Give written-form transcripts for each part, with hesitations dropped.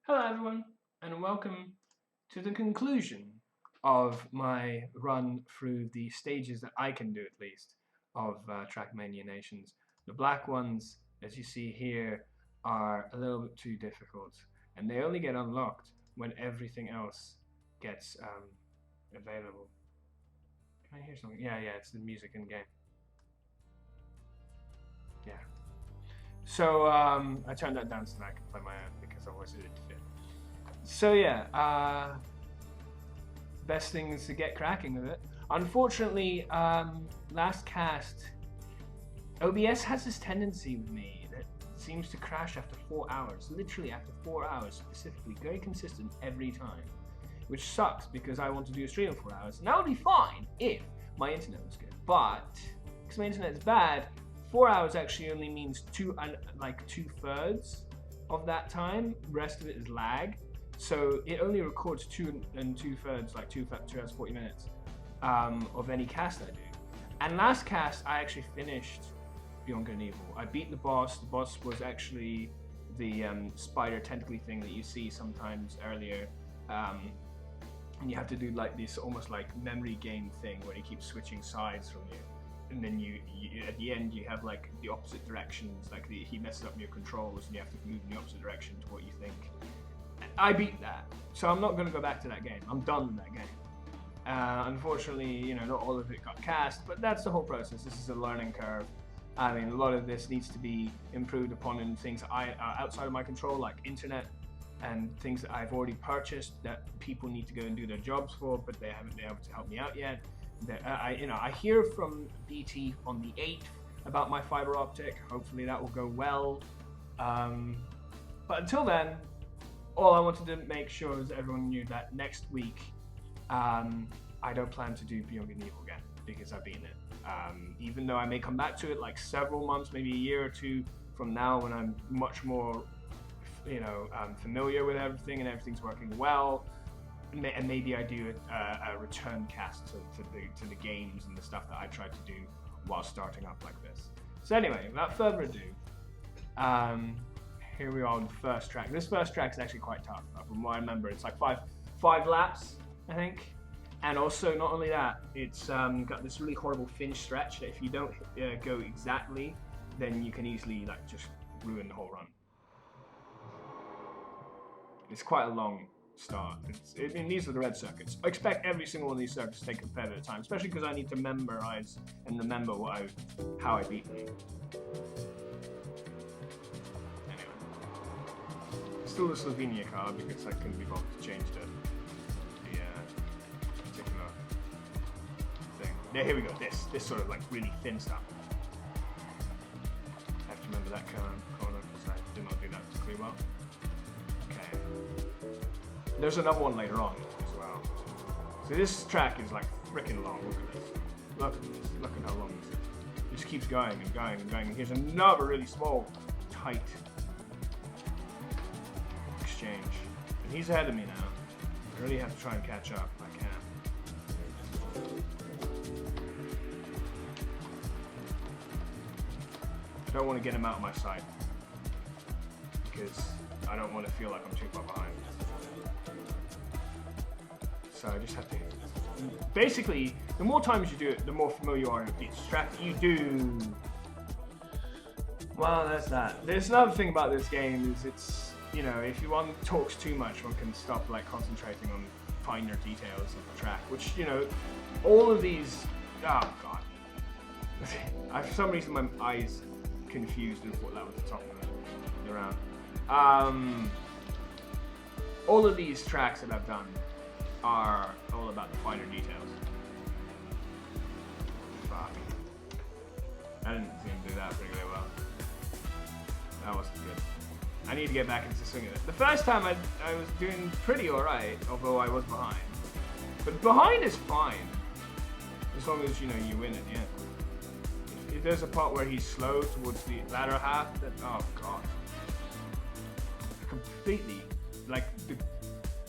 Hello everyone, and welcome to the conclusion of my run through the stages that I can do, at least, of TrackMania Nations. The black ones, as you see here, are a little bit too difficult, and they only get unlocked when everything else gets available. Can I hear something? Yeah, it's the music in game. Yeah. So I turned that down so that I can play my own, because otherwise it would fit. So yeah, best thing is to get cracking with it. Unfortunately, last cast, OBS has this tendency with me that seems to crash after 4 hours, literally after 4 hours specifically, very consistent every time, which sucks because I want to do a stream in 4 hours, and that would be fine if my internet was good, but because my internet is bad, 4 hours actually only means like 2/3 of that time. The rest of it is lag. So it only records 2 2/3, like 2 hours 40 minutes of any cast I do. And last cast I actually finished Beyond Good and Evil. I beat the boss. The boss was actually the spider tentacly thing that you see sometimes earlier. And you have to do like this almost like memory game thing where he keeps switching sides from you. And then you at the end you have like the opposite directions, like he messes up your controls and you have to move in the opposite direction to what you think. I beat that, so I'm not going to go back to that game. I'm done with that game. Unfortunately, not all of it got cast, but that's the whole process. This is a learning curve. I mean, a lot of this needs to be improved upon in things outside of my control, like internet and things that I've already purchased that people need to go and do their jobs for, but they haven't been able to help me out yet. I hear from BT on the 8th about my fiber optic. Hopefully that will go well. But until then, all I wanted to make sure is that everyone knew that next week I don't plan to do Beyond Good and Evil again because I've beaten it. Even though I may come back to it like several months, maybe a year or two from now when I'm much more familiar with everything and everything's working well. And maybe I do a return cast to the games and the stuff that I tried to do while starting up like this. So anyway, without further ado, here we are on the first track. This first track is actually quite tough. From what I remember, it's like five laps, I think. And also, not only that, it's got this really horrible finish stretch that if you don't go exactly, then you can easily like just ruin the whole run. It's quite a long start. These are the red circuits. I expect every single one of these circuits to take a fair bit of time, especially because I need to memorize and remember how I beat them. Anyway, still the Slovenia car because I couldn't be bothered to change the particular thing. Yeah, here we go. This sort of like really thin stuff. I have to remember that corner because I did not do that particularly well. Okay. There's another one later on as well. So this track is like freaking long. Look at this. Look at this. Look at how long this is. It just keeps going and going and going. And here's another really small, tight exchange. And he's ahead of me now. I really have to try and catch up. I can. I don't want to get him out of my sight because I don't want to feel like I'm too far behind. So I just have to. Basically, the more times you do it, the more familiar you are with each track that you do. Well, that's that. There's another thing about this game is it's, you know, if one talks too much, one can stop like concentrating on finer details of the track, which, you know, all of these. Oh god. For some reason my eyes confused and thought that was the top of the round. All of these tracks that I've done are all about the finer details. Fuck. I didn't seem to do that particularly well. That wasn't good. I need to get back into the swing of it. The first time I was doing pretty alright, although I was behind. But behind is fine. As long as, you know, you win at the end. If there's a part where he's slow towards the latter half, then, oh god. Completely, like, the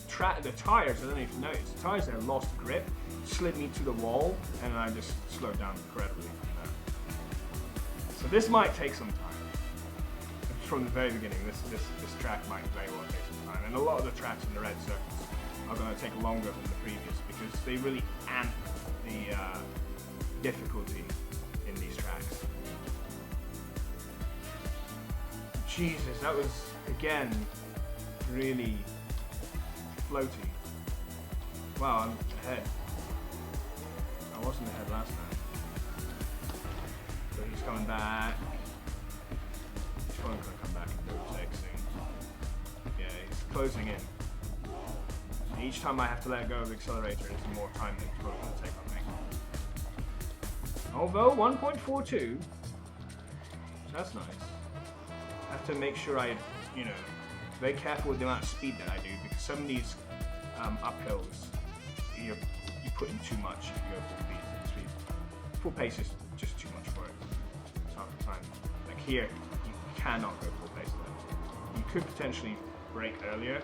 tires, I don't know if you noticed, the tires that lost grip slid me to the wall, and I just slowed down incredibly from there. So this might take some time. From the very beginning, this track might very well take some time. And a lot of the tracks in the red circuits are going to take longer than the previous because they really amp the difficulty in these tracks. Jesus, that was, again, really floaty. Wow, I'm ahead. I wasn't ahead last time. So he's coming back. He's probably going to come back and overtake soon. Yeah, he's closing in. Each time I have to let go of the accelerator, it's more time than it's probably going to take on me. Although 1.42, that's nice. I have to make sure I, you know, very careful with the amount of speed that I do because some of these uphills, you put in too much if you go full speed. Full pace is just too much for it. It's half the time. Like here, you cannot go full pace though. You could potentially brake earlier.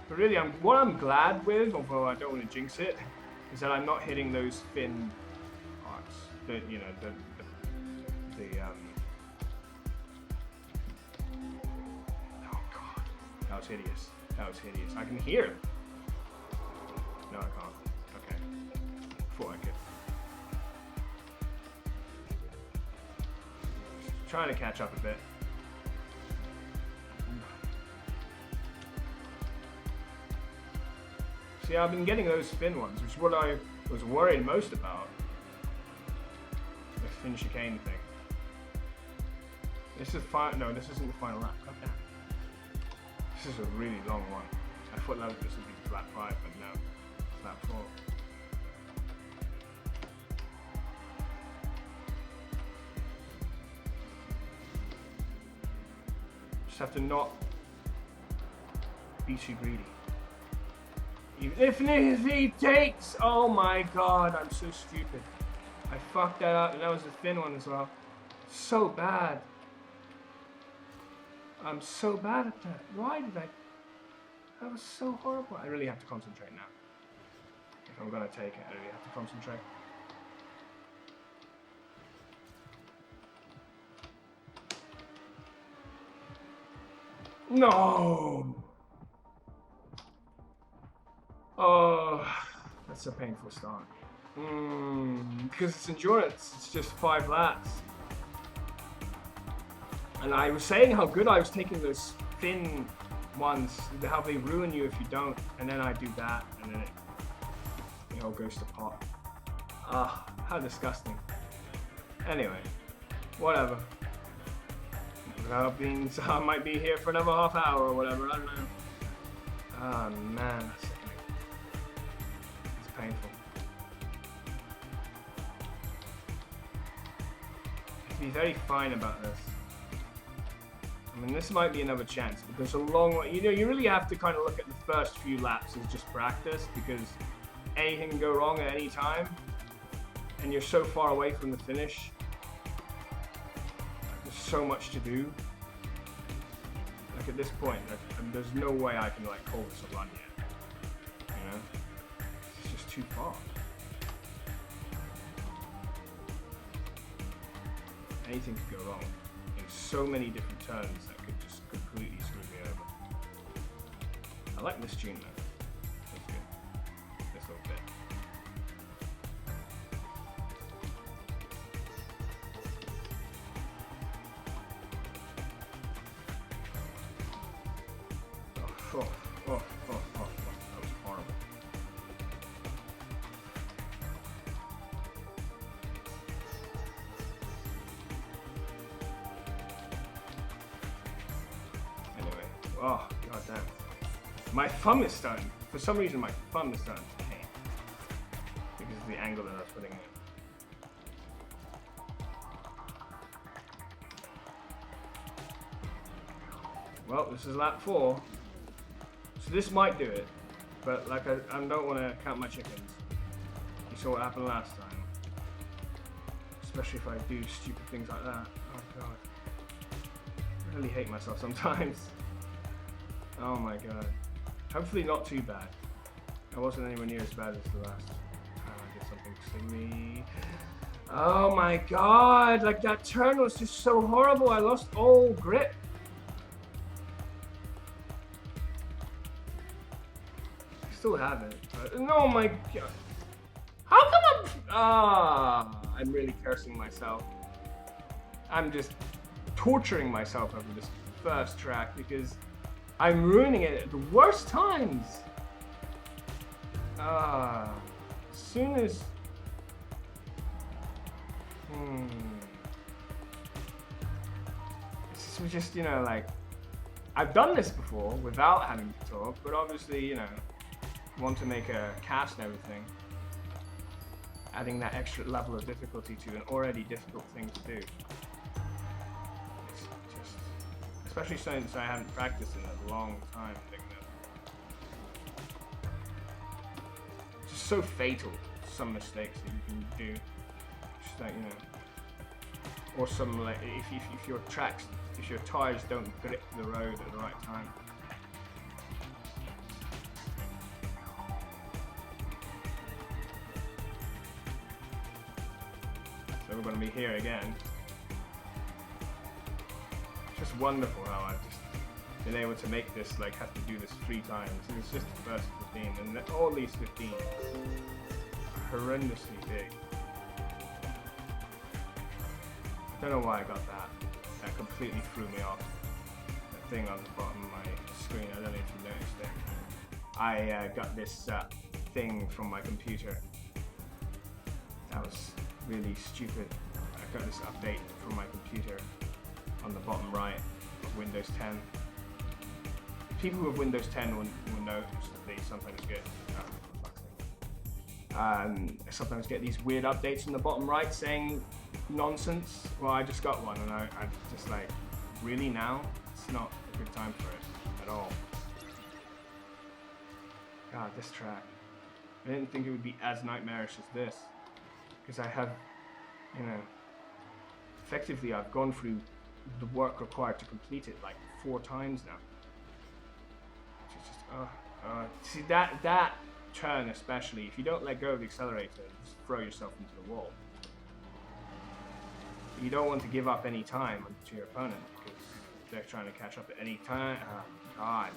But really, what I'm glad with, although I don't want to jinx it, is that I'm not hitting those thin parts. The oh god, that was hideous. That was hideous. I can hear him. No, I can't. Okay. Thought I could. Trying to catch up a bit. See, I've been getting those spin ones, which is what I was worried most about. The Finn chicane thing. This is no, this isn't the final lap. God damn. This is a really long one. I thought this would be lap 5, but no, it's lap 4. Just have to not be too greedy. Even if he takes, oh my god, I'm so stupid. I fucked that up, and that was the thin one as well. So bad. I'm so bad at that. Why did I? That was so horrible. I really have to concentrate now. If I'm gonna take it, I really have to concentrate. No! Oh, that's a painful start. Because it's endurance, it's just 5 laps. And I was saying how good I was taking those thin ones, how they ruin you if you don't, and then I do that, and then it all goes to pot. Ah, how disgusting. Anyway, whatever. That means I might be here for another half hour or whatever, I don't know. Oh man, that's sickening. It's painful. I have to be very fine about this. I mean, this might be another chance, but there's a long way. You know, you really have to kind of look at the first few laps as just practice, because anything can go wrong at any time, and you're so far away from the finish. There's so much to do. Like at this point, there's no way I can like call this a run yet. You know, it's just too far. Anything could go wrong. So many different turns that could just completely screw me over. I like this tune though. That's good. This little bit. Oh, that was horrible. Oh, god damn. My thumb is starting. For some reason, my thumb is starting to pain. Because of the angle that I was putting in. Well, this is lap 4. So this might do it. But like, I don't want to count my chickens. You saw what happened last time. Especially if I do stupid things like that. Oh god. I really hate myself sometimes. Oh my god. Hopefully not too bad. I wasn't anywhere near as bad as the last time I did something silly. Oh my god, like that turn was just so horrible. I lost all grip. I still have it, but oh my god. How come I'm really cursing myself. I'm just torturing myself over this first track because I'm ruining it at the worst times. As soon as... This was just, you know, like... I've done this before without having to talk, but obviously, you know, want to make a cast and everything. Adding that extra level of difficulty to an already difficult thing to do. It's just... Especially since I haven't practiced in a long time. It's just so fatal, some mistakes that you can do. Just like, you know, or some, like, if your tracks, if your tires don't grip the road at the right time. So we're going to be here again. Just wonderful how I've just been able to make this, like, have to do this 3 times. And it's just the first 15, and all these 15 are horrendously big. I don't know why I got that. That completely threw me off. That thing on the bottom of my screen, I don't know if you noticed it. I got this thing from my computer. That was really stupid. I got this update from my computer on the bottom right of Windows 10. People with Windows 10 will notice that they sometimes get sometimes get these weird updates in the bottom right saying nonsense. Well, I just got one, and I just like, really now? It's not a good time for it at all. God, this track. I didn't think it would be as nightmarish as this, because I have, you know, effectively I've gone through the work required to complete it like 4 times now. It's just, see that turn especially, if you don't let go of the accelerator, just throw yourself into the wall. You don't want to give up any time to your opponent, because they're trying to catch up at any time. Oh, God.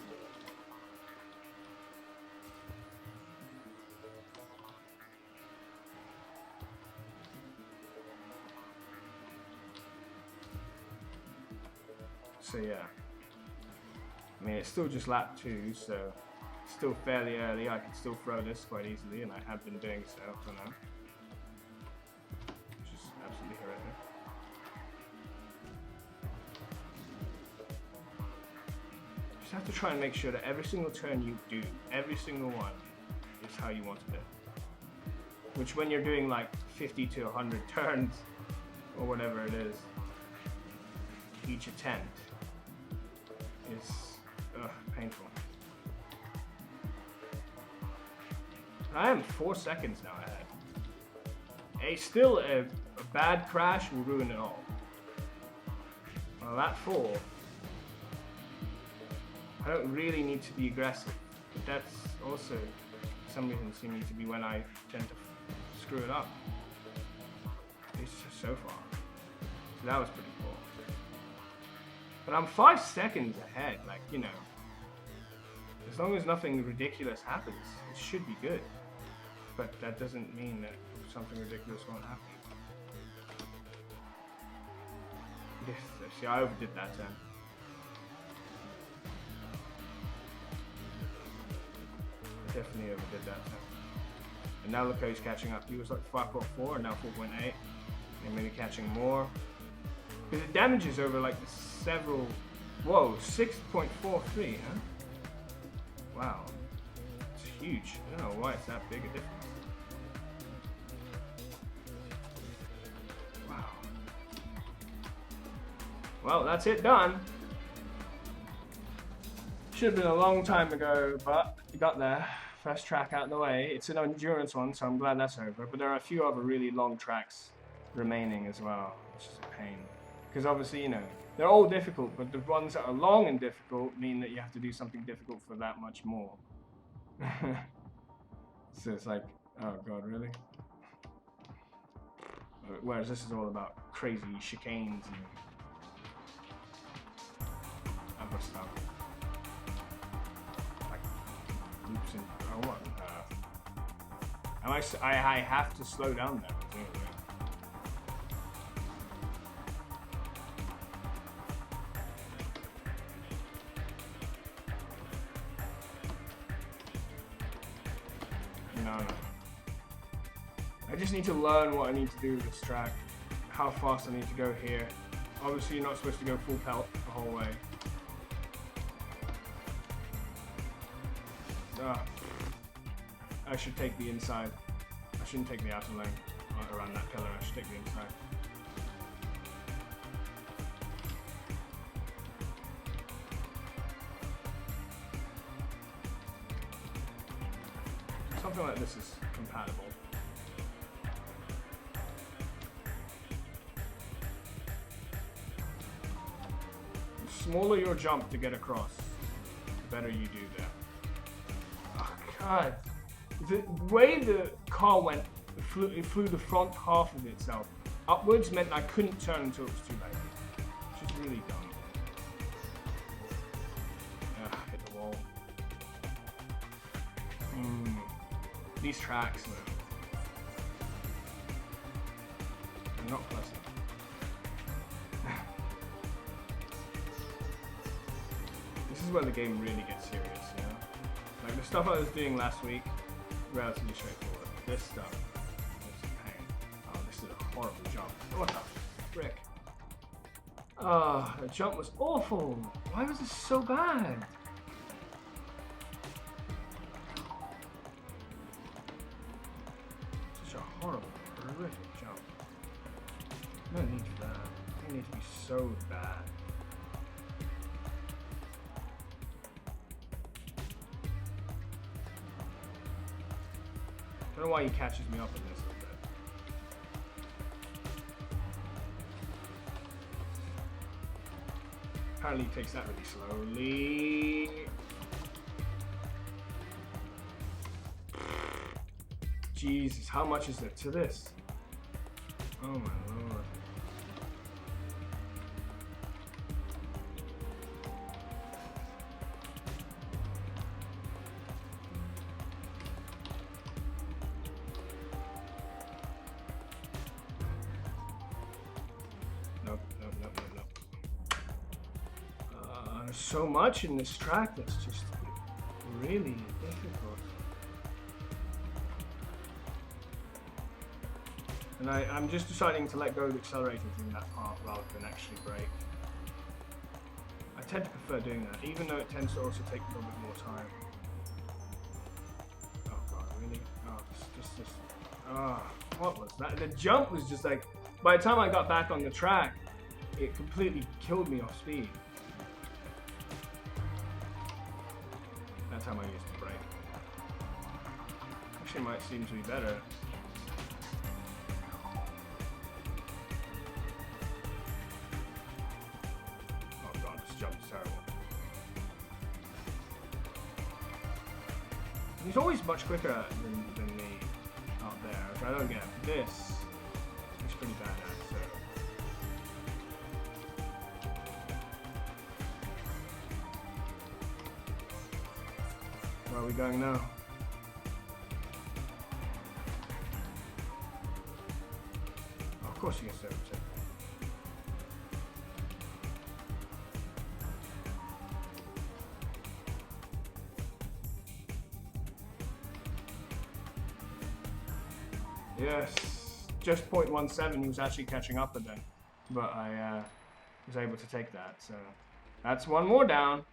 So yeah, I mean it's still just lap 2, so it's still fairly early. I can still throw this quite easily, and I have been doing so for now, which is absolutely horrific. Just have to try and make sure that every single turn you do, every single one, is how you want to do. Which when you're doing like 50 to 100 turns, or whatever it is, each attempt is painful. I am 4 seconds now ahead. Still a bad crash will ruin it all. Well, that 4, I don't really need to be aggressive, but that's also for some reason seeming to be when I tend to screw it up. It's just so far. So that was pretty cool. But I'm 5 seconds ahead, like, you know. As long as nothing ridiculous happens, it should be good. But that doesn't mean that something ridiculous won't happen. Yes, see, I overdid that turn. I definitely overdid that turn. And now look how he's catching up. He was like 5.4 and now 4.8. And maybe catching more. Because it damages over like the several. Whoa, 6.43, huh? Wow. It's huge. I don't know why it's that big a difference. Wow. Well, that's it done. Should have been a long time ago, but we got there. First track out of the way. It's an endurance one, so I'm glad that's over. But there are a few other really long tracks remaining as well, which is a pain. Because obviously, you know, they're all difficult, but the ones that are long and difficult mean that you have to do something difficult for that much more. So it's like, oh god, really? Whereas this is all about crazy chicanes and other stuff. Like loops and oh what? I have to slow down then. No. I just need to learn what I need to do with this track, how fast I need to go here. Obviously you're not supposed to go full pelt the whole way. I should take the inside. I shouldn't take the outer lane around that pillar, I should take the inside. Something like this is compatible. The smaller your jump to get across, the better you do that. Oh god. The way the car went, it flew the front half of itself upwards meant I couldn't turn until it was too late. Which is really dumb. Hit the wall. These tracks, they're not pleasant. This is where the game really gets serious, you know? Like the stuff I was doing last week, relatively straightforward. This stuff is a pain. Oh, this is a horrible jump. What the frick? Oh, the jump was awful. Why was this so bad? Horrible, horrific jump. No need for that. It needs to be so bad. Don't know why he catches me up in this a little bit. Apparently he takes that really slowly. Jesus, how much is there to this? Oh my lord. There's so much in this track that's just really difficult. And I'm just deciding to let go of accelerators in that part rather than actually brake. I tend to prefer doing that, even though it tends to also take a little bit more time. Oh god, really? Oh, what was that? The jump was just like, by the time I got back on the track, it completely killed me off speed. That time I used the brake. Actually, might seem to be better. Oh god, this jump's terrible. He's always much quicker than me out there, which I don't get. This is pretty badass, so. Where are we going now? Oh, of course you can serve it. Yes, just 0.17. He was actually catching up with them, but I was able to take that. So that's one more down.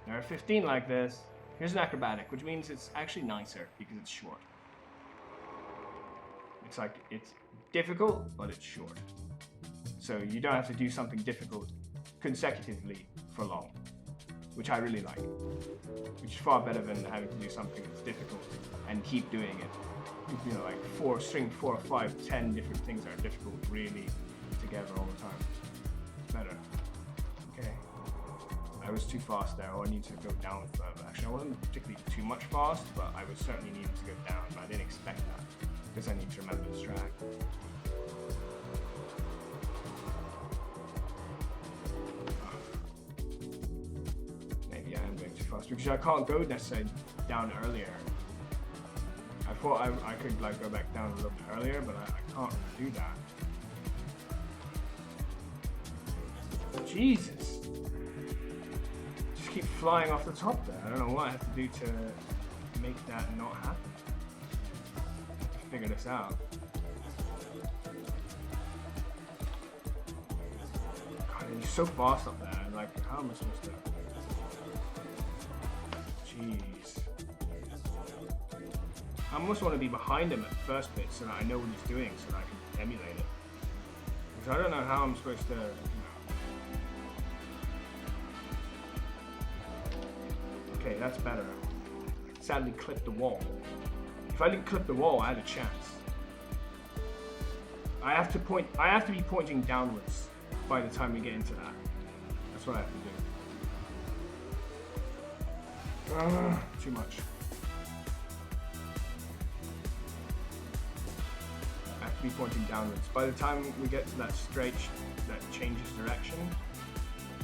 There are 15 like this. Here's an acrobatic, which means it's actually nicer because it's short. It's like, it's difficult, but it's short. So you don't have to do something difficult consecutively for long, which I really like. Which is far better than having to do something that's difficult and keep doing it. You know, like 4 or 5, 10 different things that are difficult really together all the time. Better. Okay. I was too fast there, or I need to go down further. Actually, I wasn't particularly too much fast, but I was certainly needing to go down, but I didn't expect that, because I need to remember this track. Maybe I am going too fast, because I can't go necessarily down earlier. I thought I could like go back down a little bit earlier, but I can't really do that. Jesus! Just keep flying off the top there. I don't know what I have to do to make that not happen. I have to figure this out. God, he's so fast up there. Like, how am I supposed to? Jeez. I almost want to be behind him at the first bit so that I know what he's doing, so that I can emulate it. Because I don't know how I'm supposed to, Okay, that's better. I sadly clipped the wall. If I didn't clip the wall, I had a chance. I have to be pointing downwards by the time we get into that. That's what I have to do. Too much. Be pointing downwards. By the time we get to that stretch that changes direction,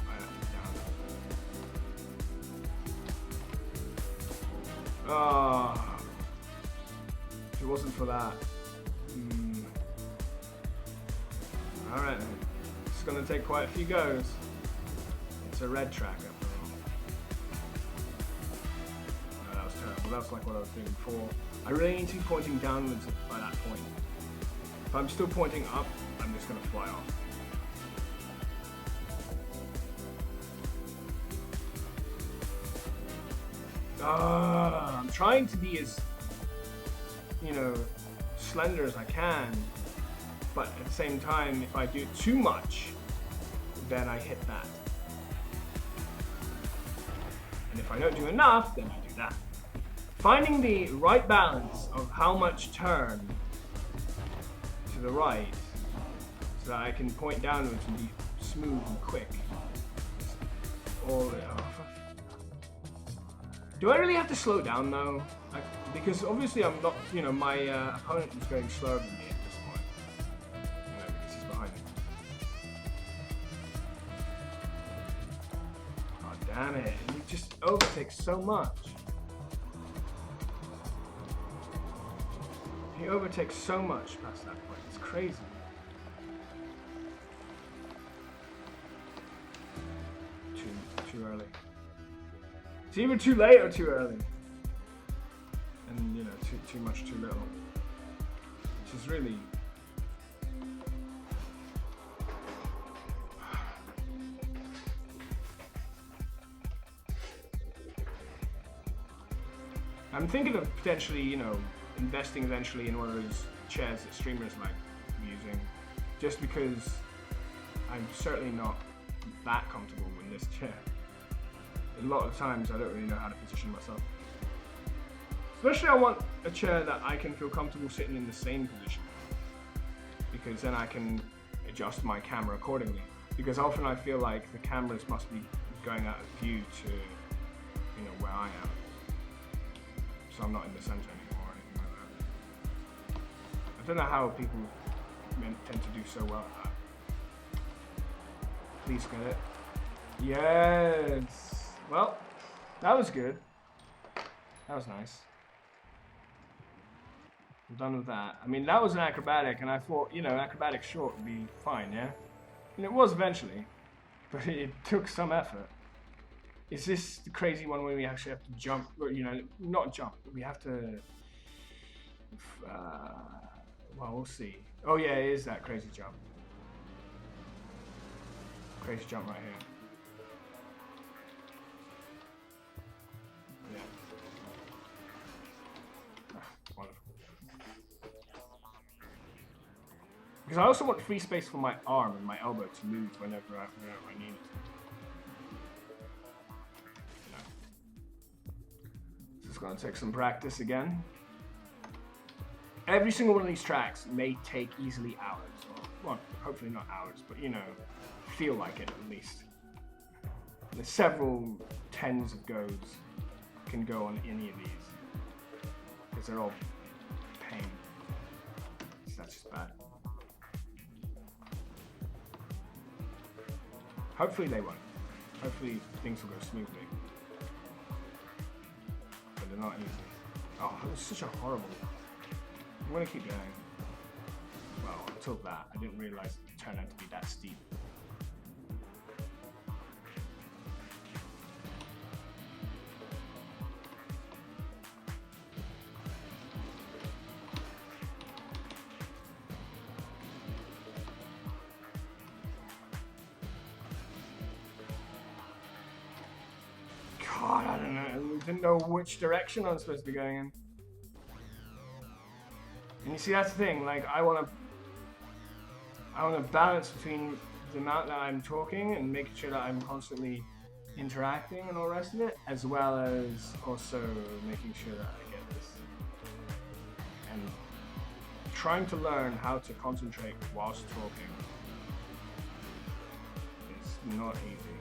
I have to be down. Ah, if it wasn't for that. Alright then. It's gonna take quite a few goes. It's a red track after all. No, that was terrible. That's like what I was doing before. I really need to be pointing downwards by that point. If I'm still pointing up, I'm just going to fly off. I'm trying to be as, slender as I can, but at the same time, if I do too much, then I hit that. And if I don't do enough, then I do that. Finding the right balance of how much turn to the right, so that I can point downwards and be smooth and quick. Do I really have to slow down though? Because obviously I'm not, my opponent is going slower than me at this point. Because he's behind me. God damn it, he just overtakes so much. He overtakes so much past that point. It's crazy. It's either too late or too early. And, you know, too much, too little. Which is really... I'm thinking of potentially, you know, investing eventually in one of those chairs that streamers like using, just because I'm certainly not that comfortable in this chair. A lot of times I don't really know how to position myself. Especially I want a chair that I can feel comfortable sitting in the same position, because then I can adjust my camera accordingly. Because often I feel like the cameras must be going out of view to, you know, where I am. So I'm not in the center anymore or anything like that. I don't know how people tend to do so well at that. Please get it. Yes! Well, that was good. That was nice. I'm done with that. I mean, that was an acrobatic, and I thought, you know, acrobatic short would be fine, yeah? And it was eventually, but it took some effort. Is this the crazy one where we actually have to jump? Or, you know, not jump, we have to... well, we'll see. Oh yeah, it is that crazy jump. Crazy jump right here. Yeah. Wonderful. Because I also want free space for my arm and my elbow to move whenever I need it. It's going to take some practice again. Every single one of these tracks may take easily hours, or, well, hopefully not hours, but you know, feel like it at least. There's several tens of goes can go on any of these, because they're all pain. So that's just bad. Hopefully they won't. Hopefully things will go smoothly. But they're not easy. Oh, that was such a horrible... I'm gonna keep going. Well, until that. I didn't realize it turned out to be that steep. God, I don't know. I didn't know which direction I'm supposed to be going in. And you see, that's the thing. Like, I want to balance between the amount that I'm talking and making sure that I'm constantly interacting and all the rest of it, as well as also making sure that I get this. And trying to learn how to concentrate whilst talking is not easy.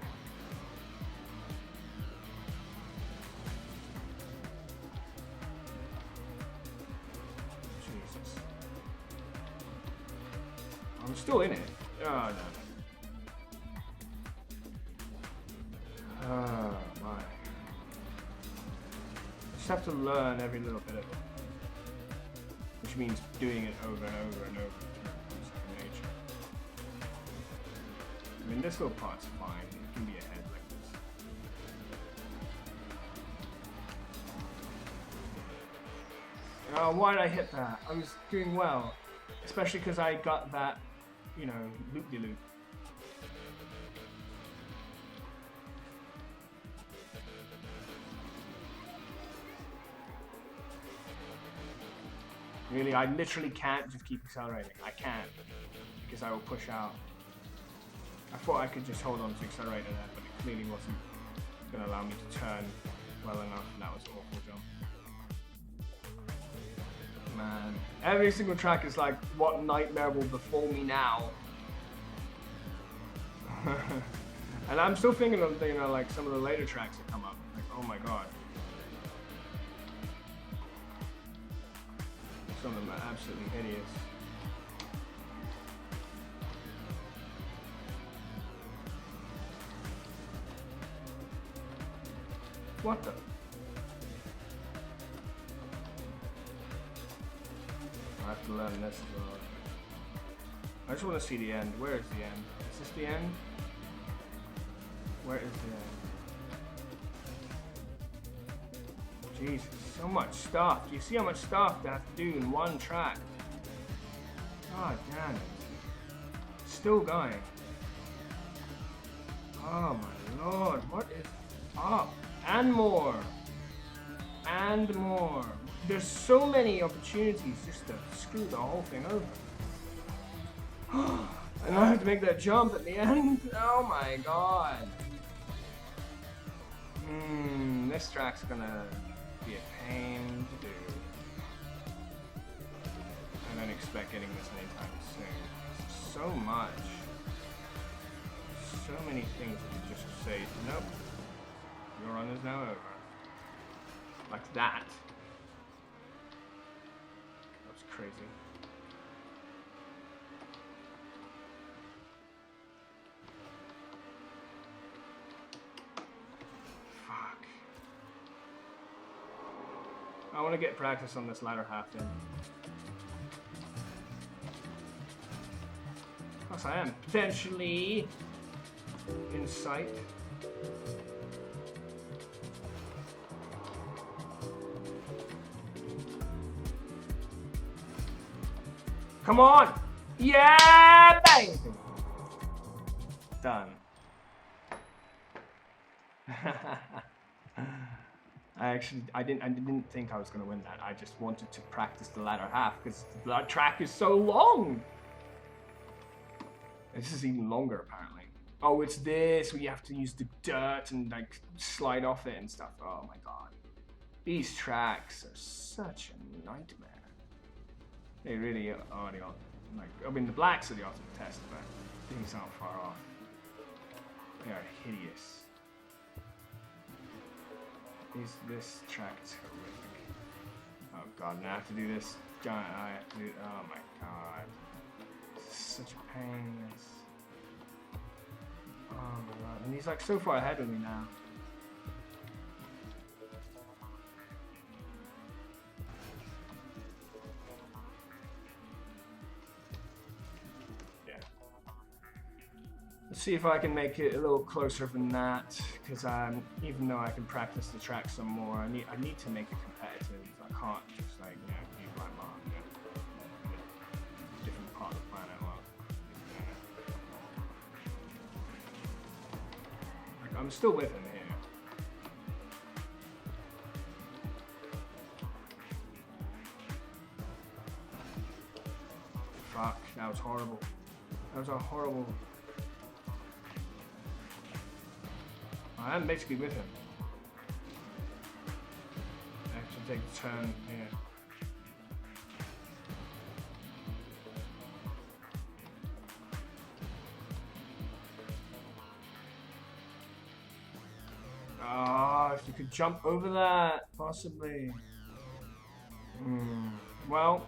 I'm still in it. Oh, no. Oh, my. I just have to learn every little bit of it. Which means doing it over and over and over until second nature. I mean, this little part's fine. It can be a head like this. Oh, why did I hit that? I was doing well. Especially because I got that, you know, loop-de-loop. Really, I literally can't just keep accelerating. I can't, because I will push out. I thought I could just hold on to the accelerator there, but it clearly wasn't going to allow me to turn well enough, and that was an awful jump. Man, every single track is like, what nightmare will befall me now? And I'm still thinking of, you know, like some of the later tracks that come up. Like, oh my god. Some of them are absolutely hideous. What the? I have to learn this as well. I just want to see the end. Where is the end? Is this the end? Where is the end? Jesus, so much stuff. Do you see how much stuff they have to do in one track? God damn it. Still going. Oh my lord, what is up? And more. And more. There's so many opportunities just to screw the whole thing over. And I have to make that jump at the end. Oh my god. This track's gonna be a pain to do. I don't expect getting this anytime soon. So much. So many things that you just say, nope, your run is now over. Like that. That's crazy. Fuck. I want to get practice on this latter half then. Plus I am potentially in sight. Come on! Yeah! Bang! Done. I didn't think I was gonna win that. I just wanted to practice the latter half because the track is so long. This is even longer apparently. Oh, it's this where you have to use the dirt and like slide off it and stuff. Oh my god. These tracks are such a nightmare. They really are the ultimate. Like, I mean, the blacks are the ultimate test, but these aren't far off. They are hideous. This track is horrific. Oh god, now I have to do this. I have to do, oh my god. This is such a pain. Oh my god. And he's like so far ahead of me now. Let's see if I can make it a little closer than that, because even though I can practice the track some more, I need to make it competitive. I can't just like be like different part of the planet. Like, I'm still with him here. Fuck, that was horrible. That was a horrible. I'm basically with him. I have to take a turn here. Ah, if you could jump over that, possibly. Well,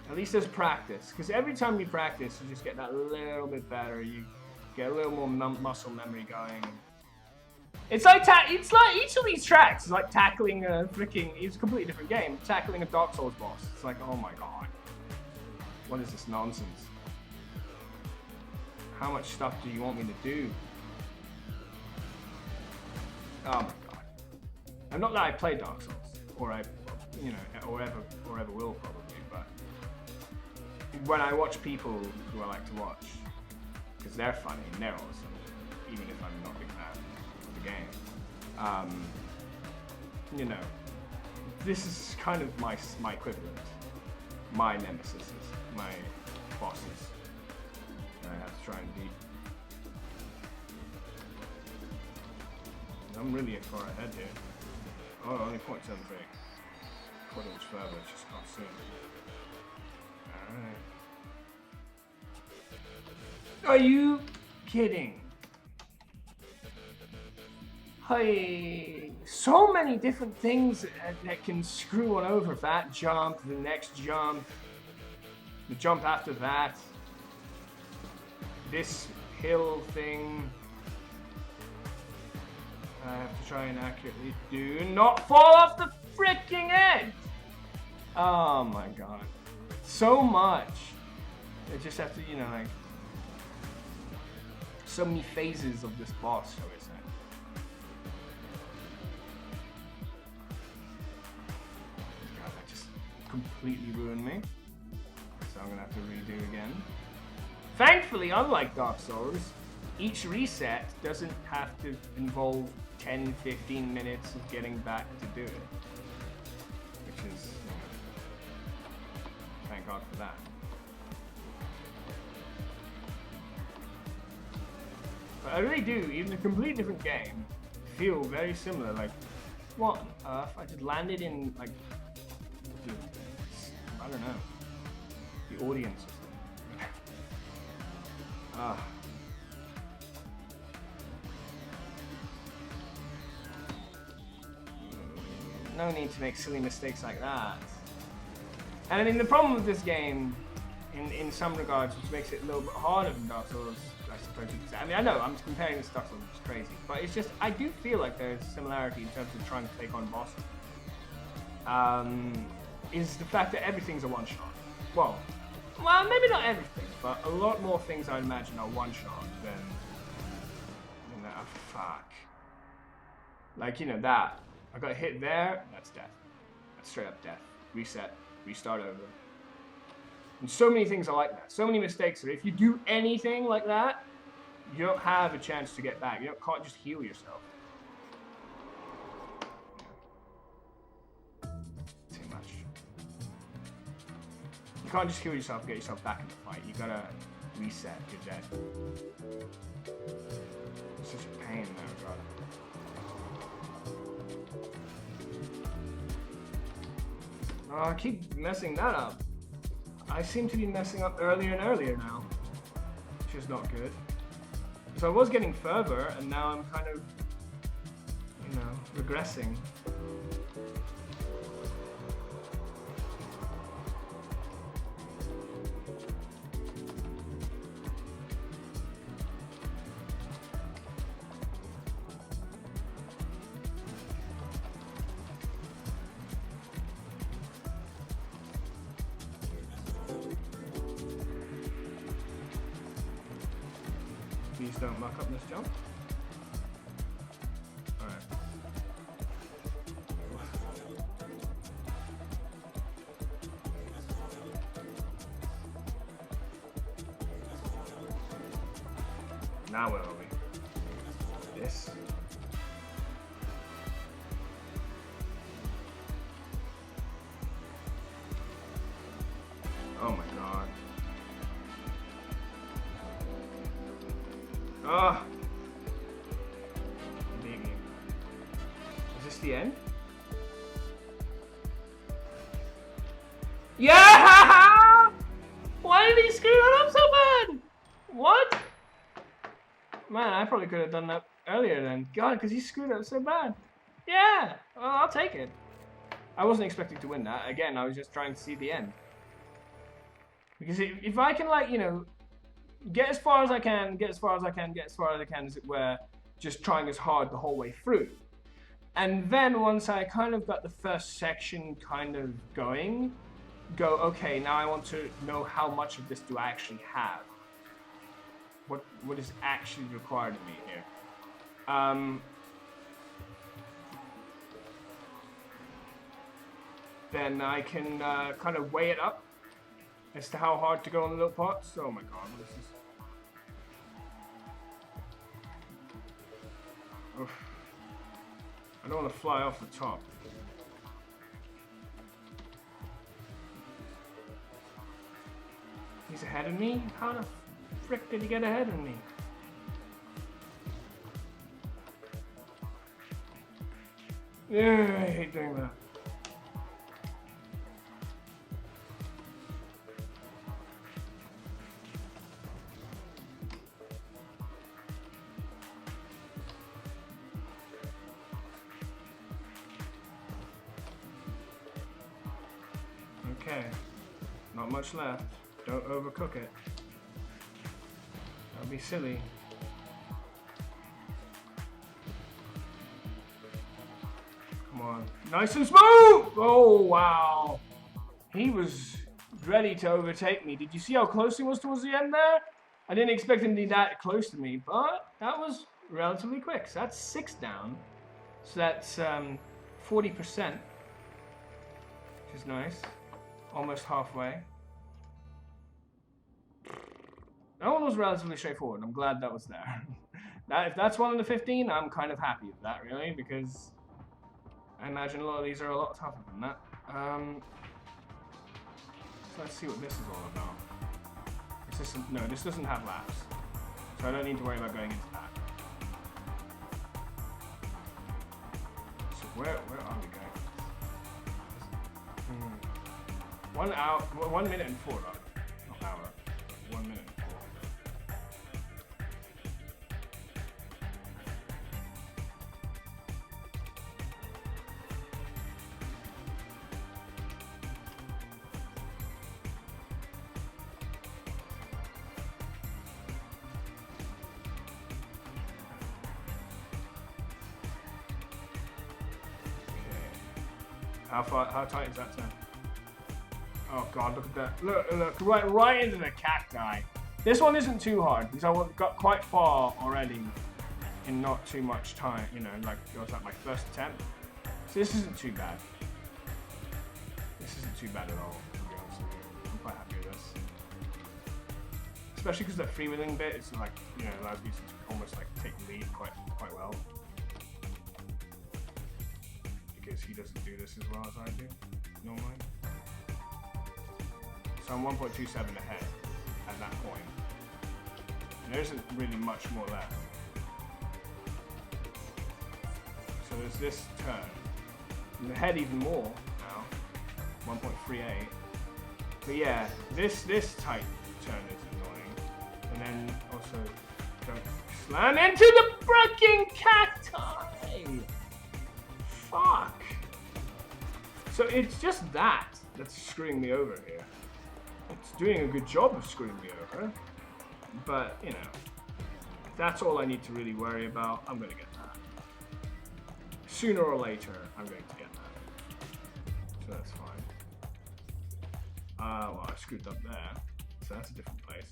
at least there's practice. Because every time you practice, you just get that little bit better. You get a little more muscle memory going. It's like each of these tracks is like tackling a freaking. It's a completely different game. Tackling a Dark Souls boss. It's like, oh my god, what is this nonsense? How much stuff do you want me to do? Oh my god. And not that I play Dark Souls, or or ever will probably, but when I watch people who I like to watch, because they're funny and they're awesome, even if I'm not a big fan. Game. This is kind of my equivalent, my nemesis, my bosses that I have to try and beat. I'm really far ahead here. Oh, only 0.73. Thought it was further, just can't see it. Alright. Are you kidding? Hey, so many different things that can screw one over. That jump, the next jump, the jump after that, this hill thing. I have to try and accurately do not fall off the freaking edge. Oh my god, so much. I just have to, like so many phases of this boss, shall we say. completely ruined me. So I'm gonna have to redo again. Thankfully, unlike Dark Souls, each reset doesn't have to involve 10-15 minutes of getting back to do it. Which is, you know, thank God for that. But I really do, even a completely different game, feel very similar. Like, what on earth? I just landed in, like, I don't know, the audience or something. No need to make silly mistakes like that. And I mean, the problem with this game, in some regards, which makes it a little bit harder than Dark Souls, I suppose you could say. I mean, I know, I'm comparing this to Dark Souls, which is crazy. But it's just, I do feel like there's similarity in terms of trying to take on bosses. Is the fact that everything's a one-shot. Well, maybe not everything, but a lot more things I imagine are one-shot than, you know, fuck. Like, you know, that. I got hit there, that's death. That's straight up death. Reset, restart over. And so many things are like that. So many mistakes that if you do anything like that, you don't have a chance to get back. You can't just heal yourself. Too much. You can't just heal yourself and get yourself back in the fight. You gotta reset, you're dead. It's such a pain in that regard. Oh, I keep messing that up. I seem to be messing up earlier and earlier now, which is not good. So I was getting further, and now I'm kind of, you know, regressing. Please don't muck up this jump. Alright. Now where are we? This. Oh my god. Ah! Leave me. Is this the end? Yeah! Why did he screw that up so bad? What? Man, I probably could have done that earlier then. God, because he screwed up so bad. Yeah! Well, I'll take it. I wasn't expecting to win that. Again, I was just trying to see the end. Because if I can, like, you know, get as far as I can, get as far as I can, get as far as I can, as it were, just trying as hard the whole way through. And then once I kind of got the first section kind of going, go, okay, now I want to know how much of this do I actually have. What is actually required of me here. Then I can kind of weigh it up as to how hard to go on the little parts. Oh my god, what is this? Oof. I don't want to fly off the top. He's ahead of me? How the frick did he get ahead of me? Yeah, I hate doing that. Okay, not much left. Don't overcook it. That'll be silly. Come on. Nice and smooth! Oh, wow. He was ready to overtake me. Did you see how close he was towards the end there? I didn't expect him to be that close to me, but that was relatively quick. So that's 6 down. So that's 40%, which is nice. almost halfway. That one was relatively straightforward. I'm glad that was there. If that's one of the 15, I'm kind of happy with that, really, because I imagine a lot of these are a lot tougher than that. So let's see what this is all about. No, this doesn't have laps, so I don't need to worry about going into that. So where are we going? 1 minute and 4, not hour. 1 minute and 4. How tight is that turn? Oh god, look at that. Look, right into the cacti. This one isn't too hard because I got quite far already in not too much time, you know, like it was like my first attempt. So this isn't too bad. This isn't too bad at all, to be honest with you. I'm quite happy with this. Especially because that freewheeling bit is like, you know, allows me to almost like take the lead quite well. Because he doesn't do this as well as I do, normally. So I'm 1.27 ahead at that point. And there isn't really much more left. So there's this turn. I'm ahead even more now, 1.38. But yeah, this tight turn is annoying. And then also, don't slam into the freaking cacti! Fuck! So it's just that's screwing me over here. It's doing a good job of screwing me over, but you know, if that's all I need to really worry about, I'm gonna get that. Sooner or later, I'm going to get that. So that's fine. Well, I screwed up there, so that's a different place.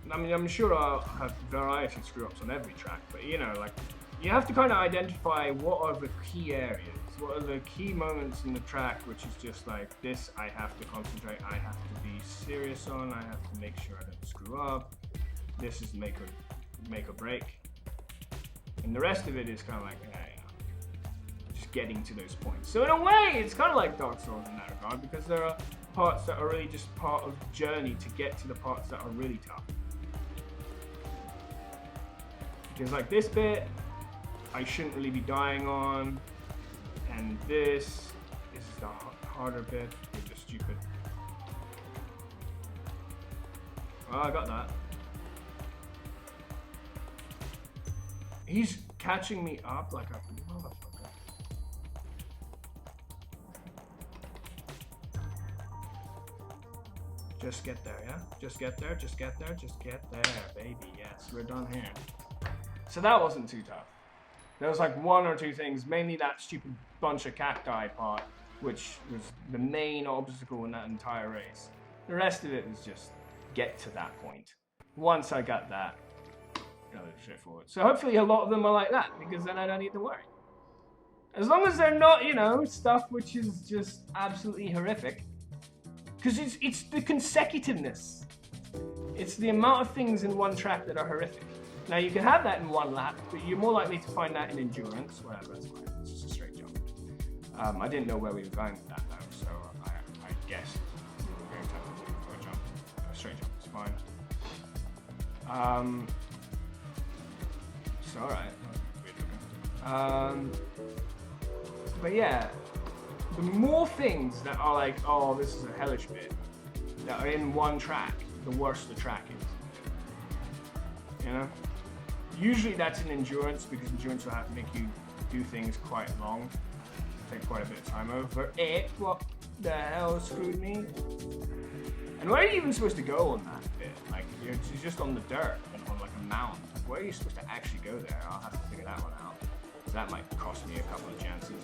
I mean, I'm sure I'll have variety of screw-ups on every track, but you know, like, you have to kind of identify what are the key areas, what are the key moments in the track, which is just like, this I have to concentrate, I have to be serious on, I have to make sure I don't screw up, this is make or break, and the rest of it is kind of like, just getting to those points. So in a way, it's kind of like Dark Souls in that regard, because there are parts that are really just part of the journey to get to the parts that are really tough. Because like this bit, I shouldn't really be dying on, and this is the harder bit. It's just stupid. Oh, I got that. He's catching me up like a motherfucker. Just get there, yeah? Just get there, just get there, just get there, baby. Yes, we're done here. So that wasn't too tough. There was like one or two things, mainly that stupid bunch of cacti part, which was the main obstacle in that entire race. The rest of it was just get to that point. Once I got that, really straightforward. So hopefully a lot of them are like that, because then I don't need to worry. As long as they're not, you know, stuff which is just absolutely horrific. Because it's the consecutiveness. It's the amount of things in one track that are horrific. Now you can have that in one lap, but you're more likely to find that in endurance. Whatever, it's fine. It's just a straight jump. I didn't know where we were going with that though, so I guessed we were going to have to do a jump. A straight jump, it's fine. It's alright. But yeah, the more things that are like, oh, this is a hellish bit, that are in one track, the worse the track is. You know? Usually that's in endurance, because endurance will have to make you do things quite long, take quite a bit of time over it. What the hell screwed me? And where are you even supposed to go on that bit? Like, you're just on the dirt and on like a mound. Like, where are you supposed to actually go there? I'll have to figure that one out. That might cost me a couple of chances.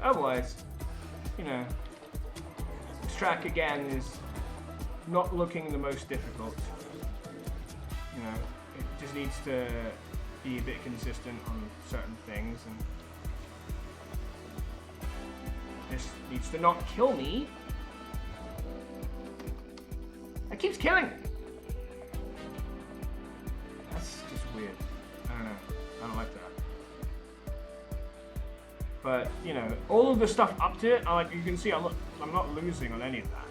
Otherwise, you know, this track again is not looking the most difficult. You know, it just needs to be a bit consistent on certain things, and this needs to not kill me. It keeps killing me. That's just weird. I don't know. I don't like that. But you know, all of the stuff up to it, you can see, I'm not losing on any of that,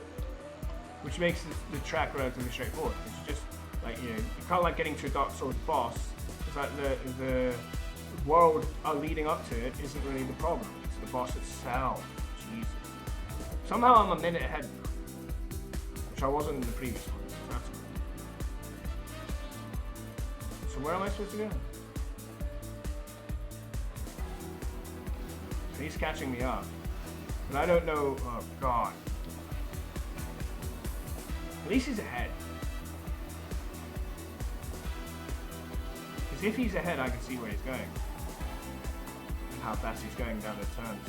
which makes the track relatively straightforward. It's just like, you know, you can't like getting to a Dark Souls boss. It's like the world leading up to it isn't really the problem. It's the boss itself. Jesus. Somehow I'm a minute ahead now, which I wasn't in the previous one. That's cool. So where am I supposed to go? He's catching me up, but I don't know. Oh God! At least he's ahead. Because if he's ahead, I can see where he's going and how fast he's going down the turns.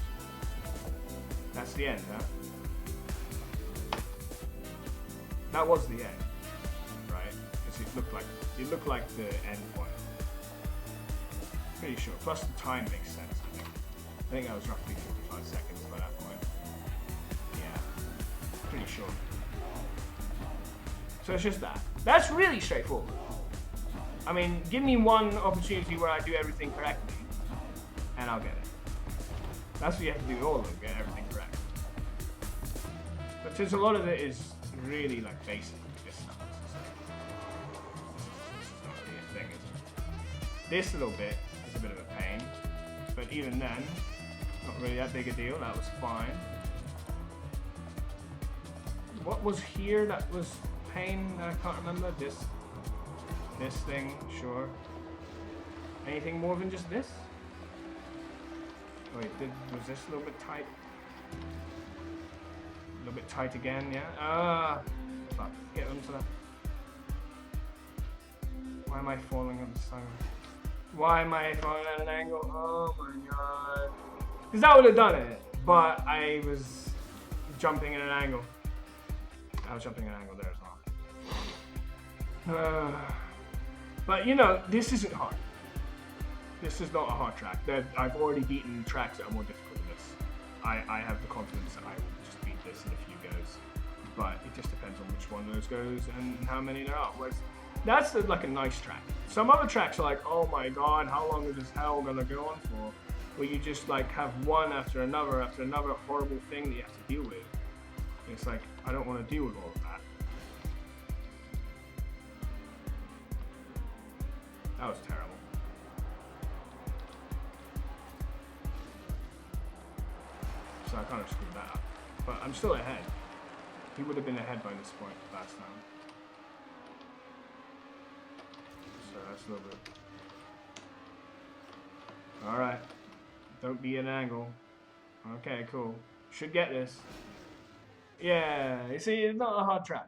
That's the end, huh? That was the end, right? Because it looked like the end point. Pretty sure. Plus the time makes sense. I think that was roughly 55 seconds by that point. Yeah, pretty sure. So it's just that. That's really straightforward. I mean, give me one opportunity where I do everything correctly, and I'll get it. That's what you have to do all of them, get everything correct. But since a lot of it is really like basic, this stuff, this is not really a thing, is it? This little bit is a bit of a pain, but even then, not really that big a deal. That was fine. What was here that was pain? I can't remember. This thing, sure. Anything more than just this? Wait, was this a little bit tight? A little bit tight again, yeah? Fuck, get onto that. Why am I falling on the side? Why am I falling at an angle? Oh my god. Because that would have done it, but I was jumping at an angle. I was jumping at an angle there as well. But you know, this isn't hard. This is not a hard track. I've already beaten tracks that are more difficult than this. I have the confidence that I will just beat this in a few goes. But it just depends on which one of those goes and how many there are. That's like a nice track. Some other tracks are like, oh my god, how long is this hell gonna go on for? Where you just like have one after another horrible thing that you have to deal with. And it's like, I don't want to deal with all of that. That was terrible. So I kind of screwed that up. But I'm still ahead. He would have been ahead by this point last time. So that's a little bit. Alright. Don't be an angle. Okay, cool. Should get this. Yeah, you see, it's not a hard track.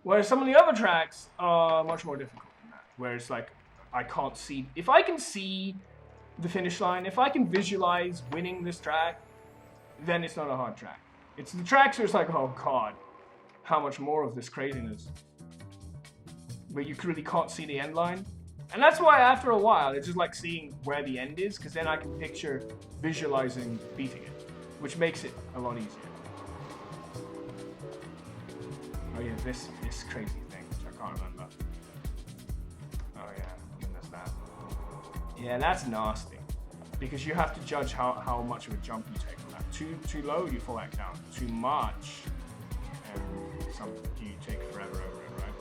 Whereas some of the other tracks are much more difficult than that. Where it's like, I can't see. If I can see the finish line, if I can visualize winning this track, then it's not a hard track. It's the tracks where it's like, oh god, how much more of this craziness. Where you really can't see the end line. And that's why after a while, it's just like seeing where the end is, because then I can picture visualizing beating it, which makes it a lot easier. Oh yeah, this crazy thing, which I can't remember. Oh yeah, and there's that. Yeah, that's nasty, because you have to judge how much of a jump you take on that. Too low, you fall back down. Too much, and you take forever over it, right?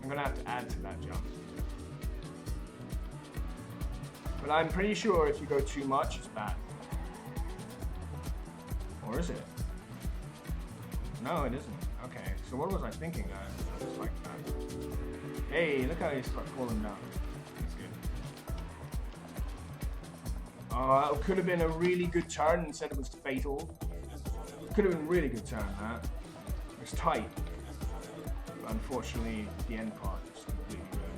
I'm gonna have to add to that jump. But I'm pretty sure if you go too much, it's bad. Or is it? No, it isn't. Okay, so what was I thinking? Just like that. Hey, look how he starts falling down. That's good. It could have been a really good turn instead of it was fatal. It could have been a really good turn, huh? It was tight. But unfortunately, the end part is completely ruined.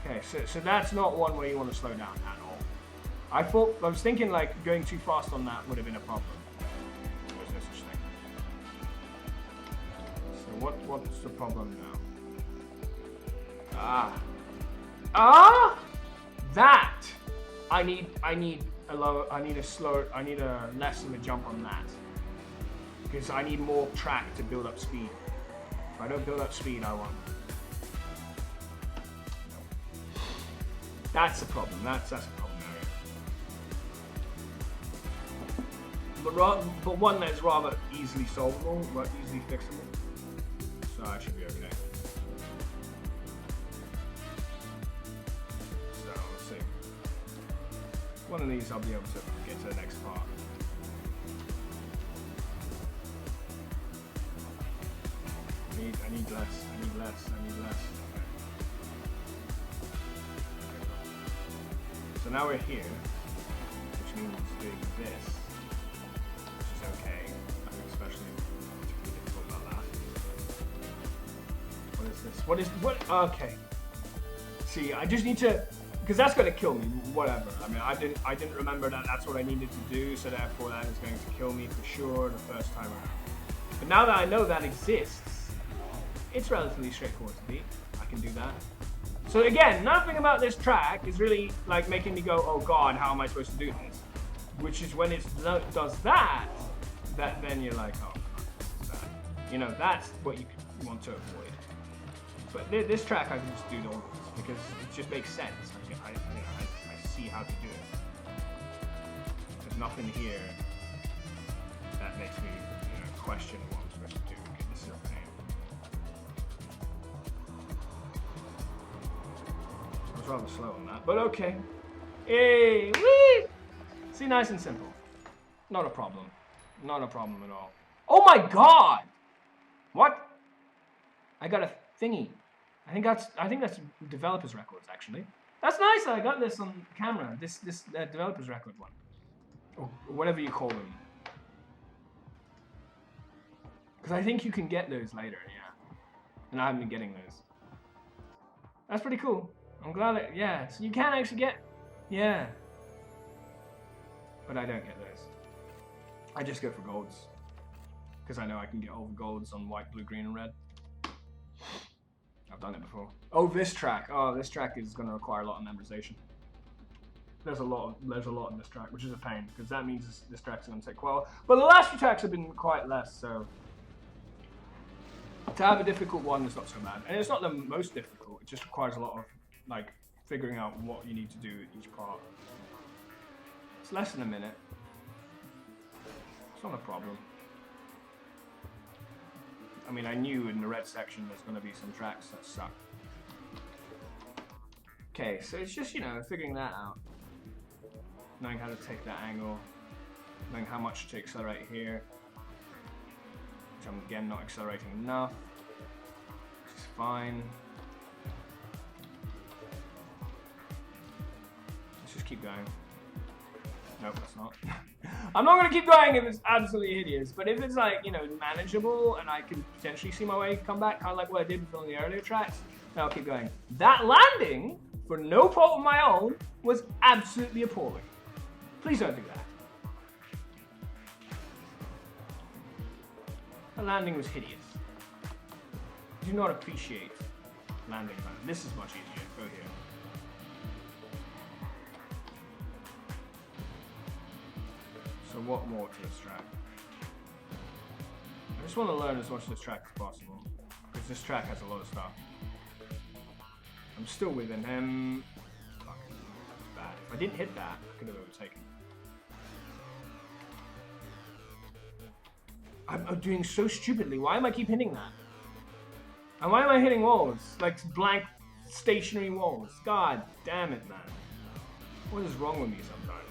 Okay, so that's not one where you want to slow down at all. I was thinking like going too fast on that would have been a problem. There's no such thing. what's the problem now? That I need a less of a jump on that because I need more track to build up speed. If I don't build up speed, I won't. That's the problem. That's a problem area. But one that is rather easily solvable, but easily fixable. So I should be okay. So let's see. One of these I'll be able to get to the next part. I need less. So now we're here, which means doing this, which is okay. I think especially particularly difficult about that. What is this? Okay. See, I just need to, because that's going to kill me, whatever. I mean, I didn't remember that that's what I needed to do, so therefore that is going to kill me for sure the first time around. But now that I know that exists, it's relatively straightforward to beat. I can do that. So again, nothing about this track is really like making me go, oh god, how am I supposed to do this? Which is when it does that then you're like, oh god, you know, that's what you want to avoid. But this track I can just do all this because it just makes sense. I see how to do it. There's nothing here that makes me question what I'm supposed to do. Okay, this is a pain. I was rather slow on that, but okay. Hey, whee! See, nice and simple. Not a problem. Not a problem at all. Oh my god! What? I got a thingy. I think that's developer's records actually. That's nice. I got this on camera. This developer's record one, or whatever you call them. Because I think you can get those later, yeah. And I haven't been getting those. That's pretty cool. I'm glad that, yeah. So you can actually get, yeah. But I don't get those. I just go for golds. Because I know I can get all the golds on white, blue, green, and red. I've done it before. Oh, this track. Oh, this track is going to require a lot of memorization. There's a lot in this track, which is a pain. Because that means this track's going to take a while. But the last few tracks have been quite less, so... To have a difficult one is not so bad. And it's not the most difficult, it just requires a lot of, like, figuring out what you need to do at each part. It's less than a minute. It's not a problem. I mean, I knew in the red section there's going to be some tracks that suck. Okay, so it's just, figuring that out. Knowing how to take that angle. Knowing how much to accelerate here. I'm again not accelerating enough, which is fine. Let's just keep going. Nope, that's not. I'm not going to keep going if it's absolutely hideous, but if it's like, manageable and I can potentially see my way come back, kind of like what I did with all the earlier tracks, then I'll keep going. That landing, for no fault of my own, was absolutely appalling. Please don't do that. The landing was hideous. I do not appreciate landing. This is much easier. Go here. So what more to this track? I just want to learn as much of this track as possible. Because this track has a lot of stuff. I'm still within him. Fuck. That's bad. If I didn't hit that, I could have overtaken. I'm doing so stupidly. Why am I keep hitting that? And why am I hitting walls? Like blank stationary walls. God damn it, man. What is wrong with me sometimes?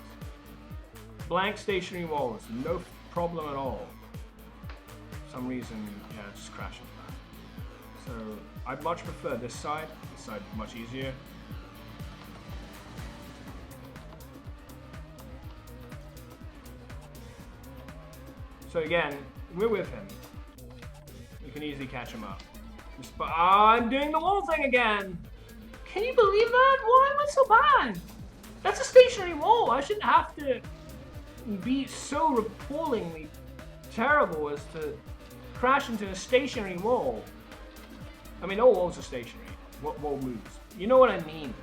Blank stationary walls. No problem at all. For some reason, yeah, just crashing that. So I'd much prefer this side. This side much easier. So again, we're with him. You can easily catch him up. But I'm doing the wall thing again. Can you believe that? Why am I so bad? That's a stationary wall. I shouldn't have to be so appallingly terrible as to crash into a stationary wall. I mean, all walls are stationary. What wall moves? You know what I mean?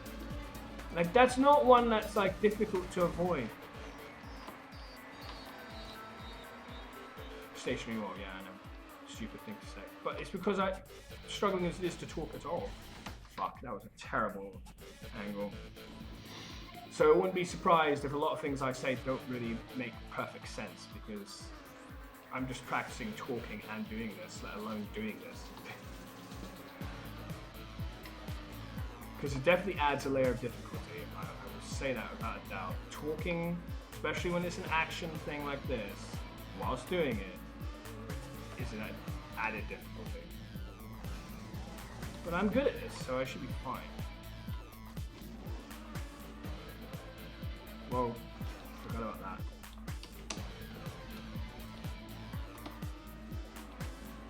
Like, that's not one that's, like, difficult to avoid. Stationary wall, yeah, I know. Stupid thing to say. But it's because I'm struggling as it is to talk at all. Fuck, that was a terrible angle. So I wouldn't be surprised if a lot of things I say don't really make perfect sense, because I'm just practicing talking and doing this, let alone doing this. Because it definitely adds a layer of difficulty. I will say that without a doubt. Talking, especially when it's an action thing like this, whilst doing it, is an added difficulty. But I'm good at this, so I should be fine. Whoa, forgot about that.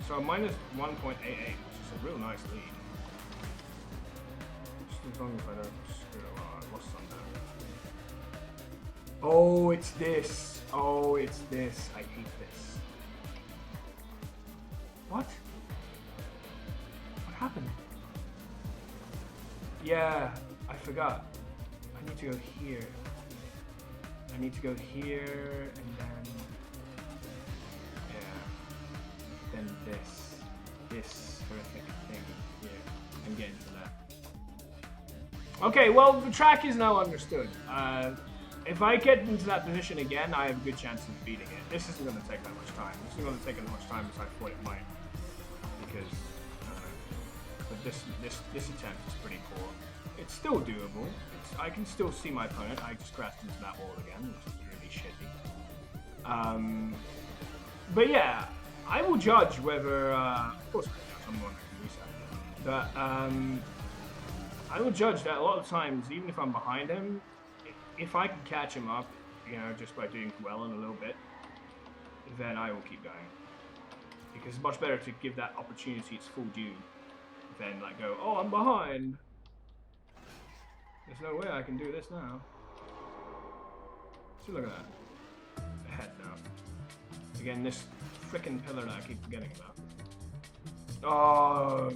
So minus 1.88, which is a real nice lead. Just as long as I don't screw it up. I lost some there. Oh, it's this. Oh, it's this. I hate this. What? What happened? Yeah, I forgot. I need to go here. I need to go here and then, yeah, then this horrific thing here, and get into that. Okay, well, the track is now understood. If I get into that position again, I have a good chance of beating it. This isn't going to take that much time. This isn't going to take as much time as I thought it might, because, but this attempt is pretty poor. It's still doable. I can still see my opponent. I just crashed into that wall again, which is really shitty. But yeah, I will judge whether, of course someone can reset, but I will judge that a lot of times, even if I'm behind him, if I can catch him up, you know, just by doing well in a little bit, then I will keep going. Because it's much better to give that opportunity its full due than like go, oh, I'm behind. There's no way I can do this now. See, look at that. Ahead now. Again, this frickin' pillar that I keep forgetting about. Oh.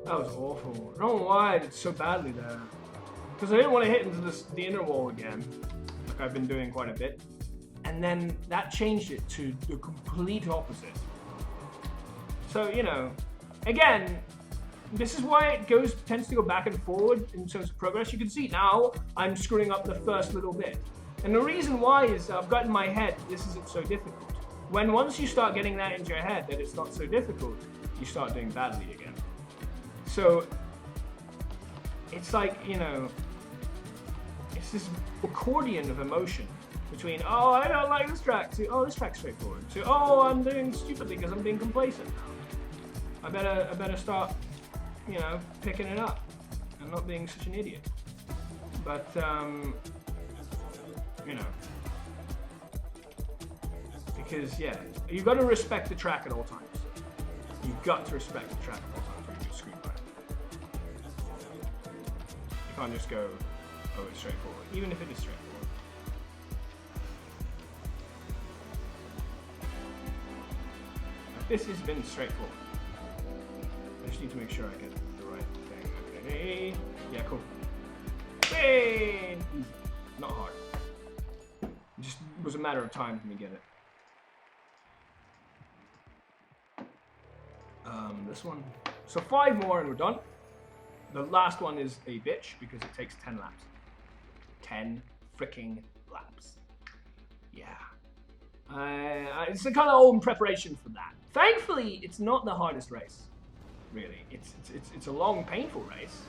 That was awful. I don't know why I did so badly there. Because I didn't want to hit into the inner wall again, like I've been doing quite a bit. And then that changed it to the complete opposite. So, you know, again, this is why it tends to go back and forward in terms of progress. You can see now I'm screwing up the first little bit. And the reason why is I've got in my head this isn't so difficult. When once you start getting that into your head that it's not so difficult, you start doing badly again. So it's like, you know, it's this accordion of emotion between, oh, I don't like this track, to, oh, this track's straightforward, to, oh, I'm doing stupidly because I'm being complacent now. I better start, you know, picking it up and not being such an idiot. But, you know, because, yeah, you've got to respect the track at all times. You've got to respect the track at all times when you get screwed by it. You can't just go, oh, it's straightforward, even if it is straightforward. This has been straightforward. I just need to make sure I get the right thing. Okay. Yeah, cool. Hey! Easy. Not hard. It just was a matter of time for me to get it. This one. So 5 more and we're done. The last one is a bitch because it takes 10 laps. 10 freaking laps. Yeah. It's kind of all in preparation for that. Thankfully, it's not the hardest race. Really, it's a long, painful race,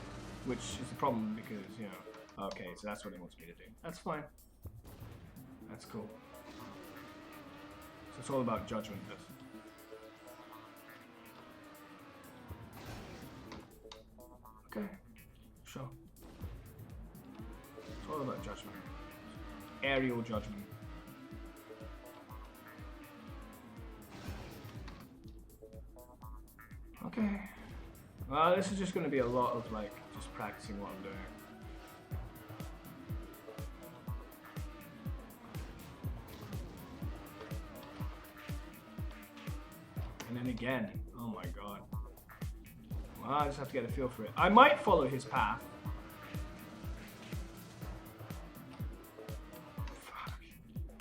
which is the problem because, you know. Okay, so that's what it wants me to do. That's fine. That's cool. So it's all about judgment. Okay, sure. It's all about judgment. Aerial judgment. Okay. Well, this is just going to be a lot of, like, just practicing what I'm doing. And then again. Oh my god. Well, I just have to get a feel for it. I might follow his path. Fuck.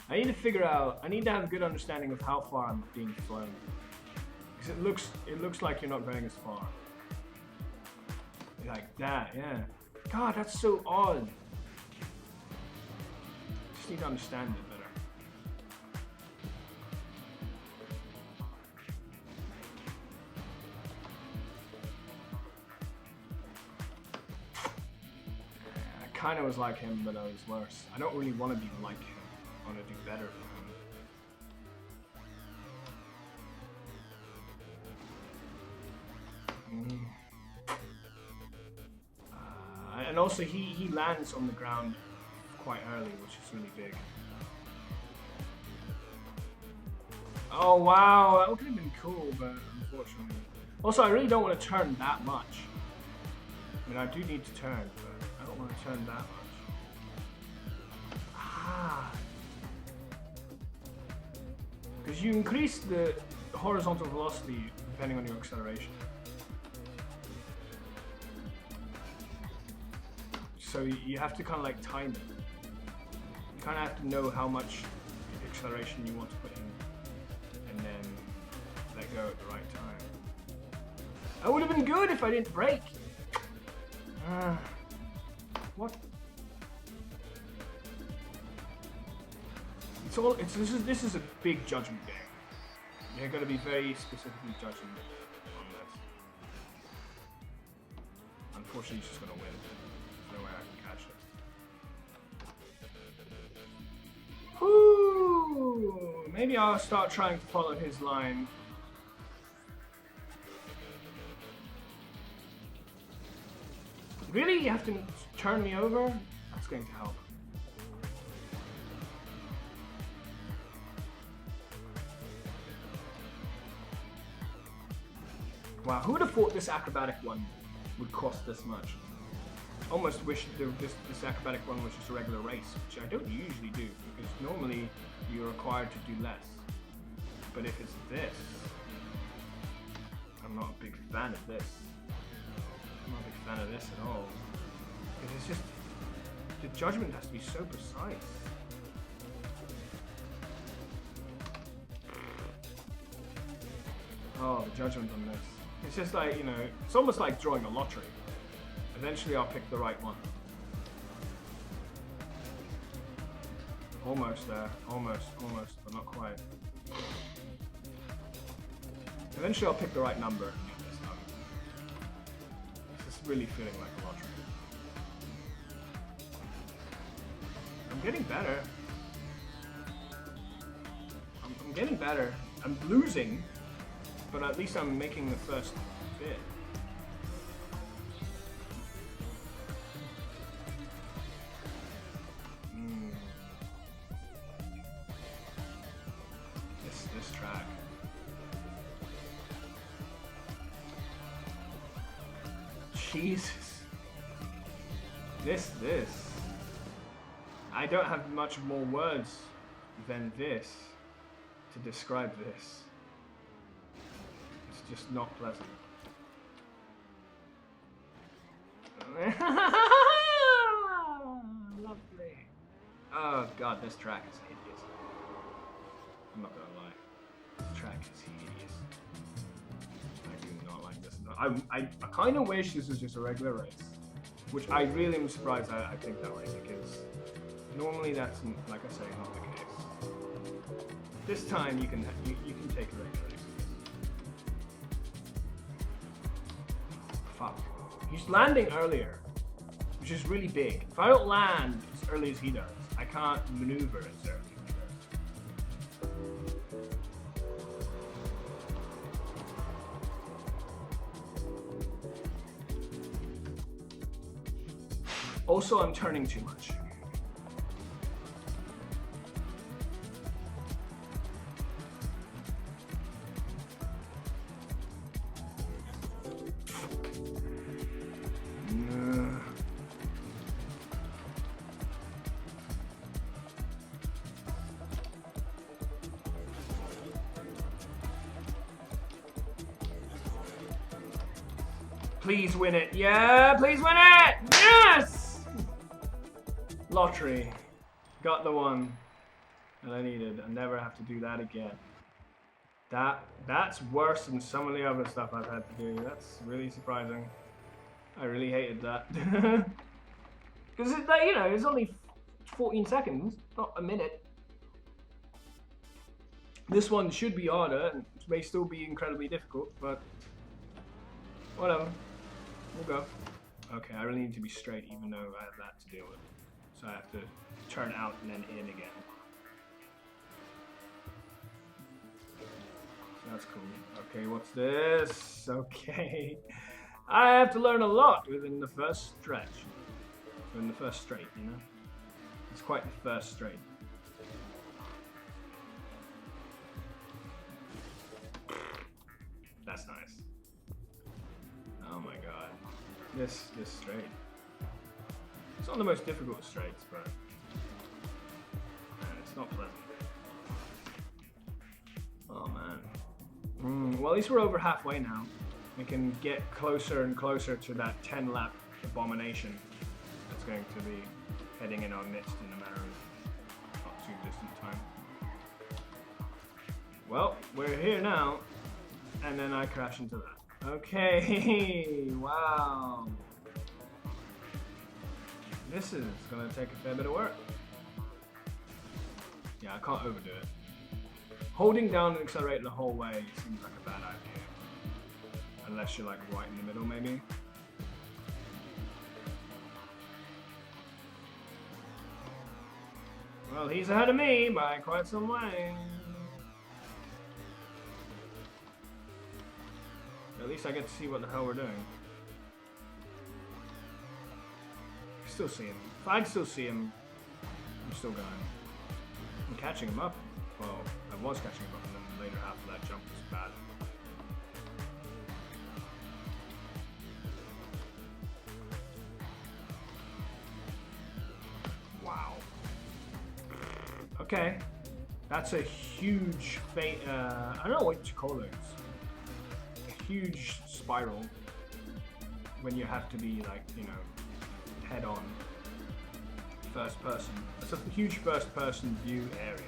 I need to figure out, I need to have a good understanding of how far I'm being flown. Because it looks like you're not going as far. Like that, yeah. God, that's so odd. Just need to understand it better. I kind of was like him, but I was worse. I don't really want to be like him. I want to do better for him. And also he lands on the ground quite early, which is really big. Oh wow, that would have been cool, but unfortunately. Also, I really don't want to turn that much. I mean, I do need to turn, but I don't want to turn that much. Ah. Because you increase the horizontal velocity depending on your acceleration. So you have to kind of like time it. You kind of have to know how much acceleration you want to put in and then let go at the right time. That would have been good if I didn't break. What? This is a big judgment game. You're going to be very specifically judging on this. Unfortunately, he's just going to win. There's no way I can catch it. Whoo! Maybe I'll start trying to follow his line. Really? You have to turn me over? That's going to help. Wow, who would have thought this acrobatic one would cost this much? Almost wish this acrobatic one was just a regular race, which I don't usually do, because normally you're required to do less. But if it's this, I'm not a big fan of this. I'm not a big fan of this at all. Because it's just, the judgment has to be so precise. Oh, the judgment on this. It's just like, you know, it's almost like drawing a lottery. Eventually I'll pick the right one. Almost there. Almost, but not quite. Eventually I'll pick the right number and get this done. This is really feeling like a lottery. I'm getting better. I'm getting better. I'm losing, but at least I'm making the first bit. This track. Jesus. This. I don't have much more words than this to describe this. It's just not pleasant. Lovely. Oh god, this track is hideous. I'm not gonna lie. This track is hideous. I do not like this. I kind of wish this was just a regular race, which I really am surprised I think that way, because normally that's, like I say, not the case. This time you can take a regular race. Fuck. He's landing earlier, which is really big. If I don't land as early as he does, I can't maneuver as early as he does. Also, I'm turning too much. Please win it. Yeah, please win it. Yes! Lottery. Got the one that I needed. I never have to do that again. That's worse than some of the other stuff I've had to do. That's really surprising. I really hated that. Because you know, it's only 14 seconds, not a minute. This one should be harder and may still be incredibly difficult, but whatever. We'll go. Okay, I really need to be straight even though I have that to deal with. So I have to turn out and then in again. So that's cool. Okay, what's this? Okay. I have to learn a lot within the first stretch. In the first straight, you know? It's quite the first straight. That's nice. Oh my god. This straight. It's not the most difficult straights, but man, it's not pleasant. Oh man. Well, at least we're over halfway now. We can get closer and closer to that 10-lap abomination that's going to be heading in our midst in a matter of not too distant time. Well, we're here now, and then I crash into that. Okay, wow. This is gonna take a fair bit of work. Yeah, I can't overdo it. Holding down and accelerating the whole way seems like a bad idea. Unless you're like right in the middle, maybe. Well, he's ahead of me by quite some way. At least I get to see what the hell we're doing. I still see him. If I can still see him, I'm still going. I'm catching him up. Well, I was catching him up, and then the later half of that jump was bad. Wow. Okay. That's a huge I don't know what you call those. A huge spiral when you have to be like, you know, head on first person. It's a huge first person view area.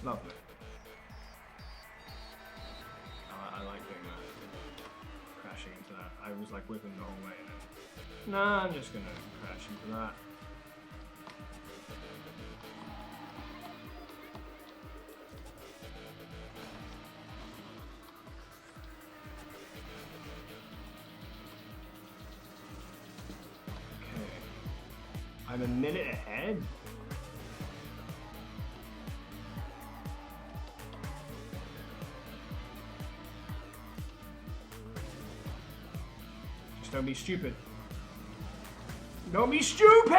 Lovely. I like doing that. Crashing into that. I was like whipping the whole way. And then, nah, I'm just gonna crash into that. Okay. I'm a minute ahead. Don't be stupid. Don't be stupid!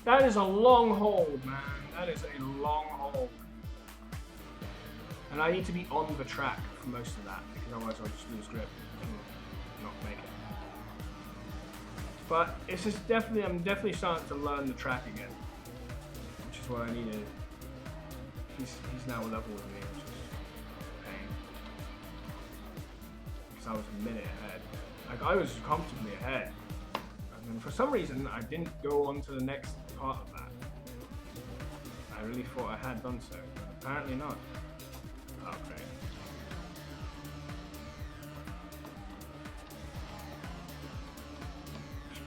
That is a long hold, man. That is a long hold. And I need to be on the track for most of that, because otherwise I'll just lose grip and not make it. But it's just definitely, I'm definitely starting to learn the track again, which is what I needed. He's now level with me, which is pain. Because I was a minute ahead. Like, I was comfortably ahead. And then for some reason, I didn't go on to the next part of that. I really thought I had done so, but apparently not. Okay.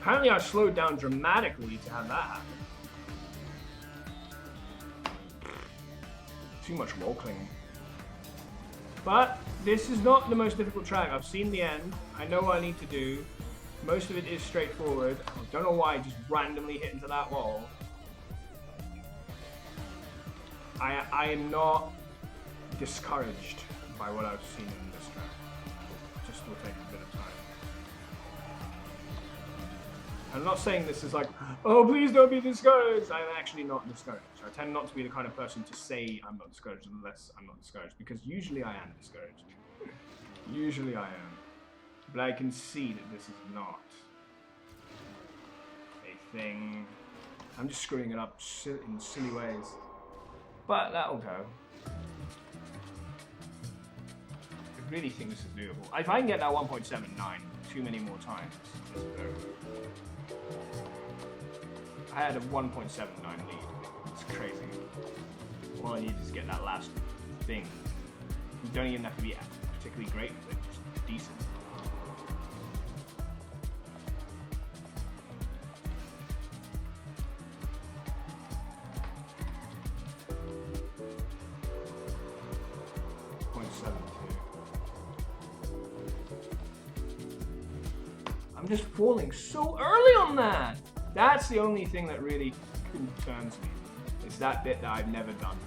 Apparently I slowed down dramatically to have that happen. Too much roll clinging. But this is not the most difficult track. I've seen the end. I know what I need to do. Most of it is straightforward. I don't know why I just randomly hit into that wall. I am not discouraged by what I've seen in this track. It just will take a bit of time. I'm not saying this is like, oh, please don't be discouraged. I'm actually not discouraged. I tend not to be the kind of person to say I'm not discouraged unless I'm not discouraged, because usually I am discouraged. Usually I am. But I can see that this is not a thing. I'm just screwing it up in silly ways. But that'll go. I really think this is doable. If I can get that 1.79 too many more times, this is over. I had a 1.79 lead. It's crazy. All I need is get that last thing. You don't even have to be particularly great, but just decent. I'm just falling so early on that. That's the only thing that really concerns me. It's that bit that I've never done.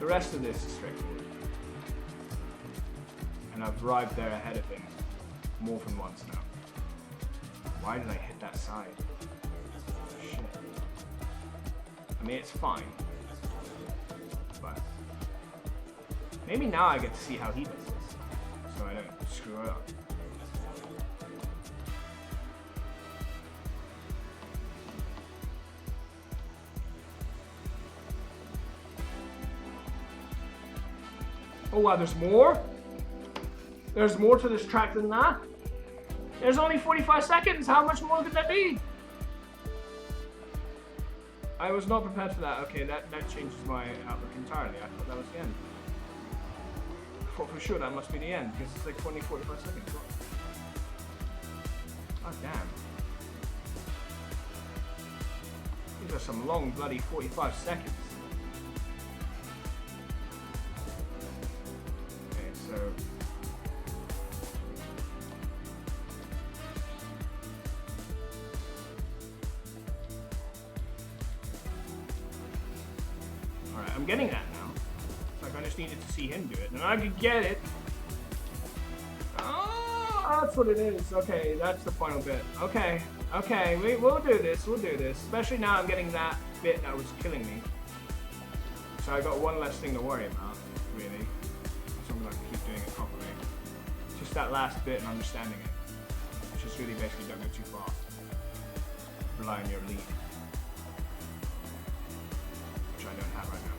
The rest of this is straightforward. And I've arrived there ahead of him more than once now. Why did I hit that side? Shit. I mean, it's fine. But maybe now I get to see how he does this, so I don't screw it up. Oh wow, there's more? There's more to this track than that? There's only 45 seconds, how much more could that be? I was not prepared for that. Okay, that changes my outlook entirely. I thought that was the end. I thought for sure that must be the end, because it's like 45 seconds. Oh damn. These are some long bloody 45 seconds. Alright, I'm getting that now. Like I just needed to see him do it, and I could get it. Oh, that's what it is. Okay, that's the final bit. Okay, we'll do this, Especially now I'm getting that bit that was killing me. So I got one less thing to worry about, really. So I'm gonna keep doing it properly. Just that last bit and understanding it. Which is really basically don't go too far. Rely on your lead. Which I don't have right now.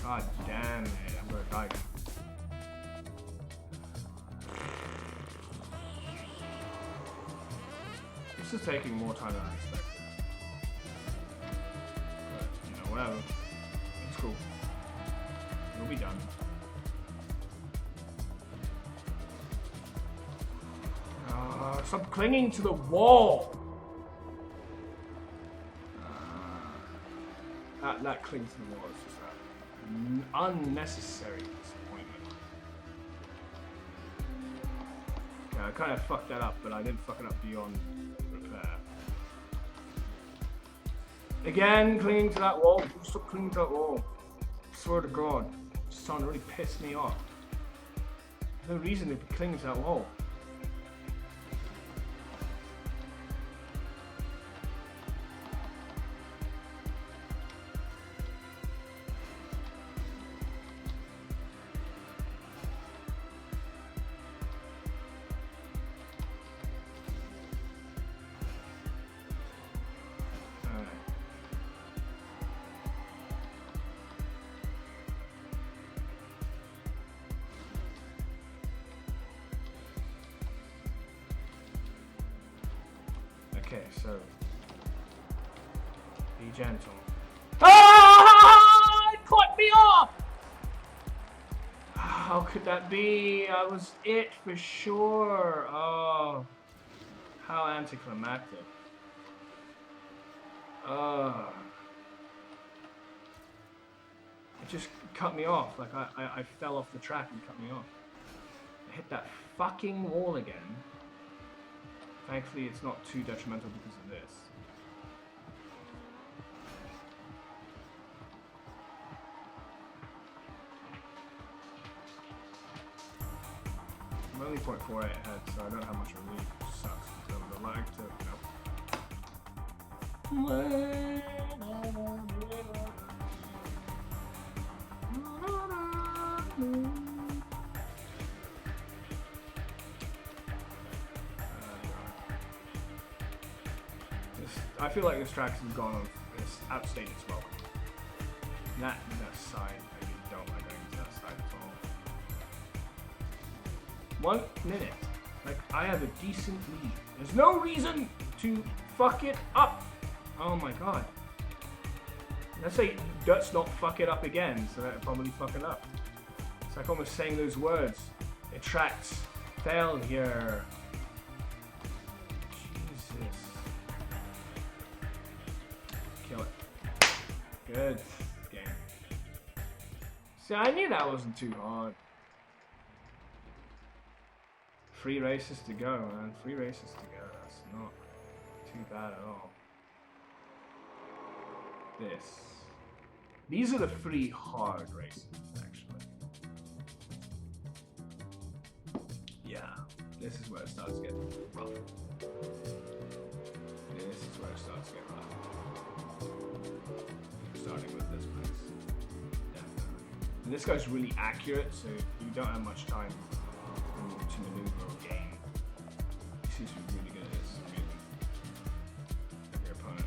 God damn it, I'm gonna die. This is taking more time than I expected. But, you know, whatever. It's cool. We'll be done. Stop clinging to the wall! That clings to the wall. It's just an unnecessary disappointment. Okay, I kind of fucked that up, but I didn't fuck it up beyond repair. Again, clinging to that wall. Stop clinging to that wall. I swear to God, it's starting to really piss me off. There's no reason to be clinging to that wall. Okay, so be gentle. Ah! It caught me off! How could that be? I was it for sure. Oh, how anticlimactic. It just cut me off. Like I fell off the track and cut me off. I hit that fucking wall again. Thankfully, it's not too detrimental because of this. I'm only 0.48 ahead, so I don't have much of a lead, which sucks in terms of lag to, I feel like this track has gone on, it's outstayed its welcome. That side, I really don't like going to that side at all. 1 minute. Like, I have a decent lead. There's no reason to fuck it up. Oh my god. Let's say, let's not fuck it up again, so that'll probably fuck it up. It's like almost saying those words. It tracks failure. Jesus. Kill it. Good game. See, I knew that wasn't too hard. 3 races to go, man. 3 races to go. That's not too bad at all. These are the 3 hard races, actually. Yeah, this is where it starts to get rough. This is where it starts to get rough. Starting with this place. Definitely. And this guy's really accurate, so you don't have much time to maneuver or game. He seems to be really good at this. Your opponent,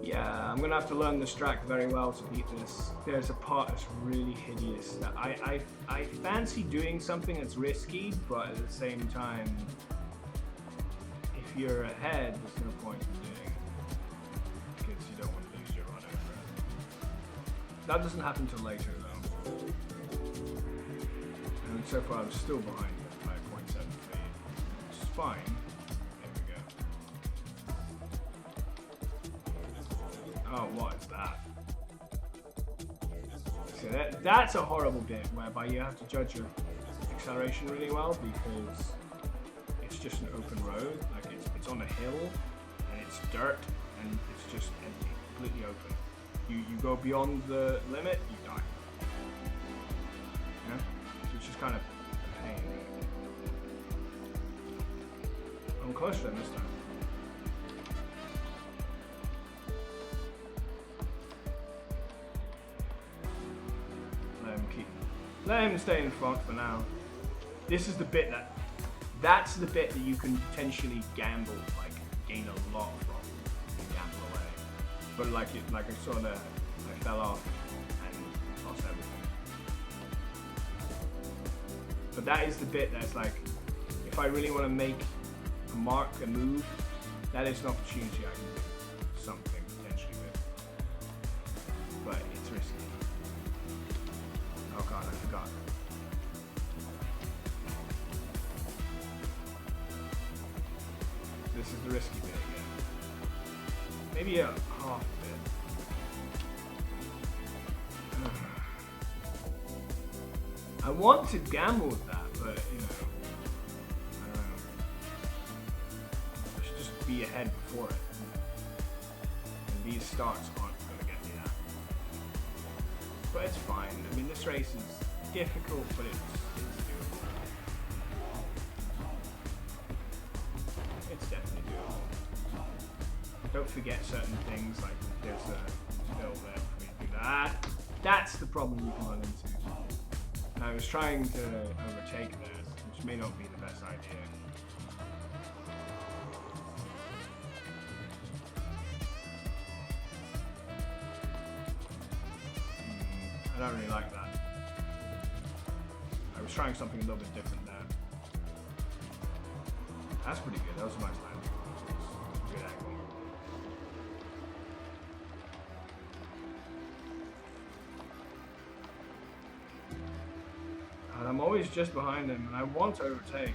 yeah, I'm gonna have to learn this track very well to beat this. There's a part that's really hideous that I fancy doing something that's risky, but at the same time, if you're ahead, there's no point in doing it because you don't want to lose your run over it. That doesn't happen till later though. And so far I'm still behind by 0.7 feet, which is fine. There we go. Oh, what is that? So that's a horrible bit whereby you have to judge your acceleration really well because it's just an open road. Like it's on a hill and it's dirt and it's just empty, completely open. You go beyond the limit, you die. Yeah? Which is kind of a pain. I'm closer than this time. Let him stay in front for now. This is the bit that's the bit that you can potentially gamble, like gain a lot from and gamble away. But like I sort of I fell off and lost everything. But that is the bit that's like, if I really want to make a mark, a move, that is an opportunity I can do something potentially with. But it's risky. Oh god, I forgot. This is the risky bit again. Maybe a half bit. I want to gamble with that, but you know, I don't know. I should just be ahead before it. And these starts aren't going to get me that. But it's fine. I mean, this race is difficult, but it's doable. It's definitely doable. Don't forget certain things, like there's a hill there for me to do that. That's the problem you can run into. And I was trying to overtake there, which may not be the best idea. I don't really like that. I was trying something a little bit different there. That's pretty good. That was a nice landing. Good angle. And I'm always just behind him, and I want to overtake.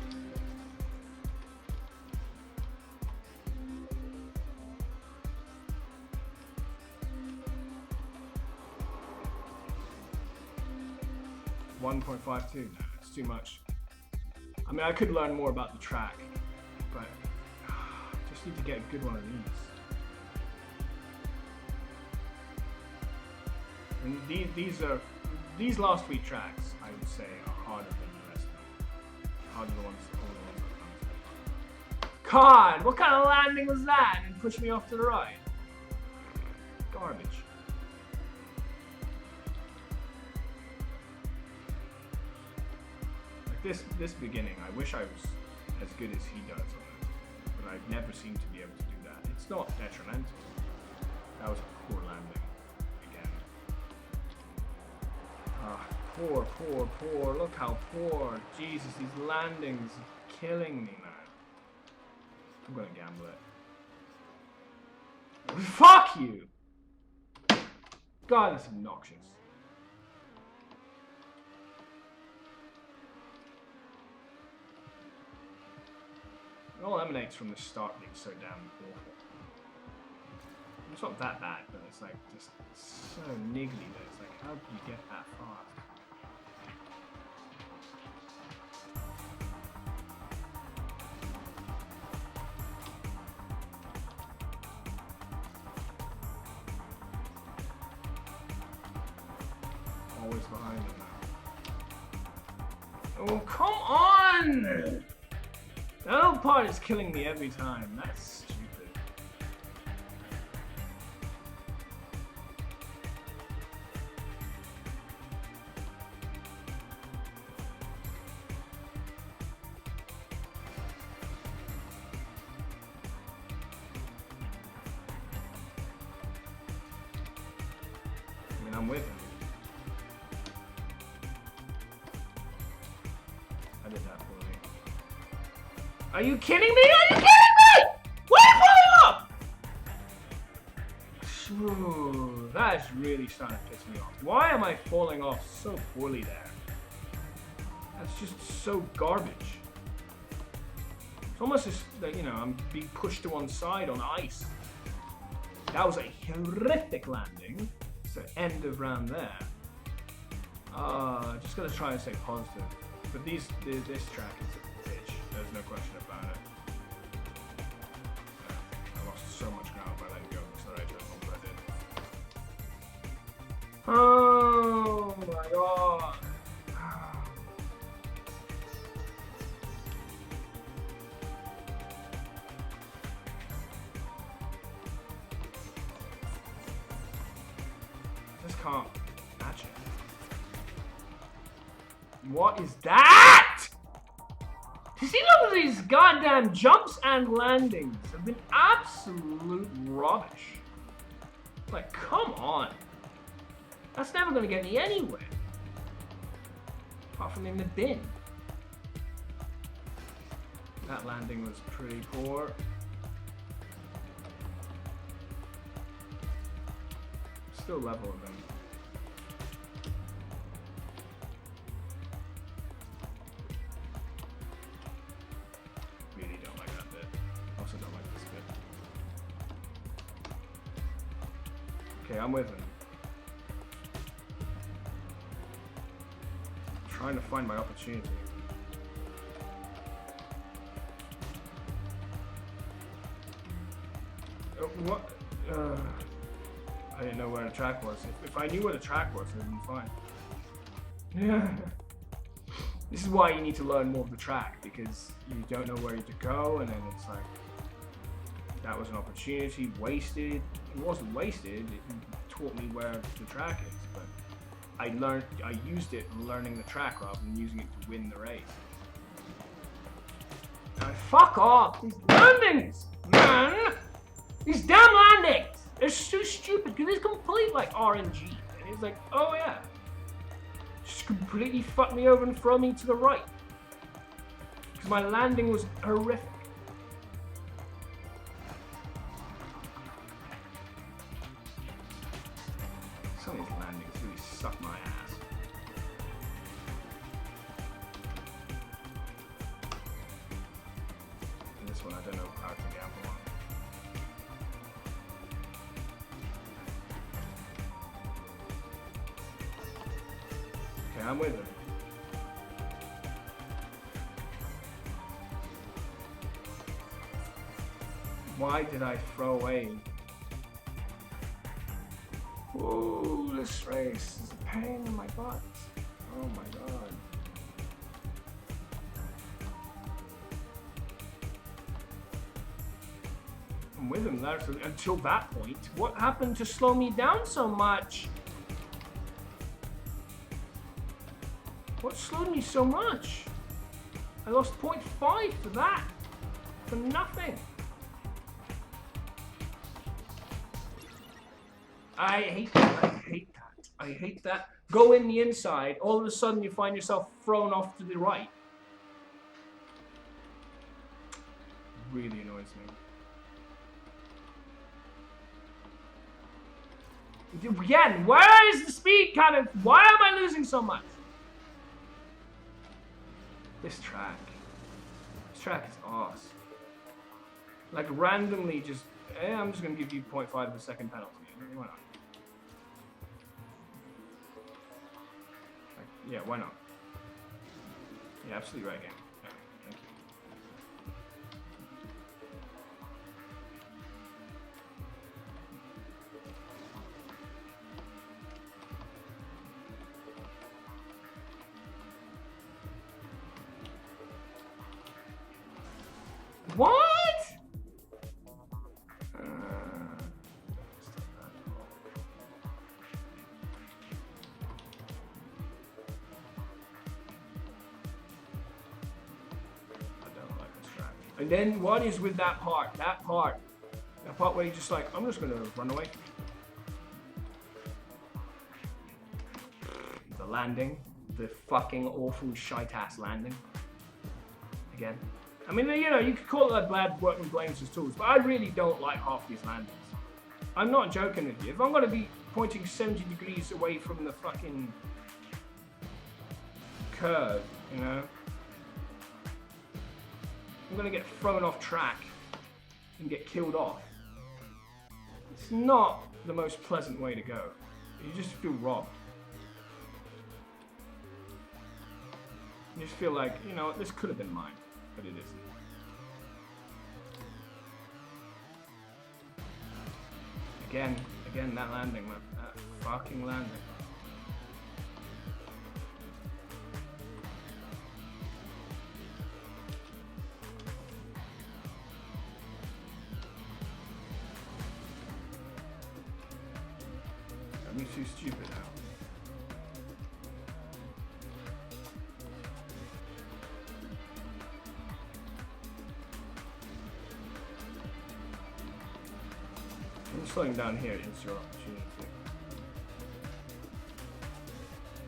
.52. No, it's too much. I mean, I could learn more about the track, but I just need to get a good one of these. And these last 3 tracks, I would say, are harder than the rest of them. Harder than the ones, all the ones that come. God, what kind of landing was that? And pushed me off to the right. Garbage. Like this beginning, I wish I was as good as he does on it, but I've never seemed to be able to do that. It's not detrimental. That was a poor landing again. Ah, poor. Look how poor. Jesus, these landings are killing me, man. I'm gonna gamble it. Fuck you! God, that's obnoxious. It all emanates from the start being so damn awful. It's not that bad, but it's like just so niggly that it's like, how did you get that far? Always behind him now. Oh, come on! The other part is killing me every time. That's stupid. I mean, I'm with him. I did that poorly. Are you kidding me? Are you kidding me? What are you pulling up? Ooh, that is really starting to piss me off. Why am I falling off so poorly there? That's just so garbage. It's almost as like, you know, I'm being pushed to one side on ice. That was a horrific landing. It's the end of round there. Just gonna try and stay positive. But this track is a bitch. There's no question about it. I lost so much ground by letting go of the accelerator as long as I did. Oh my god. I just can't match it. What is that? You see, look at these goddamn jumps and landings have been absolute rubbish. Like, come on. That's never going to get me anywhere. Apart from in the bin. That landing was pretty poor. Still level with them. Really don't like that bit. Also don't like this bit. Okay, I'm with him. Trying to find my opportunity. What? I didn't know where the track was. If I knew where the track was, then it'd be fine. Yeah. This is why you need to learn more of the track, because you don't know where to go, and then it's like, that was an opportunity wasted. It wasn't wasted, it taught me where the track is, but I used it learning the track rather than using it to win the race. Now, fuck off! These landings! Man! These damn landings! They're so stupid because it's complete like RNG. And it's like, oh yeah. Just completely fucked me over and throw me to the right. Because my landing was horrific. Some of these landings really suck my ass. And this one I don't know how to gamble on. Okay, I'm with him. Why did I throw away? Ooh, this race is a pain in my butt. Oh my god. I'm with him there until that point. What happened to slow me down so much? What slowed me so much? I lost 0.5 for that. For nothing. I hate that. I hate that. I hate that. Go in the inside, all of a sudden you find yourself thrown off to the right. Really annoys me. Again, where is the speed kind of... Why am I losing so much? This track is awesome. Like randomly just... I'm just going to give you 0.5 of a second penalty. Why not? Yeah, why not? Yeah, absolutely right, game. Yeah, thank you. What? And then what is with that part? That part where you're just like, I'm just gonna run away. The landing, the fucking awful shite-ass landing. Again. I mean, you know, you could call it a bad workman blames his tools, but I really don't like half these landings. I'm not joking with you. If I'm gonna be pointing 70 degrees away from the fucking curve, you know, I'm gonna get thrown off track and get killed off. It's not the most pleasant way to go. You just feel robbed. You just feel like, you know, this could have been mine, but it isn't. Again, that landing, man. That fucking landing. I'm too stupid now. I'm slowing down here is your opportunity.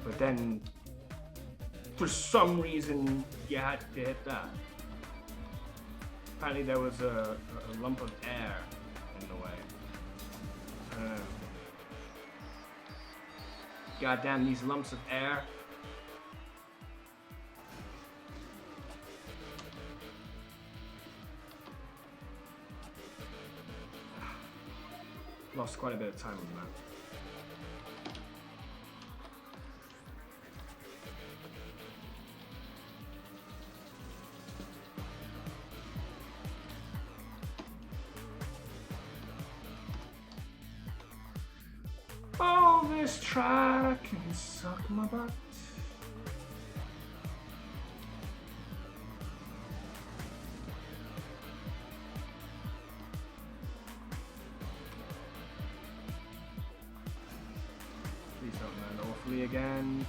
But then, for some reason, you had to hit that. Apparently there was a lump of air in the way. I don't know. Goddamn these lumps of air. Lost quite a bit of time on that. Oh, this track can suck my butt. Please don't land awfully again.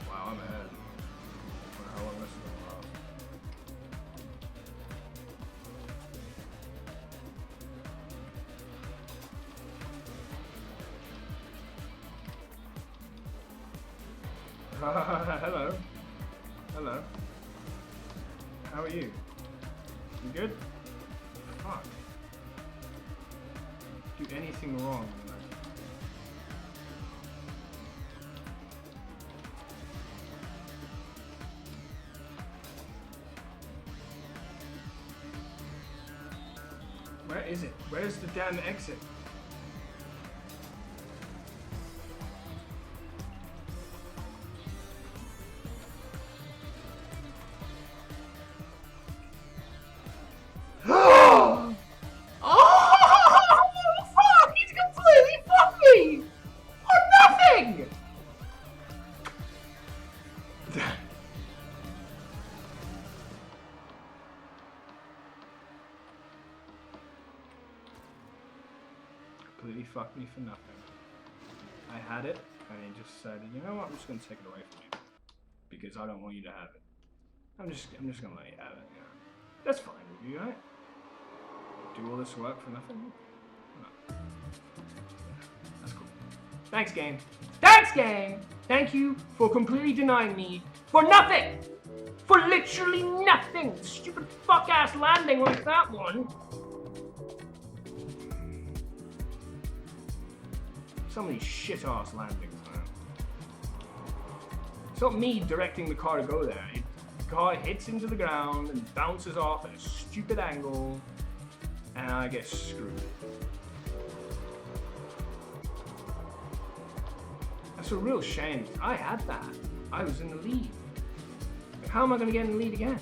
Wow, I'm ahead. I wonder how long this is going to last. Hello. Hello. How are you? You good? Fuck. Do anything wrong. Where is it? Where's the damn exit? completely fucked me for nothing. I had it, and he just said, you know what, I'm just gonna take it away from you. Because I don't want you to have it. I'm just gonna let you have it, you know. That's fine with you, right? Do all this work for nothing? No. That's cool. Thanks, game. Thanks, game! Thank you for completely denying me for nothing! For literally nothing! Stupid fuck-ass landing like that one. Some of these shit-ass landings, man. It's not me directing the car to go there. The car hits into the ground and bounces off at a stupid angle, and I get screwed. That's a real shame. I had that. I was in the lead. Like, how am I going to get in the lead again?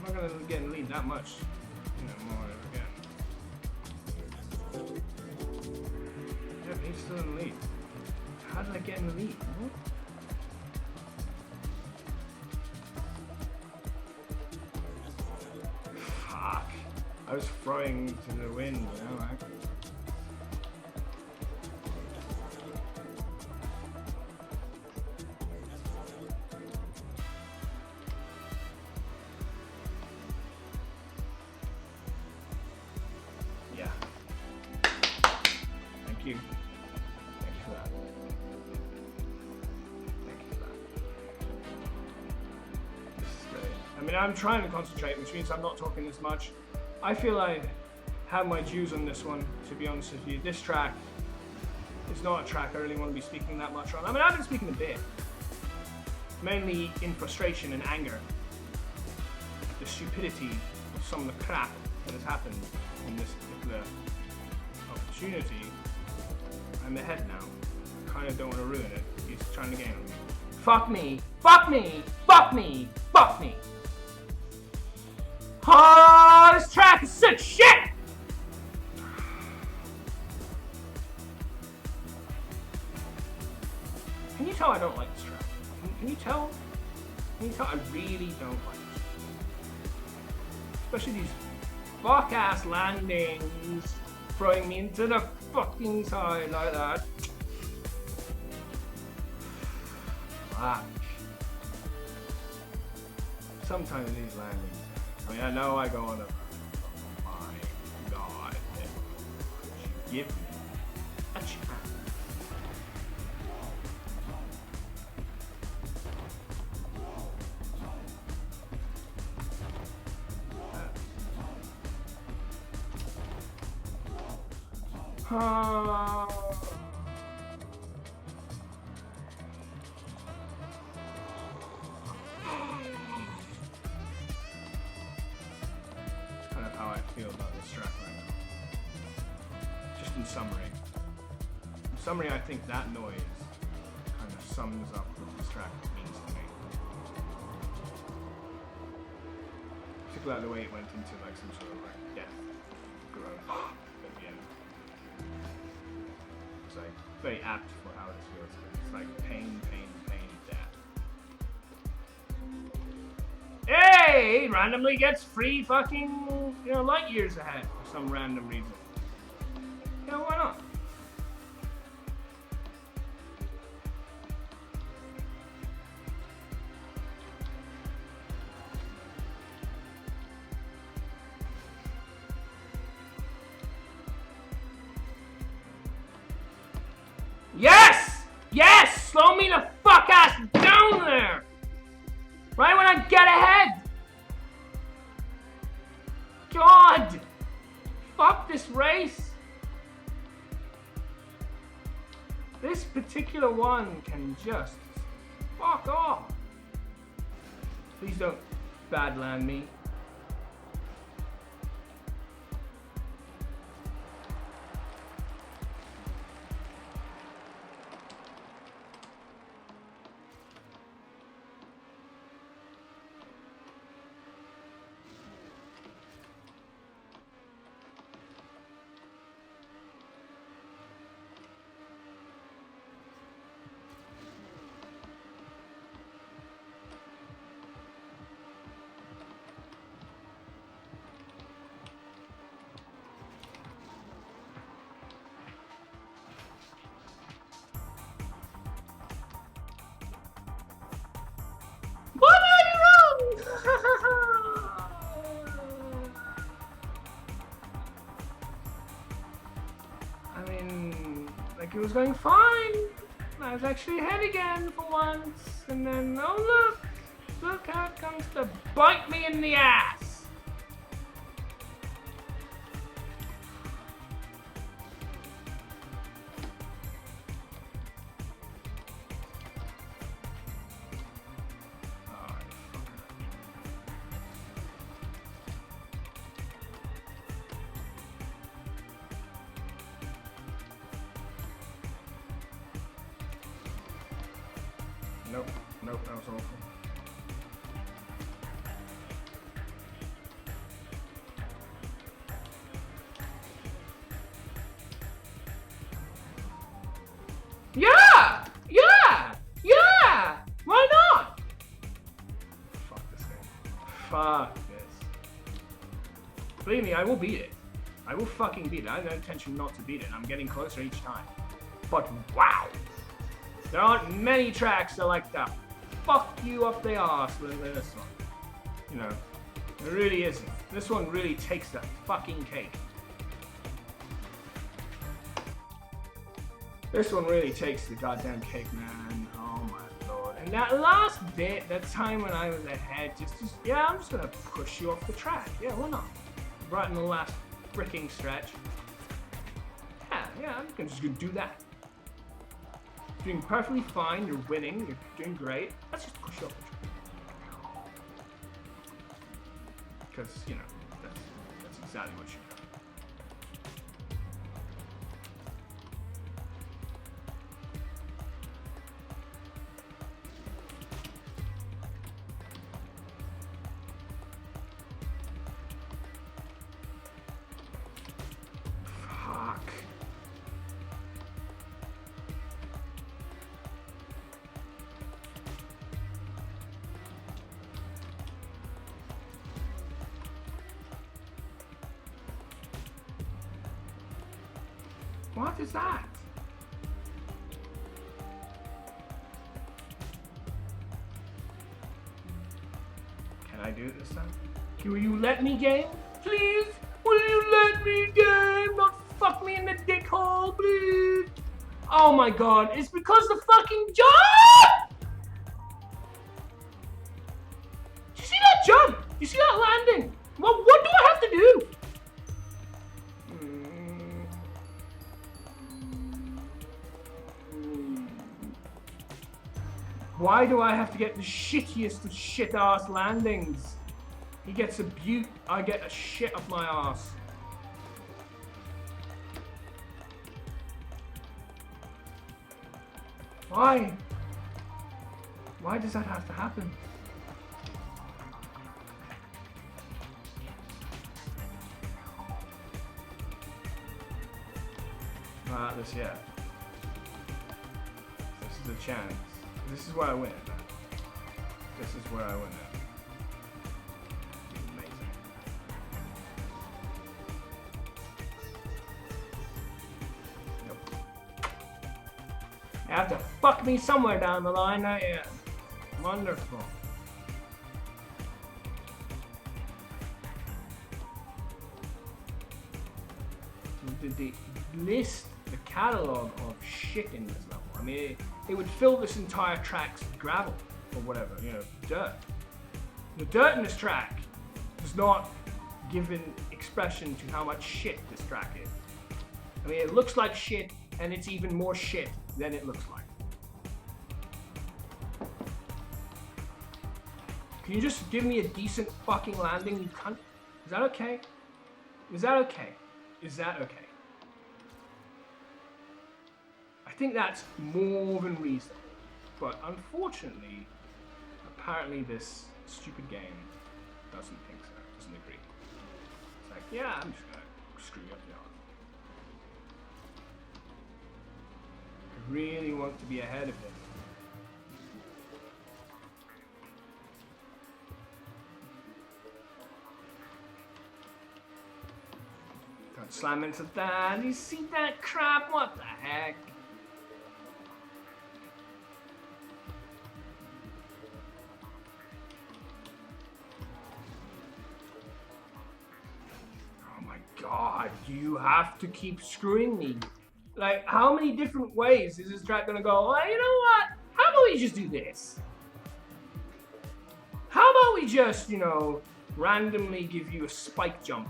I'm not going to get in the lead that much, you know, more again. Yeah, but he's still in the lead. How did I get in the lead? Huh? Fuck. I was throwing to the wind, you know, right? Yeah. Thank you. Thank you for that. Thank you for that. This is great. I mean, I'm trying to concentrate, which means I'm not talking as much. I feel I have my dues on this one, to be honest with you. This track is not a track I really want to be speaking that much on. I mean, I've been speaking a bit. Mainly in frustration and anger. The stupidity of some of the crap that has happened in this particular opportunity. I'm ahead now. Kind of don't want to ruin it. He's trying to gain on me. Fuck me! Fuck me! Fuck me! Fuck me! Oh, this track is such shit! Can you tell I don't like this track? Can you tell? Can you tell I really don't like it? Especially these fuck-ass landings throwing me into the fucking side like that. Fuck. Sometimes these landings, I mean, I know I go on a, oh my god, could you give me a chance? Kind of how I feel about this track right now. Just in summary. In summary, I think that noise kind of sums up what this track means to me. Particularly the way it went into like some sort of like death groan at the end. It's like very apt for how this feels. It's like pain, pain, pain, death. Hey! Randomly gets free fucking, you know, light years ahead for some random reason. You know, why not? Yes! Yes! Slow me the fuck ass down there! Right when I get ahead! God! Fuck this race! This particular one can just fuck off. Please don't badland me. was going fine. I was actually ahead again for once. And then, oh look! Look how it comes to bite me in the ass! Nope, nope, that was awful. Yeah! Yeah! Yeah! Why not? Fuck this game. Fuck this. Believe me, I will beat it. I will fucking beat it. I have no intention not to beat it. I'm getting closer each time. But wow! There aren't many tracks that like that fuck you up the arse than this one. You know, it really isn't. This one really takes the fucking cake. This one really takes the goddamn cake, man. Oh my lord. And that last bit, that time when I was ahead, yeah, I'm just gonna push you off the track. Yeah, why not? Right in the last freaking stretch. Yeah, I'm just gonna do that. Doing perfectly fine, you're winning, you're doing great. Let's just push you off the track. Because, you know, that's exactly what you do. Fuck. What is that? Can I do it this time? Will you let me game? Please? Will you let me game? Not fuck me in the dick hole, please? Oh my god, it's because the fucking jump! Did you see that jump? Did you see that landing? What do I have to do? Why do I have to get the shittiest of shit-ass landings? He gets a butte, I get a shit up my ass. Why? Why does that have to happen? Not this yet. This is a chance. This is where I win it, man. This is where I win it. Amazing. Nope. You have to fuck me somewhere down the line, not yet. Wonderful. The list, the catalog of shit in this level. I mean, it would fill this entire track's gravel or whatever, you know, dirt. The dirt in this track does not give an expression to how much shit this track is. I mean, it looks like shit, and it's even more shit than it looks like. Can you just give me a decent fucking landing, you cunt? Is that okay? Is that okay? Is that okay? I think that's more than reasonable. But unfortunately, apparently this stupid game doesn't think so, doesn't agree. It's like, yeah, I'm just gonna screw you up the arse. I really want to be ahead of him. Don't slam into that. You see that crap? What the heck? Oh my god, you have to keep screwing me. Like, how many different ways is this track gonna go, well, you know what? How about we just do this? How about we just, you know, randomly give you a spike jump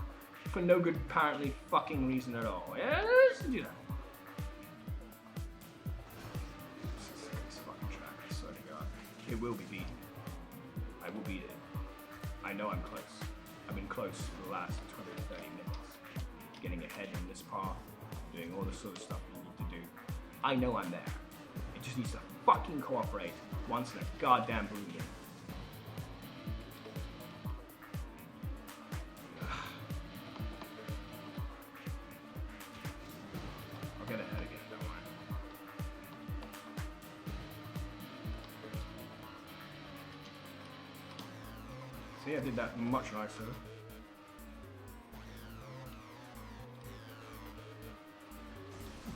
for no good apparently fucking reason at all? Yeah, let's do that. This fucking track, I swear to God. It will be beaten. I will beat it. I know I'm close. I've been close for the last 20 to 30 minutes. Getting ahead in this path, doing all the sort of stuff you need to do. I know I'm there. It just needs to fucking cooperate once in a goddamn blue moon. I'll get ahead again, don't worry. See, I did that much nicer.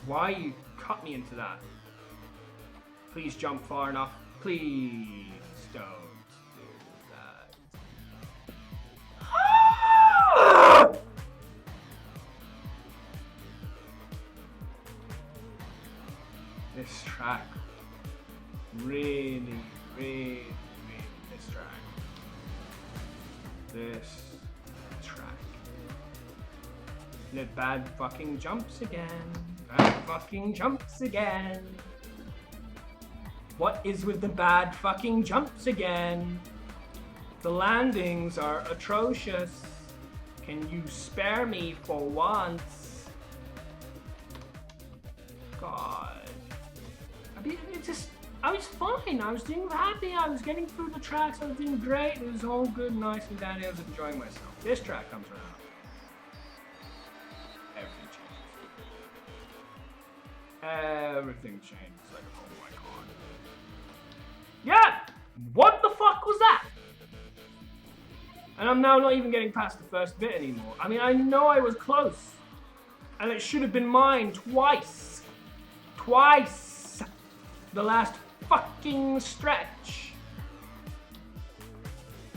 Why you cut me into that? Please jump far enough. Please don't do that. This track. Really, really, this track. This track. And it bad fucking jumps again. Bad fucking jumps again. What is with the bad fucking jumps again? The landings are atrocious. Can you spare me for once? God. I mean, I was fine. I was doing happy. I was getting through the tracks. I was doing great. It was all good, nice, and dandy. I was enjoying myself. This track comes around. Everything changes. Like, oh my God. Yeah! What the fuck was that? And I'm now not even getting past the first bit anymore. I mean, I know I was close. And it should have been mine twice. Twice. The last fucking stretch.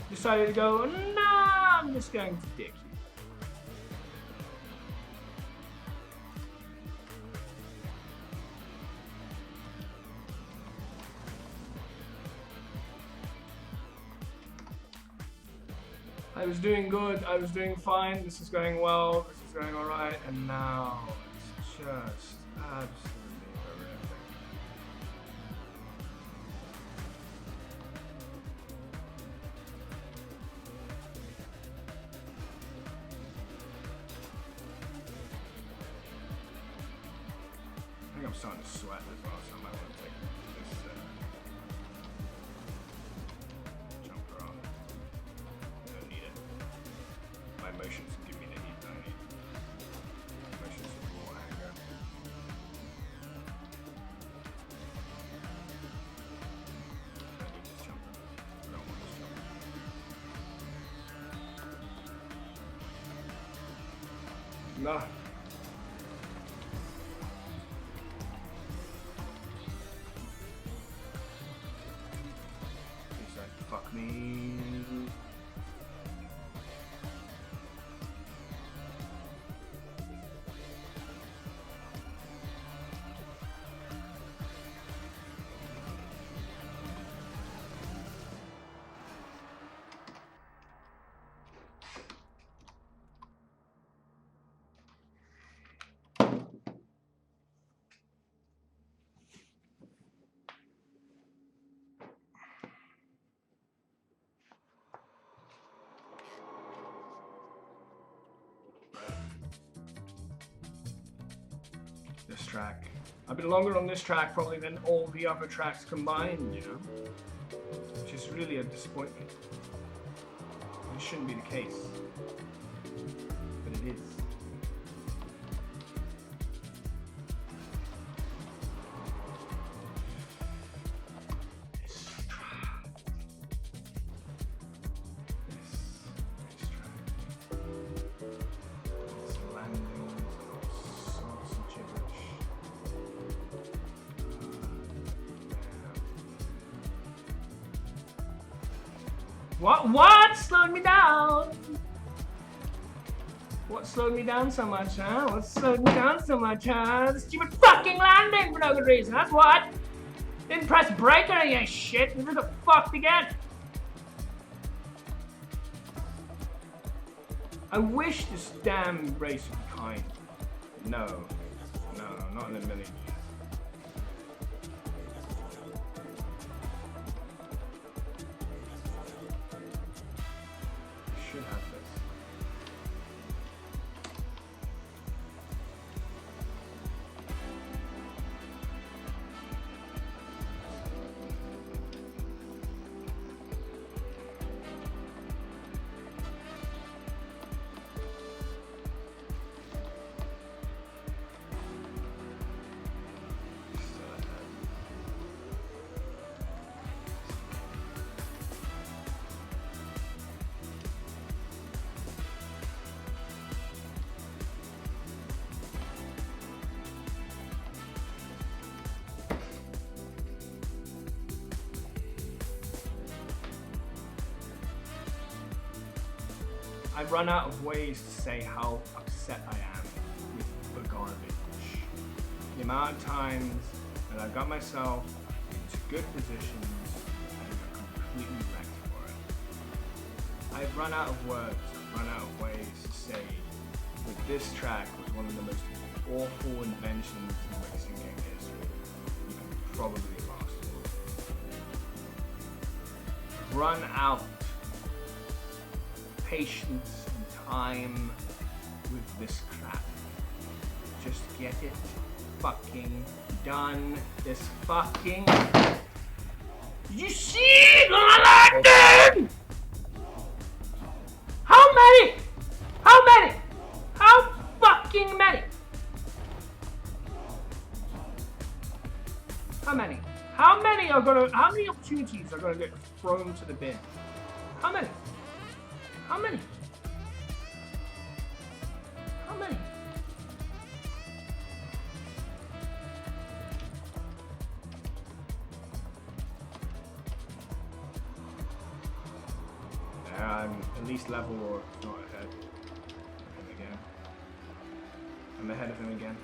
Decided to go, nah, I'm just going to dick you. I was doing good, I was doing fine, this is going well, this is going alright, and now it's just absolutely horrific. I think I'm starting to sweat as well, so I might want to take this jumper off. My emotions give me the heat that I need. Emotions of raw anger. I need this jumper. I don't want this jumper. No. Please don't fuck me. This track. I've been longer on this track probably than all the other tracks combined, you know? Which is really a disappointment. It shouldn't be the case. But it is. What slowed me down? What What slowed me down so much, huh? What slowed me down so much, huh? The stupid fucking landing for no good reason, that's what! Didn't press brake or any shit, we just fucked again. I wish this damn race would be kind. No, not in a million years. I should have this. I've run out of ways to say how upset I am with the garbage. The amount of times that I've got myself into good positions and got completely wrecked for it. I've run out of words, I've run out of ways to say that this track was one of the most awful inventions in racing game history. You can probably have asked for. Run out patience and time with this crap. Just get it fucking done. This fucking... Did you see the landing? How many? How many? How fucking many? How many? How many opportunities are gonna get thrown to the bin? How many? How many? How many? I'm at least level or not ahead of him again. I'm ahead of him again.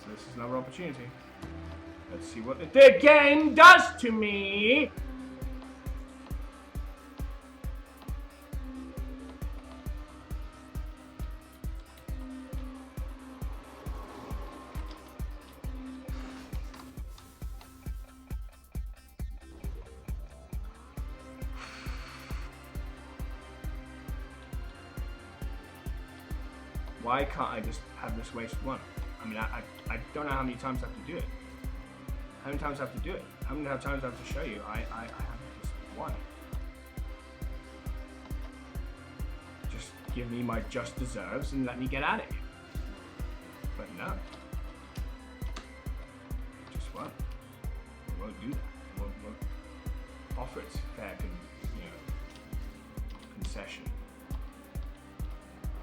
So this is another opportunity. Let's see what the game does to me. Why can't I just have this race won? I mean, I don't know how many times I have to do it. How many times I have to do it? How many times I have to show you? I have just won. Just give me my just deserves and let me get out of here. But no. Just won't. It won't do that. It won't offer its fair concession.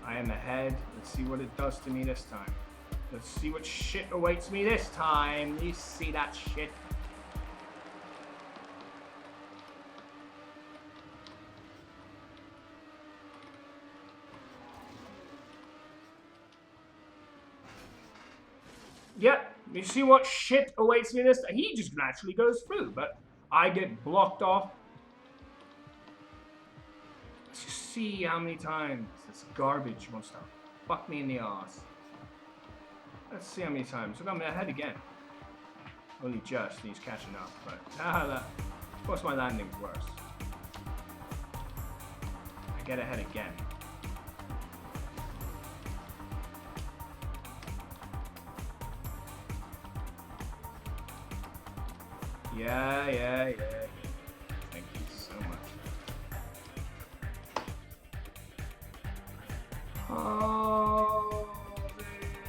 I am ahead. Let's see what it does to me this time. Let's see what shit awaits me this time. You see that shit? Yep. You see what shit awaits me this time? He just naturally goes through, but I get blocked off. Let's just see how many times this garbage wants to fuck me in the ass. Let's see how many times. Look, I'm ahead again. Only just, he's catching up, but of course my landing's worse. I get ahead again. Yeah. Thank you so much. Oh,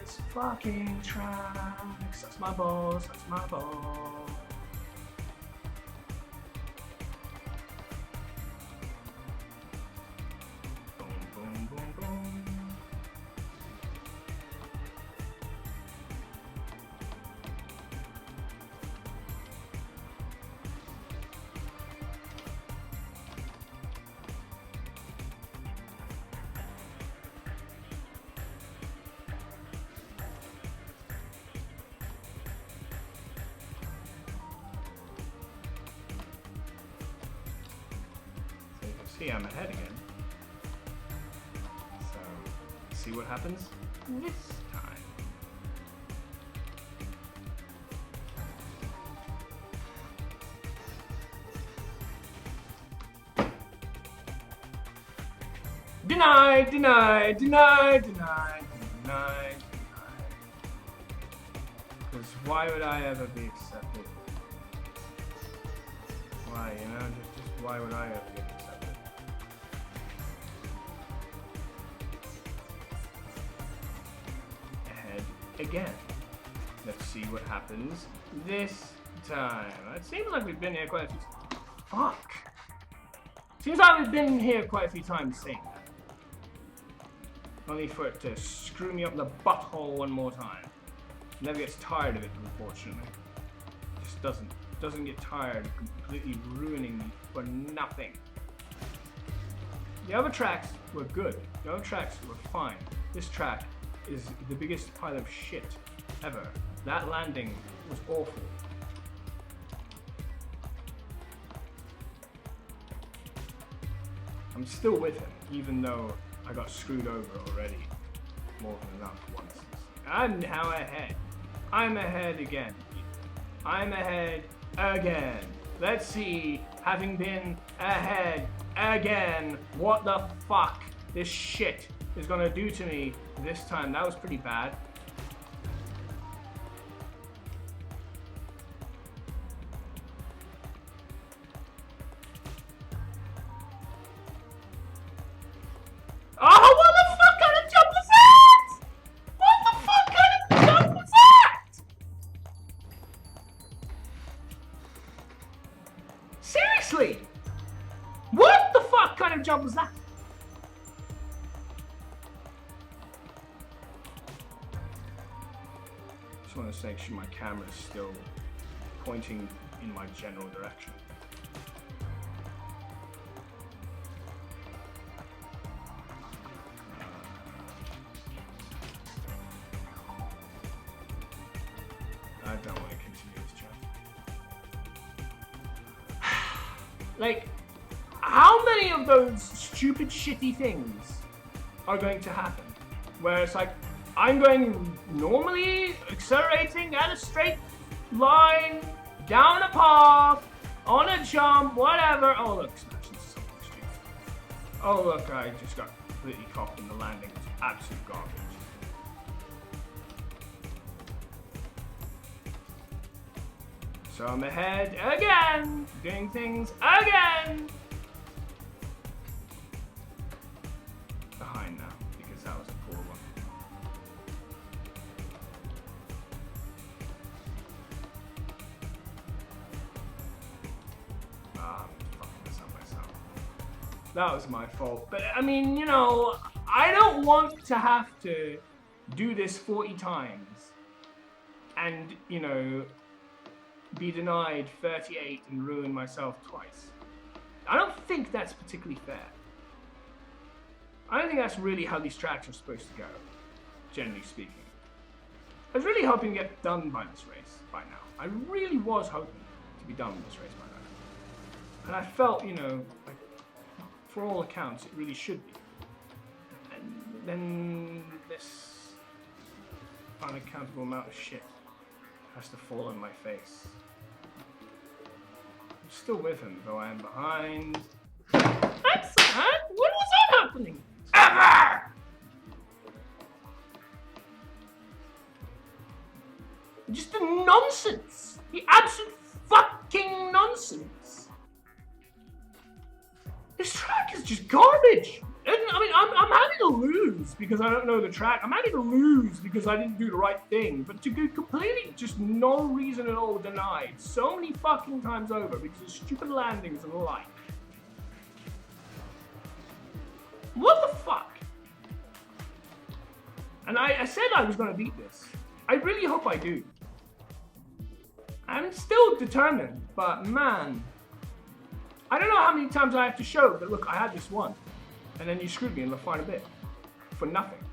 this fucking tracks. That's my balls. That's my balls. Boom, boom, boom, boom. See, I'm ahead again. So, see what happens this time. Denied, denied, denied, denied, denied, denied. Because why would I ever be accepted? Why, you know, just why would I ever be accepted? Ahead again. Let's see what happens this time. It seems like we've been here quite a few times. Fuck! Seems like we've been here quite a few times saying that. Only for it to screw me up in the butthole one more time. Never gets tired of it, unfortunately. Just doesn't get tired of completely ruining me for nothing. The other tracks were good. The other tracks were fine. This track is the biggest pile of shit ever. That landing was awful. I'm still with him, even though I got screwed over already more than enough once. I'm now ahead. I'm ahead again. I'm ahead again. Let's see, having been ahead again, what the fuck this shit is gonna do to me this time. That was pretty bad. Oh, what the fuck kind of jump was that? What the fuck kind of jump was that? Seriously? What the fuck kind of jump was that? Just want to make sure my camera is still pointing in my general direction. I don't want to continue this chat. Like, how many of those stupid, shitty things are going to happen? Where it's like, I'm going normally, accelerating at a straight line, down a path, on a jump, whatever. Oh, look, smashing something stupid. Oh, look, I just got completely cocked in the landing. It's absolute garbage. So I'm ahead again, doing things again. Behind now, because that was a poor one. I'm fucking this up myself. That was my fault. But I mean, you know, I don't want to have to do this 40 times and, you know, be denied 38 and ruin myself twice. I don't think that's particularly fair. I don't think that's really how these tracks are supposed to go, generally speaking. I was really hoping to get done by this race by now. I really was hoping to be done with this race by now. And I felt, you know, like, for all accounts, it really should be. And then this unaccountable amount of shit has to fall on my face. I'm still with him, though I am behind. That's sad. When was that happening? Ever! Just the nonsense. The absolute fucking nonsense. This track is just garbage. And, I mean, I'm happy to lose because I don't know the track. I'm happy to lose because I didn't do the right thing. But to go completely, just no reason at all denied so many fucking times over because of stupid landings and the like. What the fuck? And I said I was going to beat this. I really hope I do. I'm still determined, but man, I don't know how many times I have to show that, look, I had this one. And then you screwed me in the final bit. For nothing.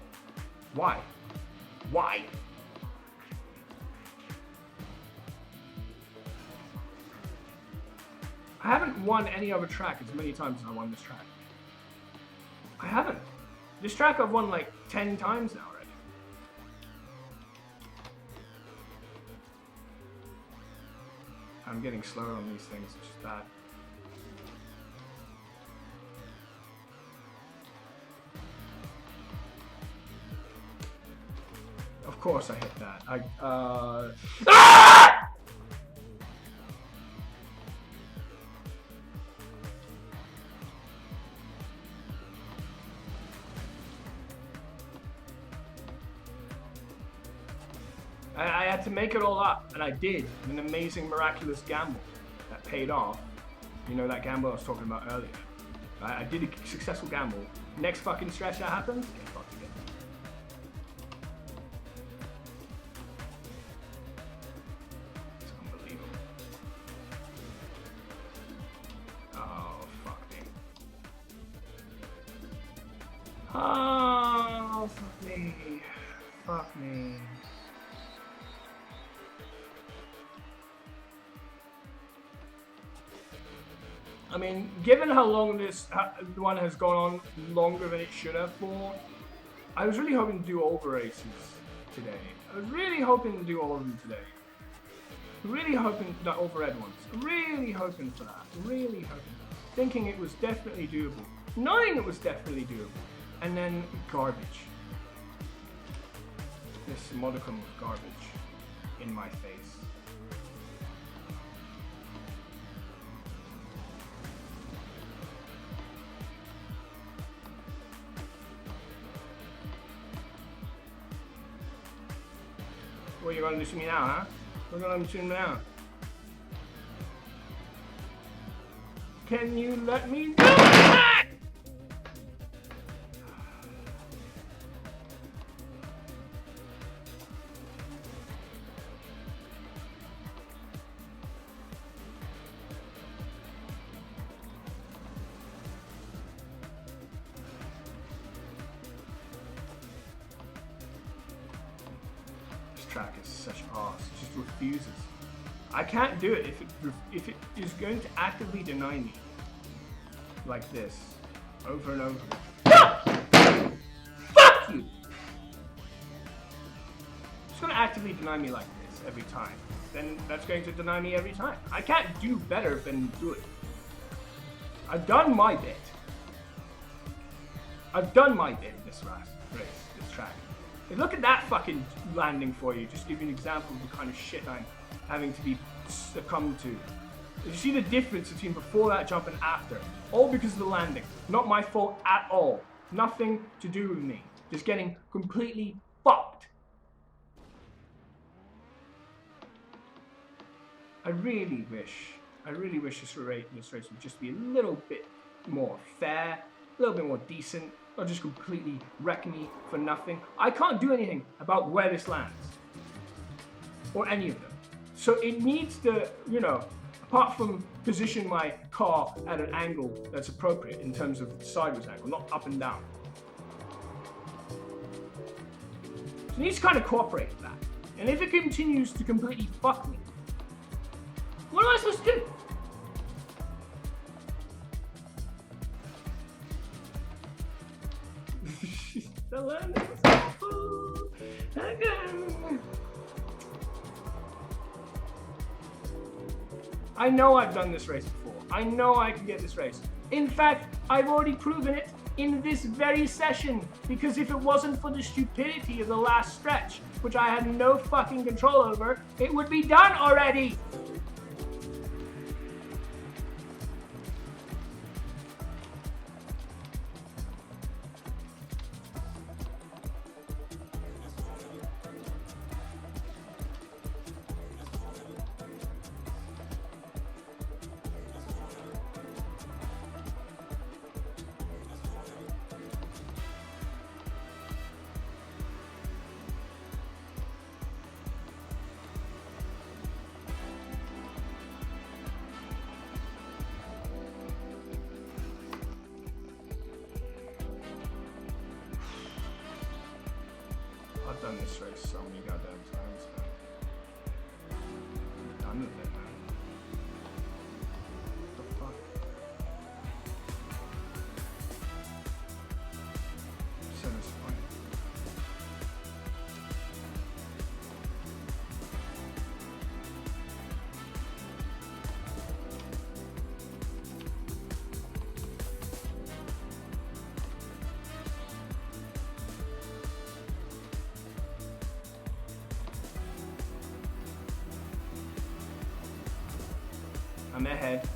Why? Why? I haven't won any other track as many times as I won this track. I haven't. This track I've won like 10 times now already. I'm getting slower on these things, which is bad. Of course I hit that. Ah! I had to make it all up, and I did. An amazing, miraculous gamble that paid off. You know that gamble I was talking about earlier. I did a successful gamble. Next fucking stretch that happens, get fucked again. It's unbelievable. Oh, fuck me. Oh, fuck me. Fuck me. I mean, given how long this one has gone on longer than it should have for, I was really hoping to do all the races today. I was really hoping to do all of them today. Really hoping, not all the red ones. Really hoping for that. Really hoping. Thinking it was definitely doable. Knowing it was definitely doable. And then garbage. This modicum of garbage in my face. What are you going to do to me now, huh? What are you going to do to me now? Can you let me do that? Track is such arse. It just refuses. I can't do it if it is going to actively deny me like this over and over. Fuck you! It's going to actively deny me like this every time. Then that's going to deny me every time. I can't do better than do it. I've done my bit. I've done my bit in this race, this track. Look at that fucking landing for you. Just give you an example of the kind of shit I'm having to be succumbed to. You see the difference between before that jump and after? All because of the landing. Not my fault at all. Nothing to do with me. Just getting completely fucked. I really wish this race would just be a little bit more fair, a little bit more decent. Not just completely wreck me for nothing. I can't do anything about where this lands. Or any of them. So it needs to, you know, apart from position my car at an angle that's appropriate in terms of sideways angle, not up and down. So it needs to kind of cooperate with that. And if it continues to completely fuck me, what am I supposed to do? The landing was awful again. I know I've done this race before. I know I can get this race. In fact, I've already proven it in this very session, because if it wasn't for the stupidity of the last stretch, which I had no fucking control over, it would be done already. I've done this race so many goddamn times, man. I'm done with it, man. What the fuck? I'm ahead.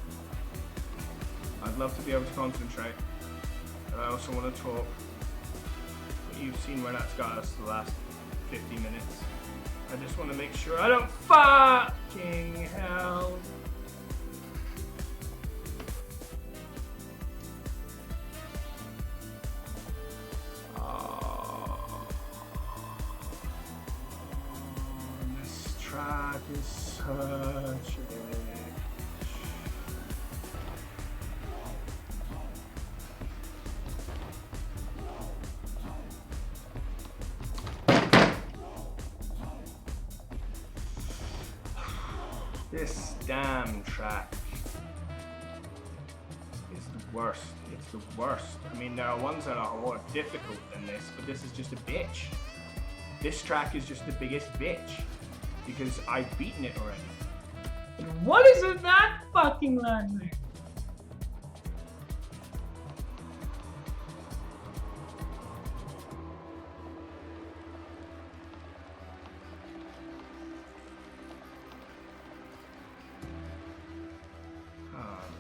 I'd love to be able to concentrate, but I also want to talk. But you've seen where that's got us the last 50 minutes. I just want to make sure I don't fucking hell. This track is such a This damn track is the worst. It's the worst. I mean, there are ones that are more difficult than this, but this is just a bitch. This track is just the biggest bitch because I've beaten it already. What is it that fucking landing?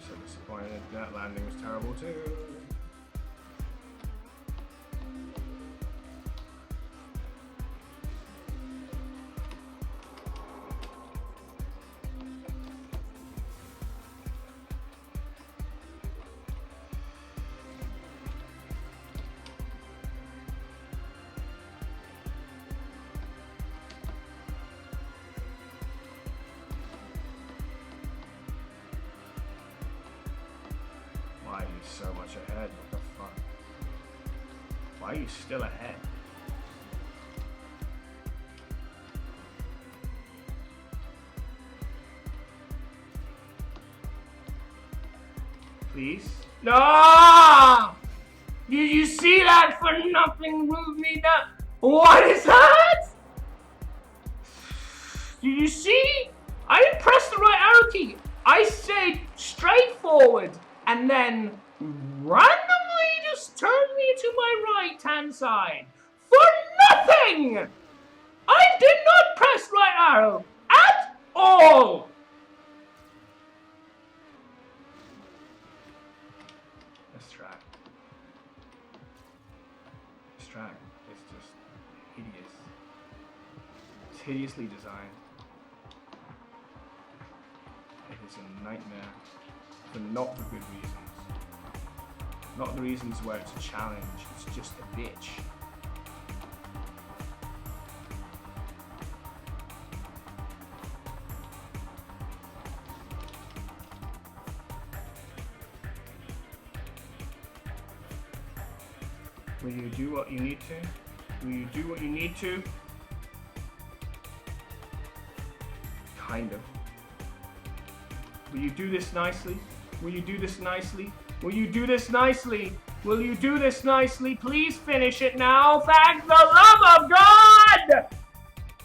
So disappointed. That landing was terrible too. Why are you so much ahead? What the fuck? Why are you still ahead? Please? No! Did you see that for nothing move me down? What is that? Did you see? I didn't press the right arrow key. I stayed straight forward. And then randomly just turned me to my right hand side for nothing! I did not press right arrow at all! This track is just hideous. It's hideously designed. It is a nightmare. But not for good reasons. Not the reasons where it's a challenge, it's just a bitch. Will you do what you need to? Will you do what you need to? Kind of. Will you do this nicely? Will you do this nicely? Will you do this nicely? Will you do this nicely? Please finish it now. Thank the love of God!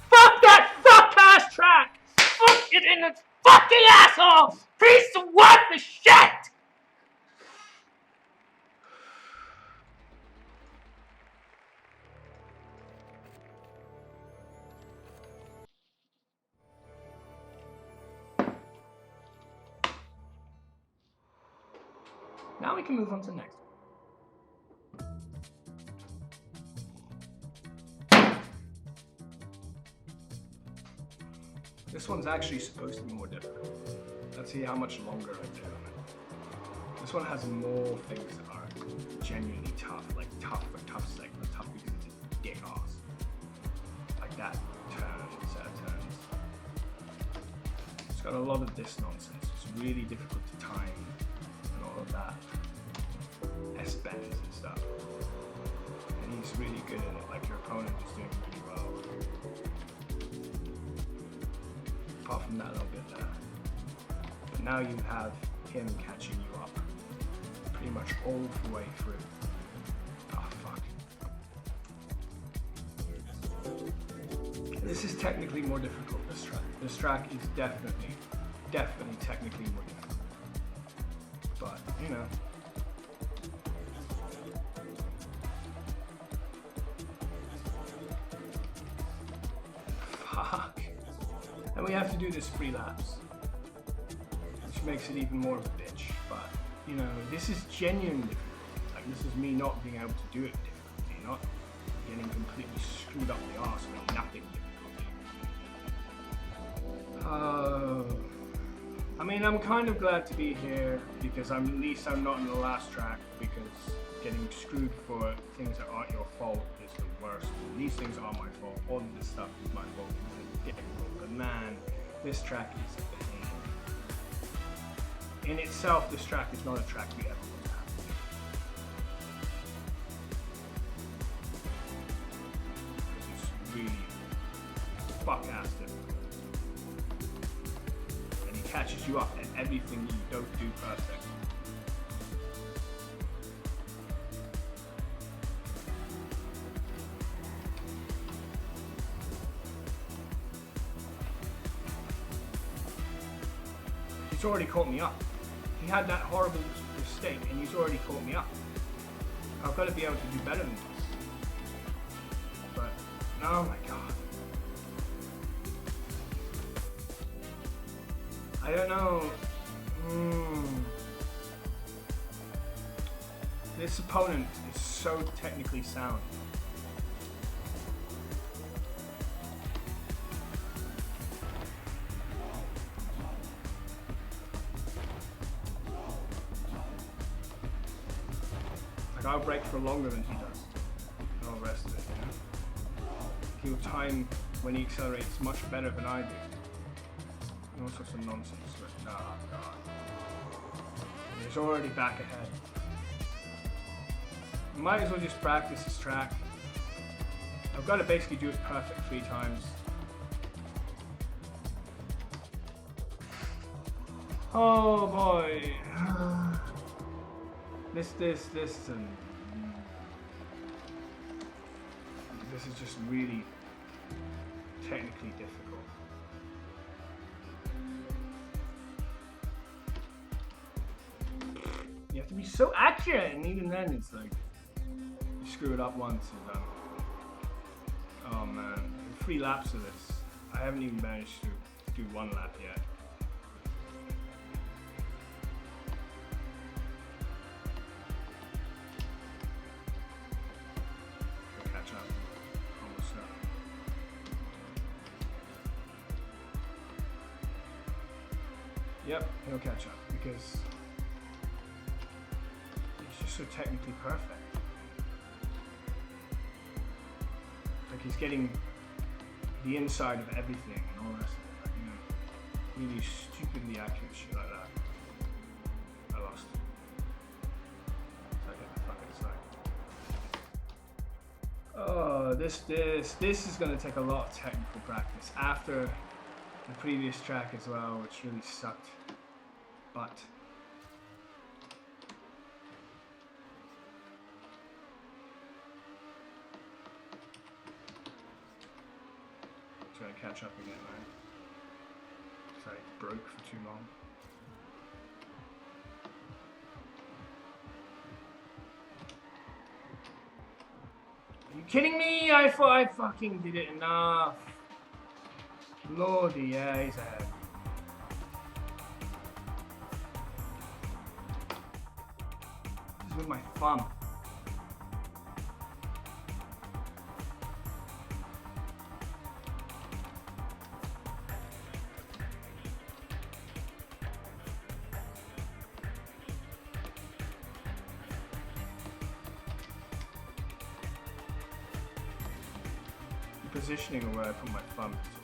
Fuck that fuck-ass track! Fuck it in its fucking asshole! Piece of worthless shit! Now we can move on to the next one. This one's actually supposed to be more difficult. Let's see how much longer I do on it. This one has more things that are genuinely tough, like tough for tough sake, but tough because it's a dick ass. Like that turn, set of turns. It's got a lot of this nonsense. It's really difficult to time and all of that. S-bends and stuff. And he's really good at it, like your opponent is doing really well. Apart from that little bit there. But now you have him catching you up pretty much all the way through. Oh fuck. This is technically more difficult, this track. This track is definitely technically more difficult. But, you know. Fuck. And we have to do this 3 laps. Which which makes it even more of a bitch. But you know, this is genuine difficulty. Like this is me not being able to do it difficulty, not getting completely screwed up the arse with nothing difficulty. I mean, I'm kind of glad to be here because at least I'm not in the last track, because getting screwed for things that aren't your fault is the worst. These things are my fault. All of this stuff is my fault. It's difficult, but man, this track is a pain. In itself, this track is not a track we ever want to have. It's really fuck-ass difficult. And he catches you up at everything you don't do perfect. He's already caught me up. He had that horrible mistake and he's already caught me up. I've got to be able to do better than this. But, oh my god. I don't know. This opponent is so technically sound. Like I'll brake for longer than he does, and all the rest of it, you know? He'll time when he accelerates much better than I do. And all sorts of nonsense, but oh god. He's already back ahead. Might as well just practice this track. I've got to basically do it perfect 3 times. Oh boy. This is just really technically difficult. You have to be so accurate, and even then it's like you screw it up once and done. Oh man, 3 laps of this. I haven't even managed to do 1 lap yet. Yep, he'll catch up because he's just so technically perfect. Like he's getting the inside of everything and all that stuff. Like, you know, really stupidly accurate shit like that. I lost. So I get the fuck outside. Oh, this is gonna take a lot of technical practice after the previous track as well, which really sucked. But trying to catch up again, right? So I broke for too long. Are you kidding me? I thought I fucking did it enough. Lordy, yeah, he's ahead. This is with my thumb. The positioning of where I put my thumb is just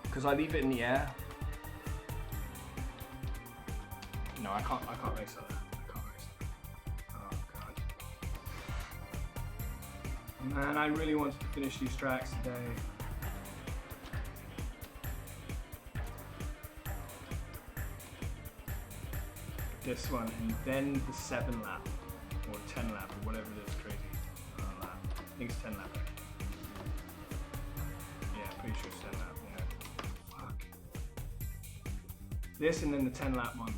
because I leave it in the air. No, I can't race like that. I can't race like that. Oh god. Man, I really wanted to finish these tracks today. This one, and then the 7 lap, or 10 lap, or whatever it is, crazy lap. I think it's 10 lap. Yeah, pretty sure it's 10 lap. This and then the 10 lap one.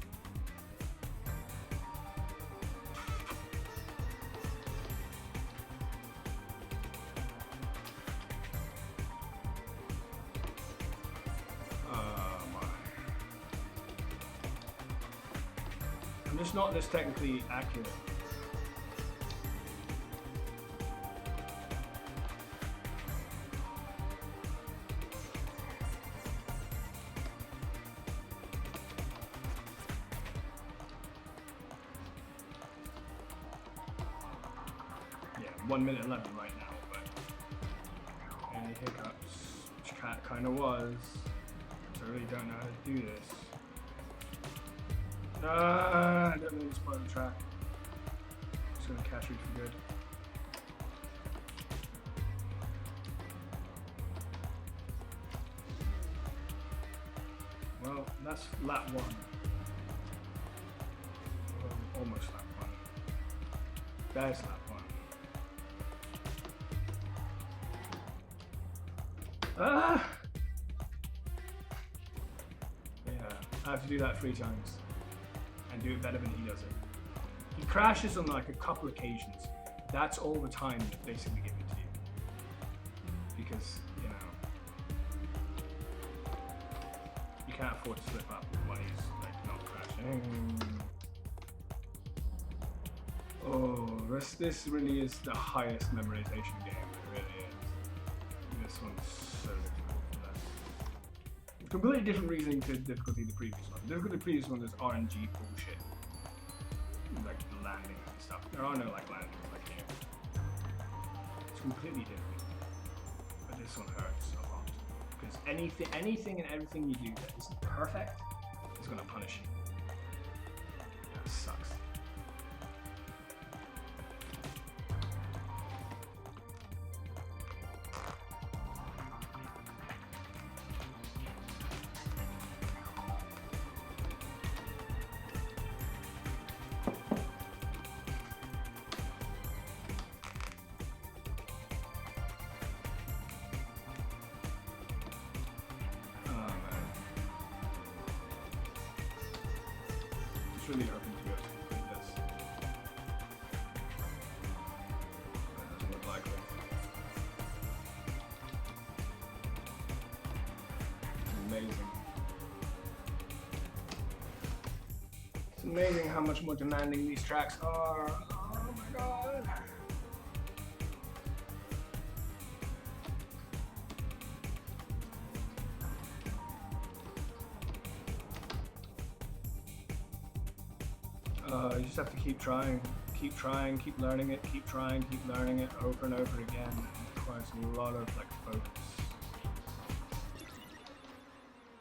just not this technically accurate. Yeah, 1 minute 11 right now, but any hiccups, which cat kind of was. So I really don't know how to do this. I don't mean to spoil the track. It's gonna cash read for good. Well, that's lap 1. Almost lap 1. There's lap 1. Ah! Yeah, I have to do that 3 times. And do it better than he does it. He crashes on like a couple occasions. That's all the time that's basically given to you. Because, you know, you can't afford to slip up while he's like not crashing. Oh, this really is the highest memorization game. It really is. This one's so difficult for that. Completely different reasoning to the difficulty of the previous one. The difficulty of the previous one is RNG bullshit. Like landing and stuff. There are no like landings like here. It's completely different. But this one hurts a lot. Because anything and everything you do that isn't perfect is gonna punish you. That sucks. Really hoping to be able to complete this. That doesn't look likely. It's amazing. It's amazing how much more demanding these tracks are. Oh my god. You just have to keep trying, keep learning it, keep learning it over and over again. It requires a lot of like focus,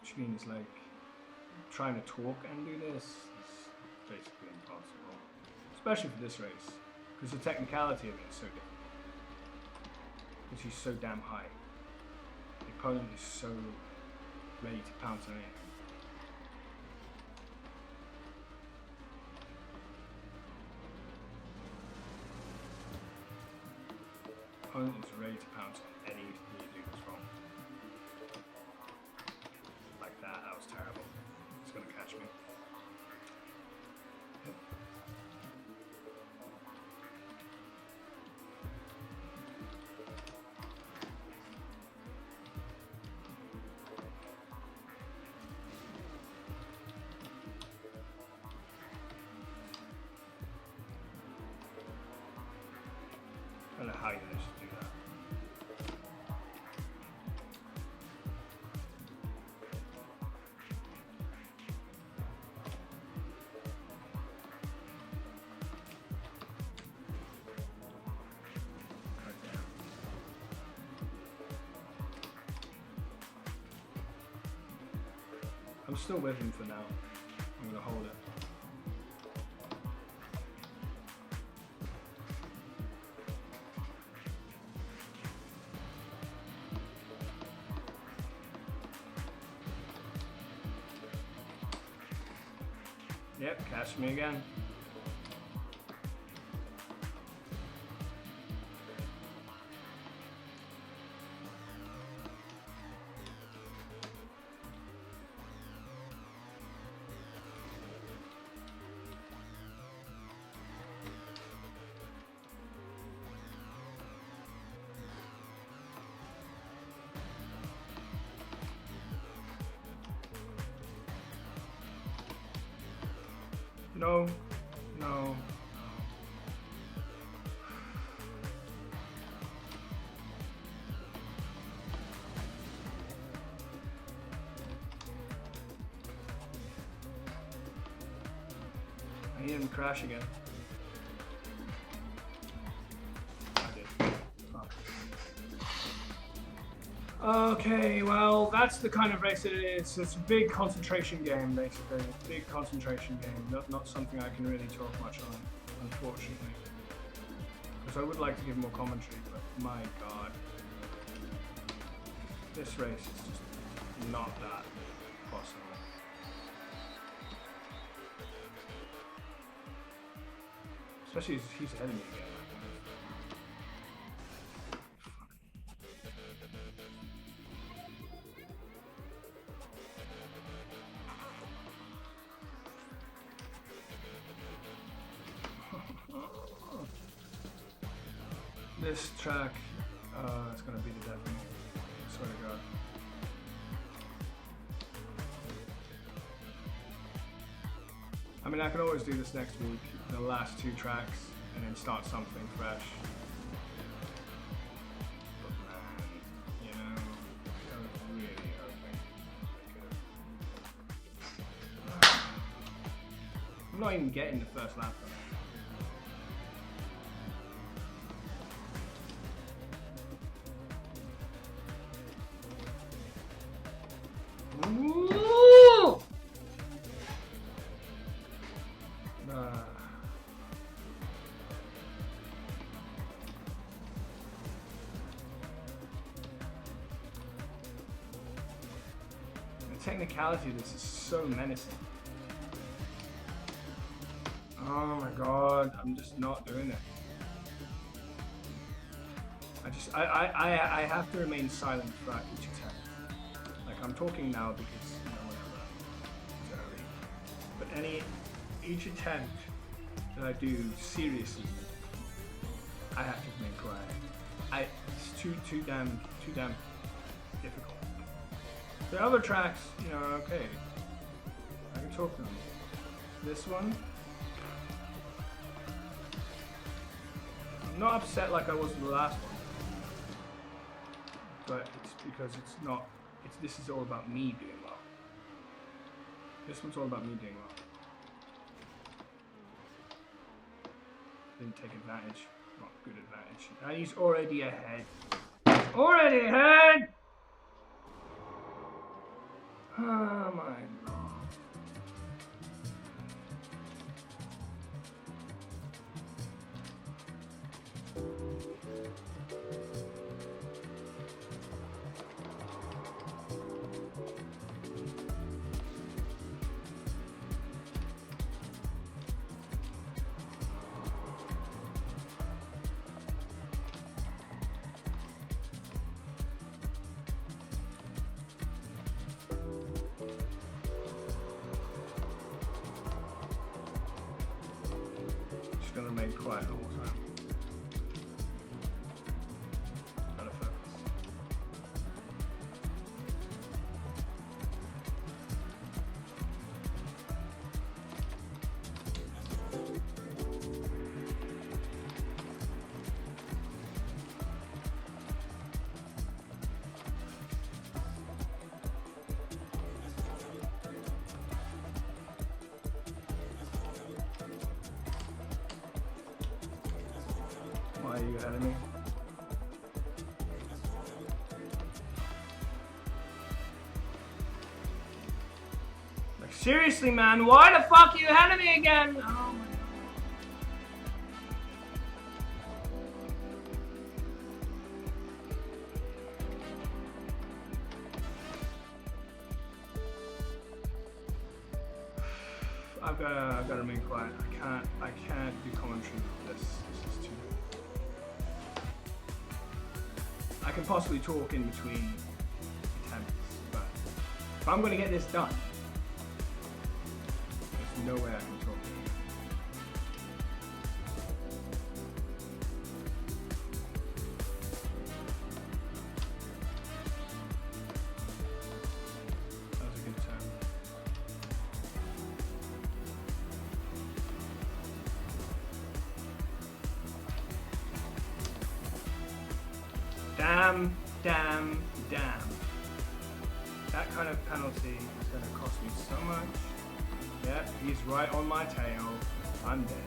which means like trying to talk and do this is basically impossible, especially for this race, because the technicality of it is so different. Because he's so damn high. The opponent is so ready to pounce on anything. Opponent is ready to pounce on anything you do that's wrong. Like that was terrible. It's gonna catch me. Yep. I don't know how you managed to do that. I'm still with him for now. I'm gonna hold it. Yep, catch me again. No. No. I need him to crash again. I did. Fuck. Okay, well, that's the kind of race it is. It's a big concentration game, basically. Big concentration game. Not something I can really talk much on, unfortunately. Because I would like to give more commentary, but my god. This race is just not that possible. Especially as he's ahead of me again. This track, it's gonna be the death of me. I swear to God. I mean, I can always do this next week, the last 2 tracks, and then start something fresh. But man, you know, I was really hoping. I'm not even getting the first lap though. The technicality of this is so menacing. Oh my god, I'm just not doing it. I have to remain silent throughout each attempt. Like, I'm talking now because, you know, whatever, it's early. But each attempt that I do seriously, I have to remain quiet. It's too damn difficult. The other tracks, you know, are okay. I can talk to them. This one, I'm not upset like I was in the last one, but it's because it's not. This is all about me doing well. This one's all about me doing well. Didn't take advantage, not good advantage, and he's already ahead. Already ahead. Oh my god. Gonna remain quiet the whole time. Out of focus. Why are you ahead of me? Like, seriously, man, why the fuck are you ahead of me again? Oh my god. I've got to remain quiet. I can't do commentary with this. This is too. I can possibly talk in between attempts, but if I'm going to get this done, there's no way I can talk. That was a good turn. Damn. That kind of penalty is going to cost me so much. Yeah, he's right on my tail. I'm dead.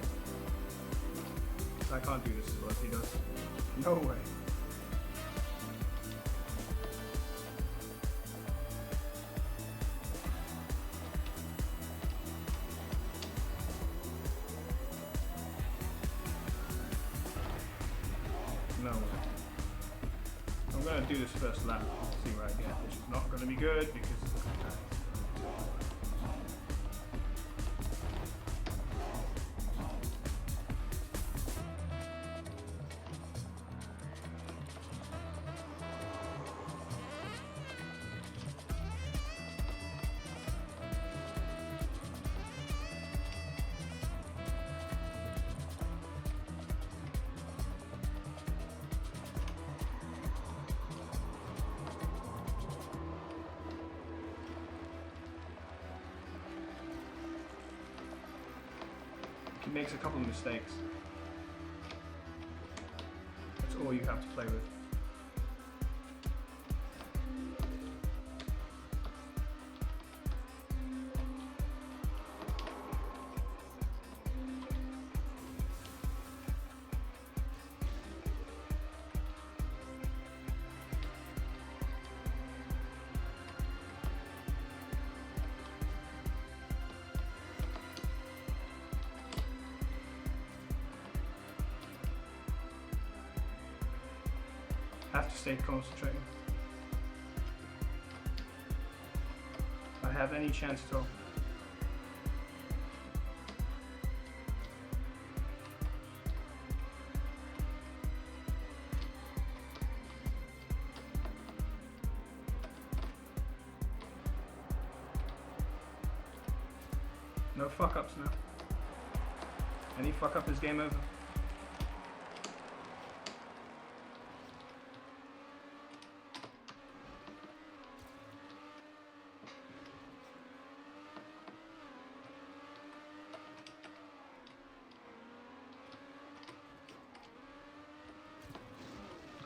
I can't do this as well as he does. No way. No way. I'm going to do this first lap, see where I get, which is not going to be good because he makes a couple of mistakes. That's all you have to play with. Have to stay concentrated. If I have any chance at all. No fuck ups now. Any fuck up is game over.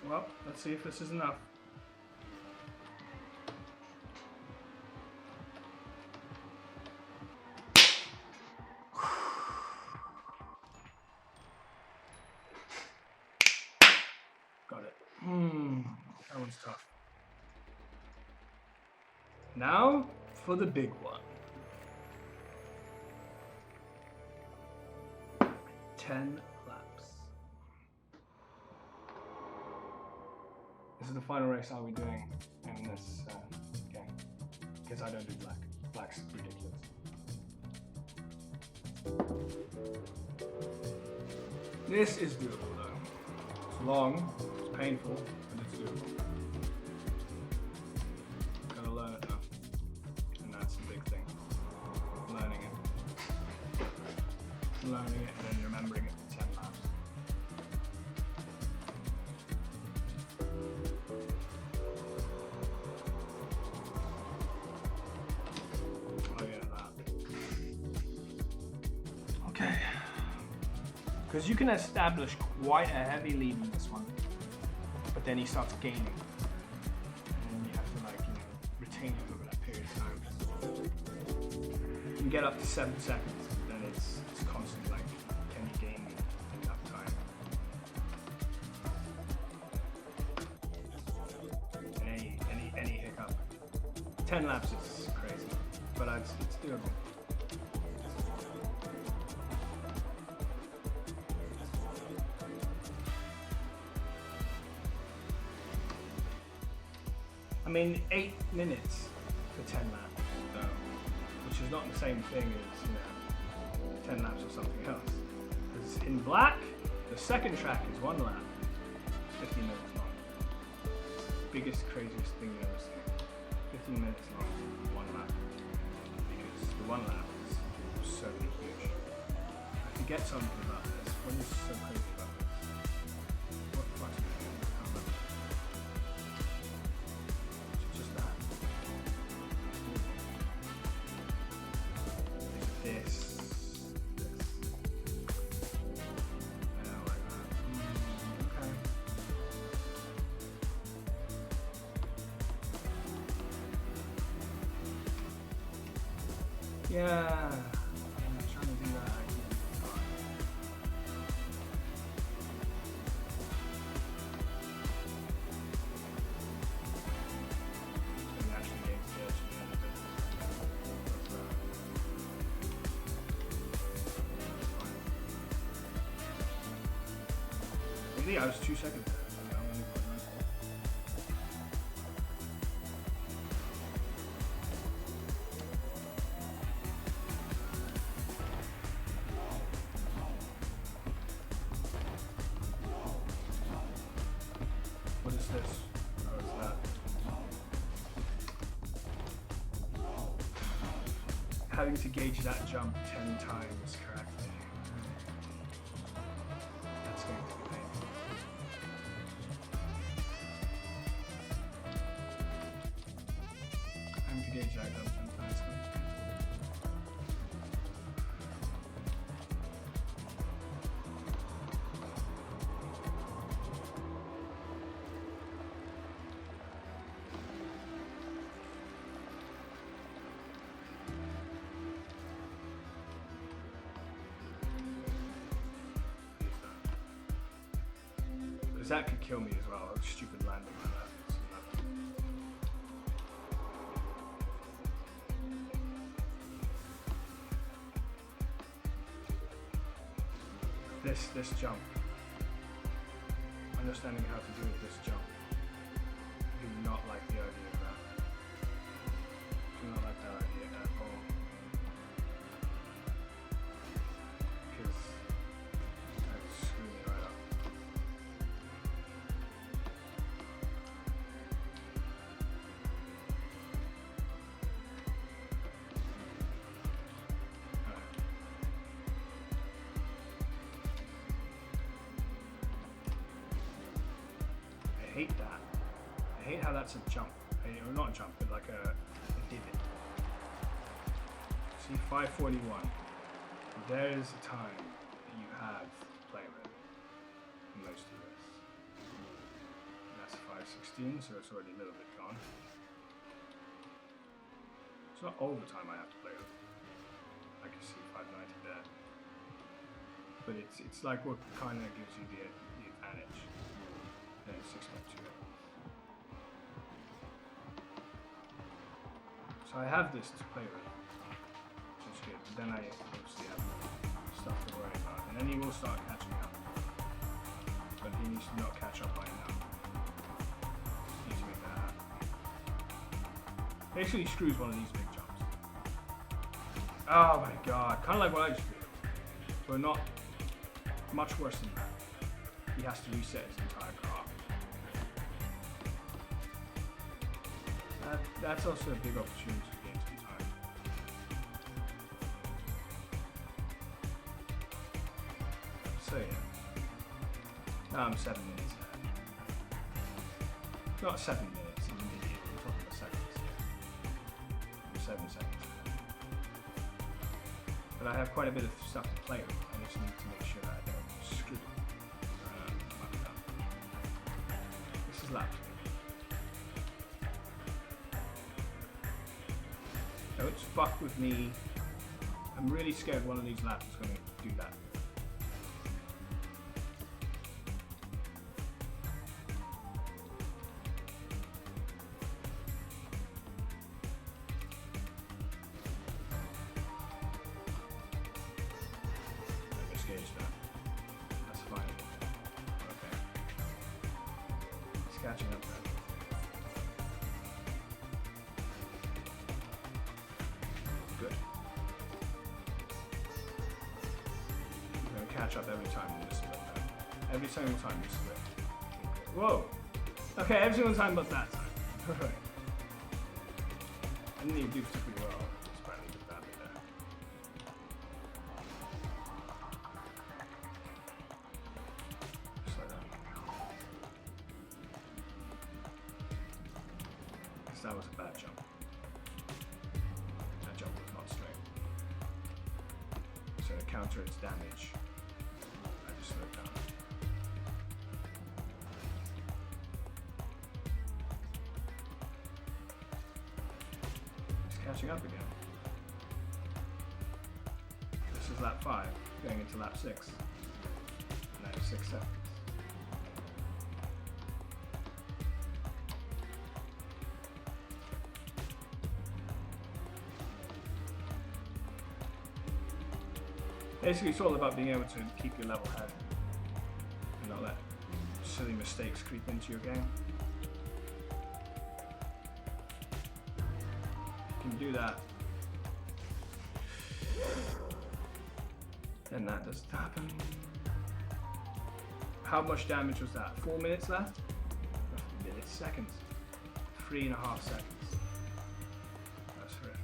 Well, let's see if this is enough. Got it. That one's tough. Now for the big one. 10 laps. This is the final race I'll be doing in this game, because I don't do black. Black's ridiculous. This is doable though. It's long, it's painful, but it's doable. Gotta learn it now, and that's the big thing. Learning it. Learning it and then remembering it for 10 laps. Okay. Because you can establish quite a heavy lead in this one, but then he starts gaining. And then you have to retain it over that period of time. You can get up to 7 seconds, but then it's constant, can you gain enough time? And any hiccup. 10 laps is crazy, but it's doable. I mean, 8 minutes for 10 laps, though, which is not the same thing as 10 laps or something else. Because in black, the second track is 1 lap, 15 minutes long. Biggest, craziest thing you've ever seen. 15 minutes long, 1 lap. Because the 1 lap is so huge. I forget something about this. What is so crazy about this? What the fuck's going on? I can't remember. This. I don't like that. Okay. Yeah, I'm trying to do that. Really, I was 2 seconds there. What is this? Oh, it's that. Having to gauge that jump 10 times correctly. That's going to be painful. Having to gauge that jump 10 times. Because that could kill me as well. A stupid landing like that. This jump. Understanding how to do this jump. Do not like the idea of that. Do not like that idea at all. Because that would screw me right up. I hate that. I hate how that's a jump. Or not a jump, but like a divot. See, 541. There is a time that you have to play with most of this. And that's 516, so it's already a little bit gone. It's not all the time I have to play with. I can see 590 there. But it's like what kind of gives you the advantage. And 6.2. So I have this to play with, which is good. But then I obviously have stuff to worry about. And then he will start catching up. But he needs to not catch up right now. He needs to make that happen. Basically he screws one of these big jumps. Oh my god. Kind of like what I just did. But not much worse than that. He has to reset his entire car. That's also a big opportunity to gain some time. So yeah. Now I'm 7 minutes ahead. Not 7 minutes, I'm an idiot. We're talking about seconds here. I'm 7 seconds ahead. But I have quite a bit of stuff to play with. I just need to make sure that I don't screw it. This is lap 3. Don't fuck with me. I'm really scared one of these laps is going to do that. I misgauged that. That's fine. Okay. It's catching up now. Good. We're going to catch up every time we miss it like that. Every single time we split. Whoa! Okay, every single time but that time. Alright. I didn't even do particularly well. It's probably just badly there. Just like that. Because that was a bad jump. So to counter its damage, I just slow it down. It's catching up again. is lap 5, going into lap 6. And then 6 seconds. Basically, it's all about being able to keep your level head and not let silly mistakes creep into your game. If you can do that, then that doesn't happen. How much damage was that? 4 minutes left? Minutes, seconds. 3.5 seconds. That's horrific.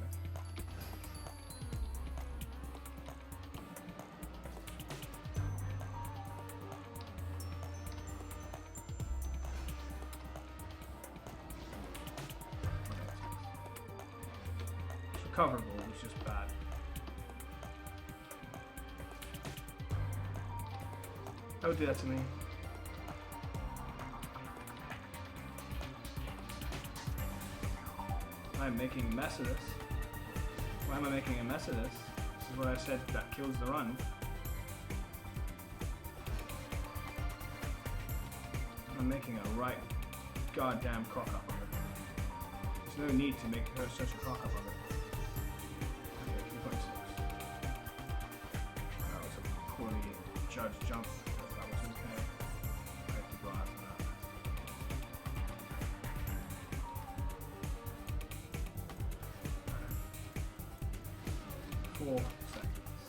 It's recoverable, it's just bad. Don't do that to me. I'm making a mess of this. Why am I making a mess of this? This is what I said that kills the run. I'm making a right goddamn cock up of it. There's no need to make her such a cock up of it. Okay, 3.6. That was a poorly judged jump. That was okay. I have to go after that. 4 seconds.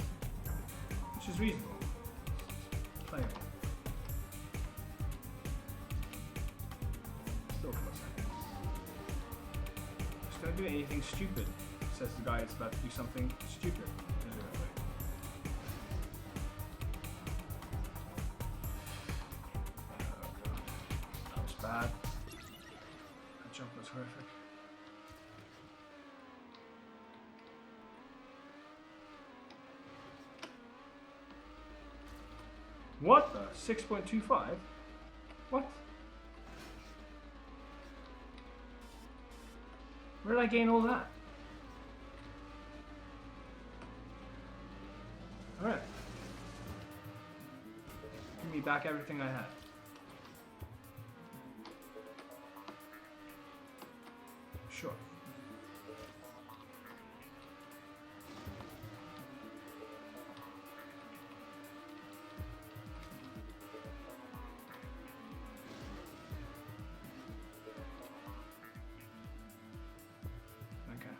Which is reasonable. It's playable. Still 4 seconds. Just don't do anything stupid, says the guy that's about to do something stupid. That was bad. That jump was horrific. What the? 6.25? What? Where did I gain all that? Alright. Give me back everything I had. Sure. Okay.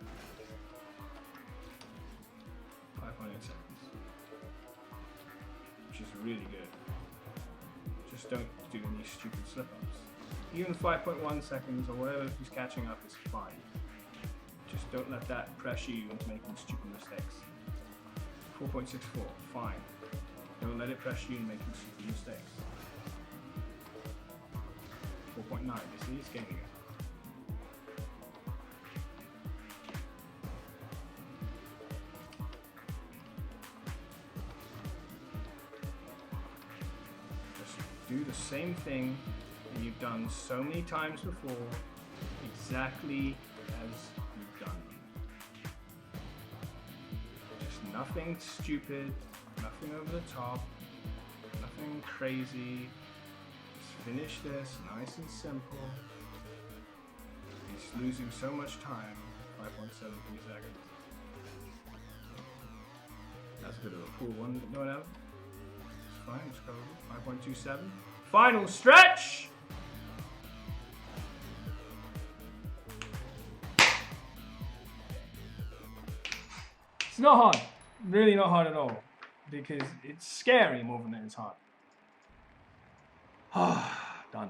5.8 seconds. Which is really good. Just don't do any stupid slip-ups. Even 5.1 seconds or whatever, if he's catching up, is fine. Just don't let that pressure you into making stupid mistakes. 4.64, fine. Don't let it pressure you into making stupid mistakes. 4.9, you see, he's gaining it. Just do the same thing that you've done so many times before, exactly as you've done. Just nothing stupid, nothing over the top, nothing crazy. Just finish this nice and simple. He's losing so much time. 5.73 seconds. That's a bit of a poor one, but no, it's fine, it's covered. 5.27. Final stretch! It's not hard, really not hard at all, because it's scary more than it is hard. Done.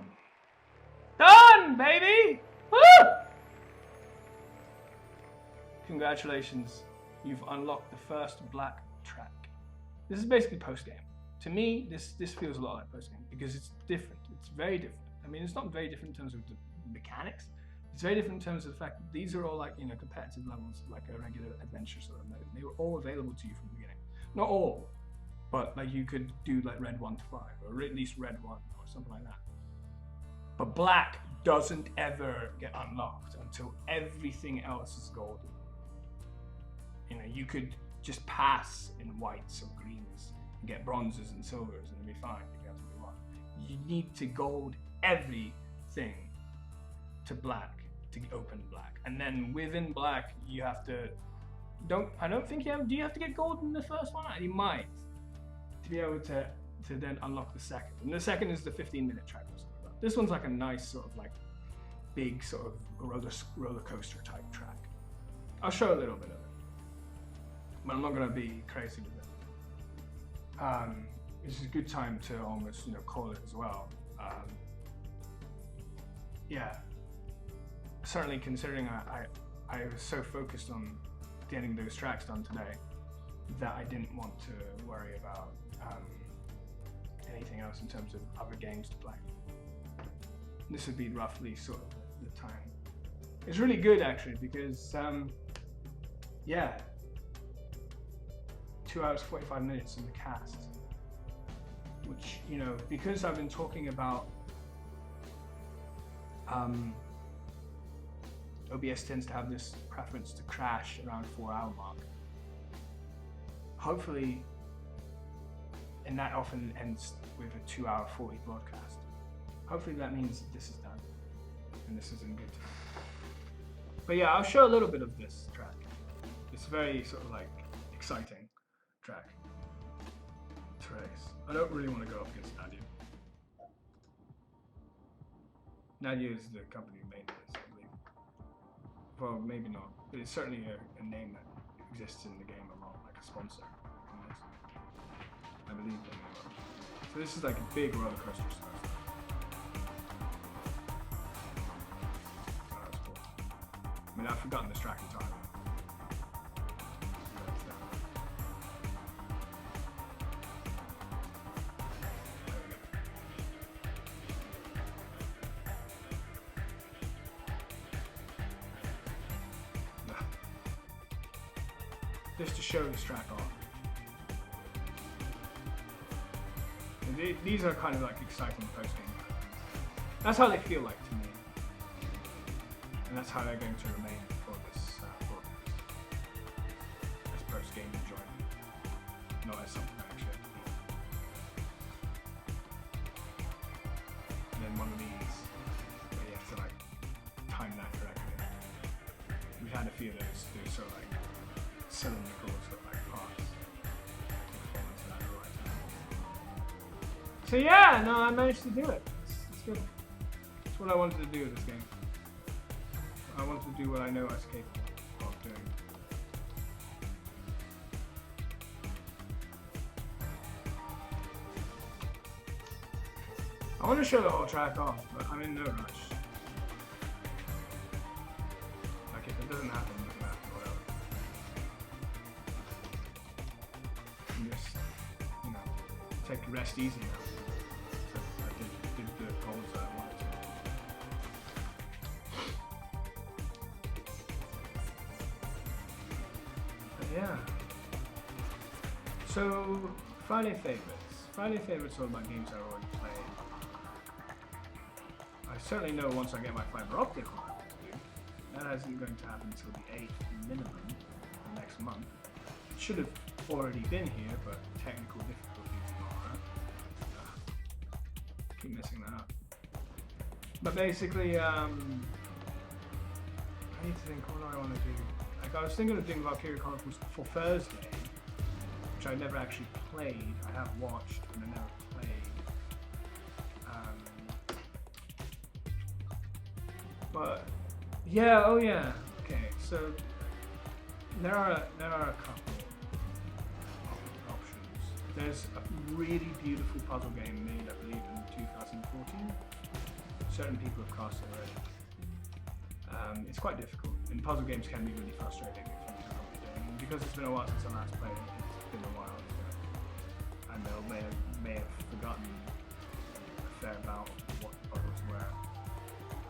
Done, baby! Woo! Congratulations, you've unlocked the first black track. This is basically post-game. To me, this feels a lot like post-game because it's different. It's very different. I mean, it's not very different in terms of the mechanics. It's very different in terms of the fact that these are all like, you know, competitive levels, like a regular adventure sort of mode. They were all available to you from the beginning. Not all, but like you could do like red 1 to 5, or at least red 1 or something like that. But black doesn't ever get unlocked until everything else is golden. You know, you could just pass in whites or greens and get bronzes and silvers and you'll be fine. You'll be absolutely fine. You need to gold everything to black, to open black. And then within black, you have to, I don't think you have, do you have to get gold in the first one? You might, to be able to then unlock the second. And the second is the 15-minute track. This one's like a nice sort of like big sort of roller coaster type track. I'll show a little bit of it, but I'm not gonna be crazy with it. It's a good time to almost, call it as well. Yeah, certainly considering I was so focused on getting those tracks done today that I didn't want to worry about anything else in terms of other games to play. This would be roughly sort of the time. It's really good actually because, yeah, 2 hours 45 minutes in the cast, which, because I've been talking about OBS tends to have this preference to crash around 4-hour mark. Hopefully, and that often ends with a 2-hour 40 broadcast. Hopefully that means that this is done, and this is in good time. But yeah, I'll show a little bit of this track. It's very sort of like exciting track to race. I don't really want to go up against Nadia. Nadia is the company who made this, I believe. Well, maybe not, but it's certainly a name that exists in the game a lot, like a sponsor on this. I believe they are. So this is like a big roller coaster stuff. Oh, that's cool. I mean, I've forgotten this track entirely. Just to show this track off. These are kind of like exciting post-game cutscenes. That's how they feel like to me. And that's how they're going to remain for this broadcast. As post-game enjoyment. Not as something I actually have to do. And then one of these, where you have to like time that correctly. We've had a few of those sort of like cylindrical sort of like parts. So yeah, no, I managed to do it. It's good. It's what I wanted to do with this game. I wanted to do what I know I was capable of doing. I want to show the whole track off, but I'm in no rush. Like if it doesn't happen, it doesn't happen, whatever. And just, take the rest easy now. Did the goals that I wanted to. But yeah. So, Friday favorites. Friday favorites are about games I already played. I certainly know once I get my fiber optic one, that isn't going to happen until the 8th minimum next month. It should have already been here, but technical difficulties and all that. Keep messing that up. But basically, I need to think, what do I want to do? Like, I was thinking of doing Valkyria Chronicles for Thursday, which I never actually played. I have watched, and I never played. But yeah, oh yeah. Okay, so there are a couple of options. There's a really beautiful puzzle game made, I believe, in 2014. Certain people have cast it already. It's quite difficult, and puzzle games can be really frustrating if you don't know what you're doing. And because it's been a while since I last played it, it's been a while, and they may have forgotten a fair amount of what the puzzles were.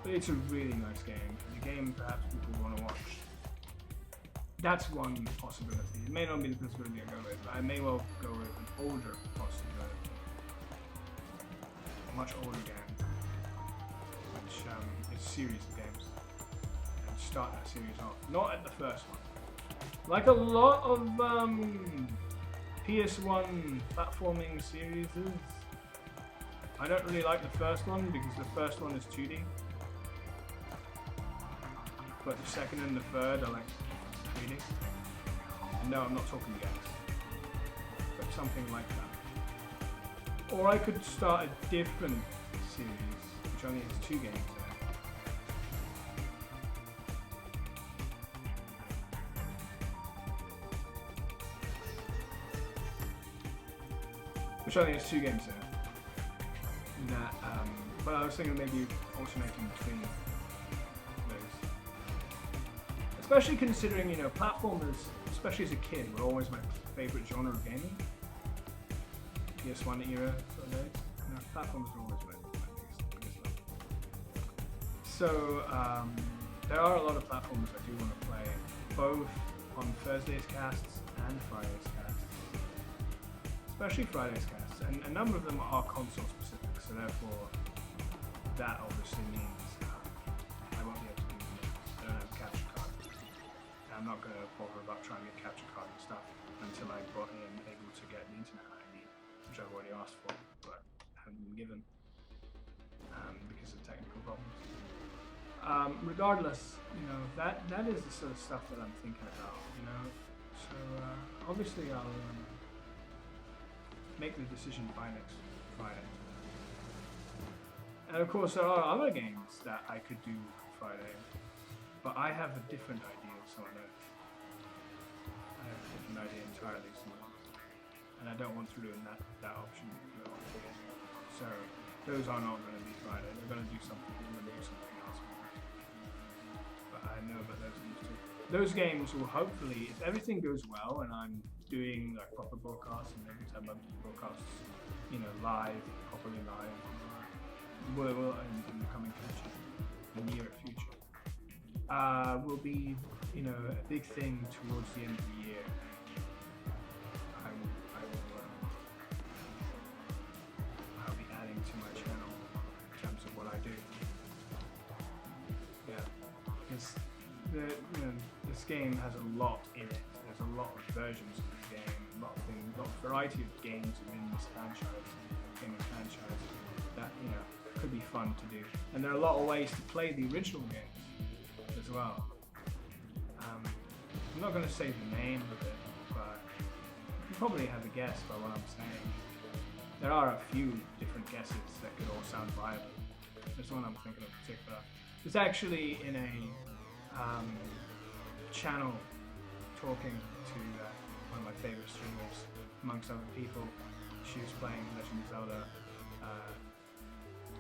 But it's a really nice game. The game perhaps people want to watch. That's one possibility. It may not be the possibility I go with, but I may well go with an older possibility. A much older game, which is a series of games. And start that series off. Not at the first one. Like a lot of PS1 platforming series, I don't really like the first one because the first one is 2D. But the second and the third are like 3D. And no, I'm not talking games. But something like that. Or I could start a different series, which only has 2 games in it. Which only has 2 games in it. That, but I was thinking maybe alternating between those. Especially considering, you know, platformers, especially as a kid, were always my favorite genre of gaming. PS1 era sort of days. You know, platformers were always my biggest love. So, there are a lot of platformers I do want to play, both on Thursday's casts and Friday's casts. Especially Friday's casts, and a number of them are console specific, so therefore that obviously means I won't be able to do them. I don't have a capture card. And I'm not going to bother about trying to get capture card and stuff until I'm able to get the internet I need, which I've already asked for, but haven't been given because of technical problems. Regardless, you know, that is the sort of stuff that I'm thinking about, you know. So obviously I'll make the decision by next Friday. And of course there are other games that I could do Friday, but I have a different idea of someone else. I have a different idea entirely, and I don't want to ruin that option. So those are not going to be Friday. They're going to do something. They're going to do something else. But I know about those games too. Those games will hopefully, if everything goes well, and I'm doing like proper broadcasts and every time I'm doing broadcasts, you know, properly live, will in the coming future, the near future, will be, you know, a big thing towards the end of the year. I'll be adding to my channel in terms of what I do. Yeah, because this game has a lot in it. There's a lot of versions of the game, a lot of variety of games within this gaming franchise that, you know, could be fun to do. And there are a lot of ways to play the original games as well. I'm not going to say the name of it, but you probably have a guess by what I'm saying. There are a few different guesses that could all sound viable. There's one I'm thinking of in particular. It's actually in a channel talking to one of my favorite streamers, amongst other people. She was playing Legend of Zelda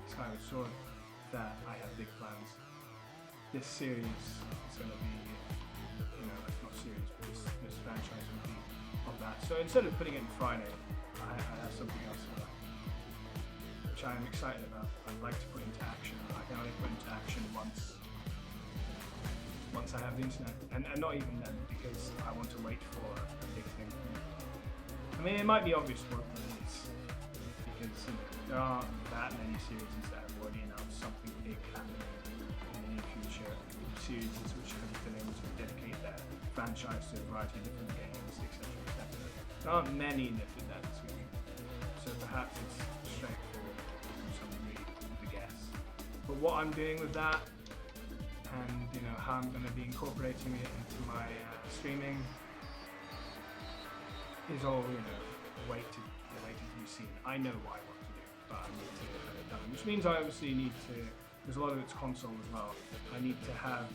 Skyward Sword, that I have big plans. This series is going to be, you know, not series, but this franchise will be of that. So instead of putting it on Friday, I have something else for that, which I am excited about. I'd like to put into action. I can only put into action once I have the internet, and not even then, because I want to wait for a big thing. I mean, it might be obvious what it is, because, you know, there aren't that many series that have already announced something big happening in the near future. Series which have been able to dedicate their franchise to a variety of different games, etc. There aren't many that did that this week, so perhaps it's straightforward to some degree to guess. But what I'm doing with that, and, you know, how I'm going to be incorporating it into my streaming, is all, you know, waiting to be seen. I know what I want to do, but I need to have it done, which means I obviously need to, because a lot of it's console as well, I need to have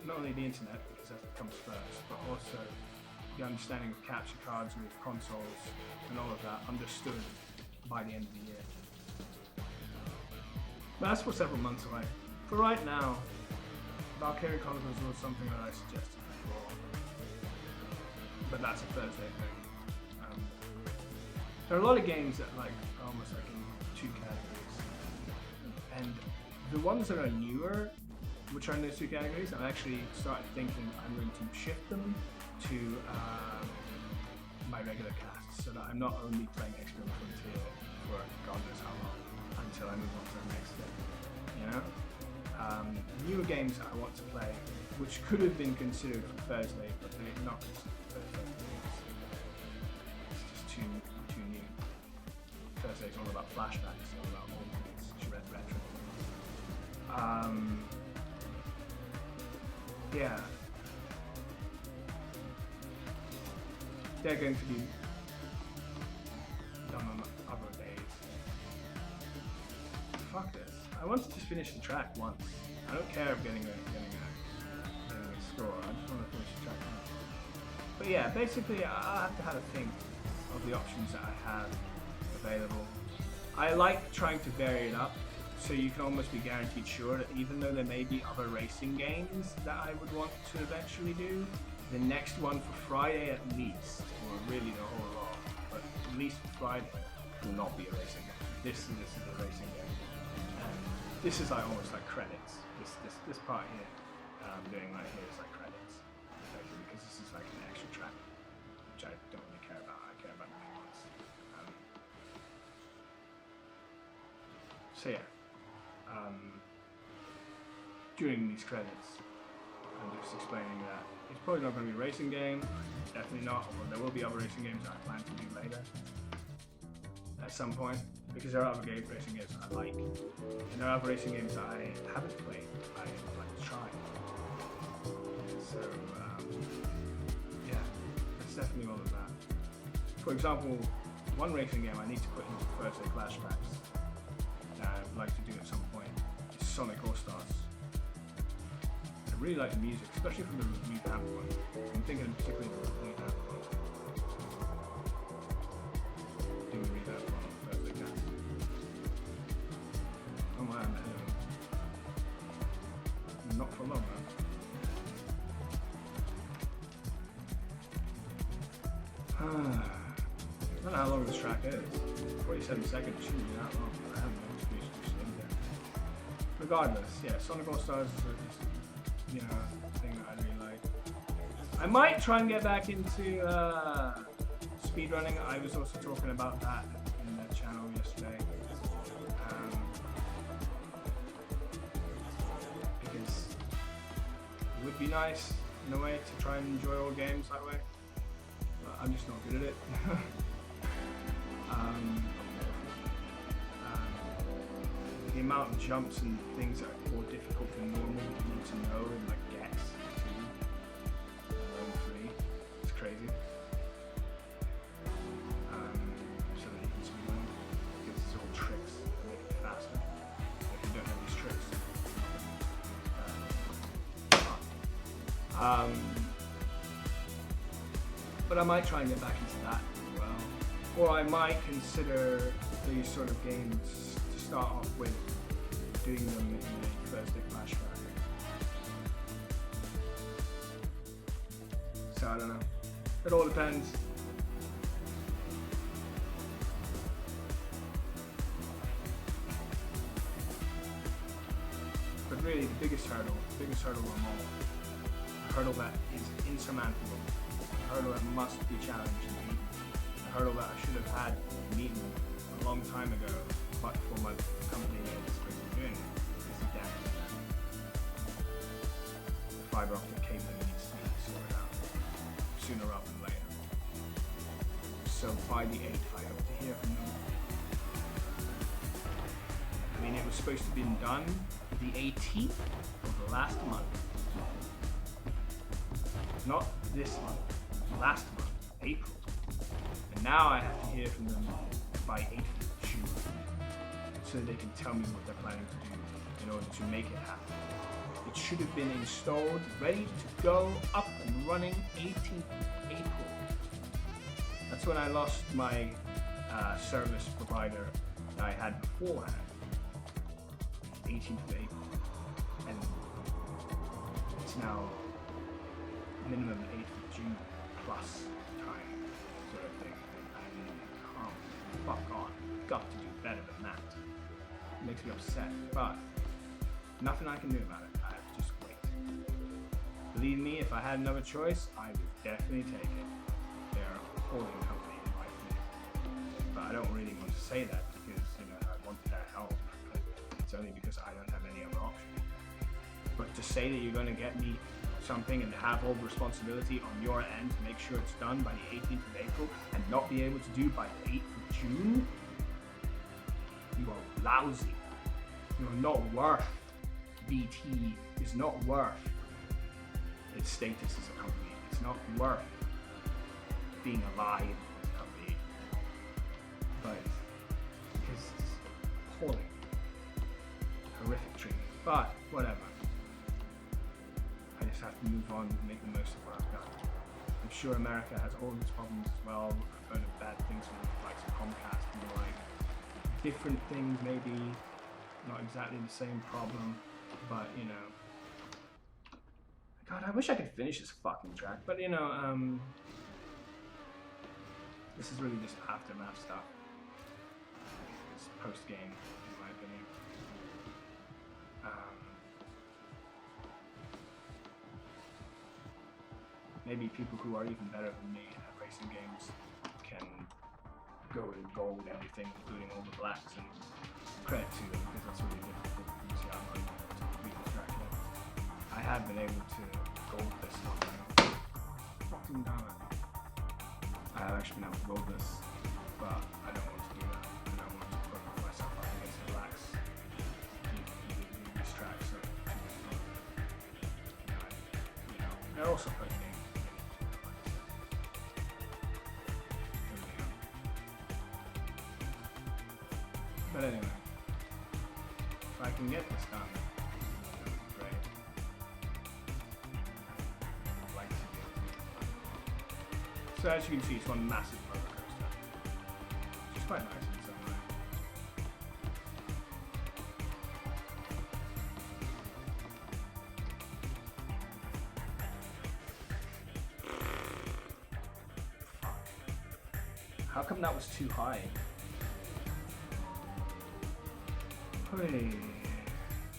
not only the internet, because that comes first, but also the understanding of capture cards with consoles and all of that understood by the end of the year. But that's for several months away. For right now, Valkyrie Chronicles was something that I suggested before, but that's a Thursday thing. There are a lot of games that are almost like in 2 categories, and the ones that are newer, which are in those 2 categories, I've actually started thinking I'm going to shift them to my regular casts, so that I'm not only playing Experimental Frontier for God knows how long until I move on to the next thing, you know? newer games that I want to play, which could have been considered for Thursday, but they're not considered Thursday. It's just too new. Thursday's all about flashbacks, all about old things, retro. Yeah. They're going to be done on other days. Fuck this. I want to just finish the track once. I don't care of getting a score. I just want to finish the track once. But yeah, basically I have to have a think of the options that I have available. I like trying to vary it up, so you can almost be guaranteed sure that even though there may be other racing games that I would want to eventually do, the next one for Friday at least, or really the whole lot, but at least for Friday, will not be a racing game. This is a racing game. This is like almost like credits. This part here that I'm doing right here is like credits, because this is like an extra track, which I don't really care about. I care about the main ones. So yeah, during these credits, I'm just explaining that it's probably not going to be a racing game, definitely not, although there will be other racing games that I plan to do later at some point, because there are other racing games that I like, and there are other racing games that I haven't played, I would like to try. So yeah, that's definitely all of that. For example, one racing game I need to put into Thursday flashbacks that I would like to do at some point is Sonic All-Stars. I really like the music, especially from the revamped one. I'm thinking particularly of the revamped one. Doing the revamped one on Thursday now. Oh man, not for long, man. I don't know how long this track is. 47 seconds, shouldn't be that long. I haven't noticed we should just in there. Regardless, yeah, Sonic All-Stars is a thing that I really like. I might try and get back into speedrunning. I was also talking about that in the channel yesterday. Because it would be nice in a way to try and enjoy all games that way. But I'm just not good at it. The amount of jumps and things that are more difficult than normal that you need to know in like Gex 2 and 3, it's crazy. So that you can speedrun, because it's all tricks that make it faster. If you don't know these tricks, but I might try and get back into that as well. Or I might consider these sort of games to start off with doing them in a Thursday flashback. So I don't know. It all depends. But really, the biggest hurdle of them all, a hurdle that is insurmountable, a hurdle that must be challenged and beaten, a hurdle that I should have had beaten a long time ago, but for my company is supposed to be doing it, is the damage. The fiber optic cabling needs to be sorted out sooner rather than later. So by the 8th, I hope to hear from them. I mean, it was supposed to have been done the 18th of the last month. Not this month, last month, April. And now I have to hear from them by 8th of June, so they can tell me what they're planning to do in order to make it happen. It should have been installed, ready to go, up and running 18th of April. That's when I lost my service provider that I had beforehand. 18th of April. And it's now minimum 8th of June plus time sort of thing. Fuck on. Got to do better than that. It makes me upset, but nothing I can do about it. I have to just wait. Believe me, if I had another choice, I would definitely take it. They're a holding company in my opinion. But I don't really want to say that because, I want their help. But it's only because I don't have any other option. But to say that you're going to get me something and have all the responsibility on your end to make sure it's done by the 18th of April and not be able to do by the 8th of June, you are lousy. You're not worth, BT is not worth its status as a company. It's not worth being alive as a company. But it's appalling. Horrific treatment. But whatever. I just have to move on and make the most of what I've got. I'm sure America has all its problems as well. I've heard of bad things from the likes of Comcast and the like. Different things, maybe not exactly the same problem, but you know. God, I wish I could finish this fucking track, but you know, this is really just aftermath stuff. It's post-game, in my opinion. Maybe people who are even better than me at racing games can go and gold everything, including all the blacks, and credit to them, because that's really difficult for me to see how I'm able to complete the track yet. I have been able to gold this one. Fucking damn it. I have actually been able to gold this, but I don't want to do that. I don't want to put myself up against the blacks in this track, so you know, they're also playing games. But anyway, if I can get this done, that would be great. I'd like to do it. So as you can see, it's one massive roller coaster, which is quite nice in some way. Fuck. How come that was too high?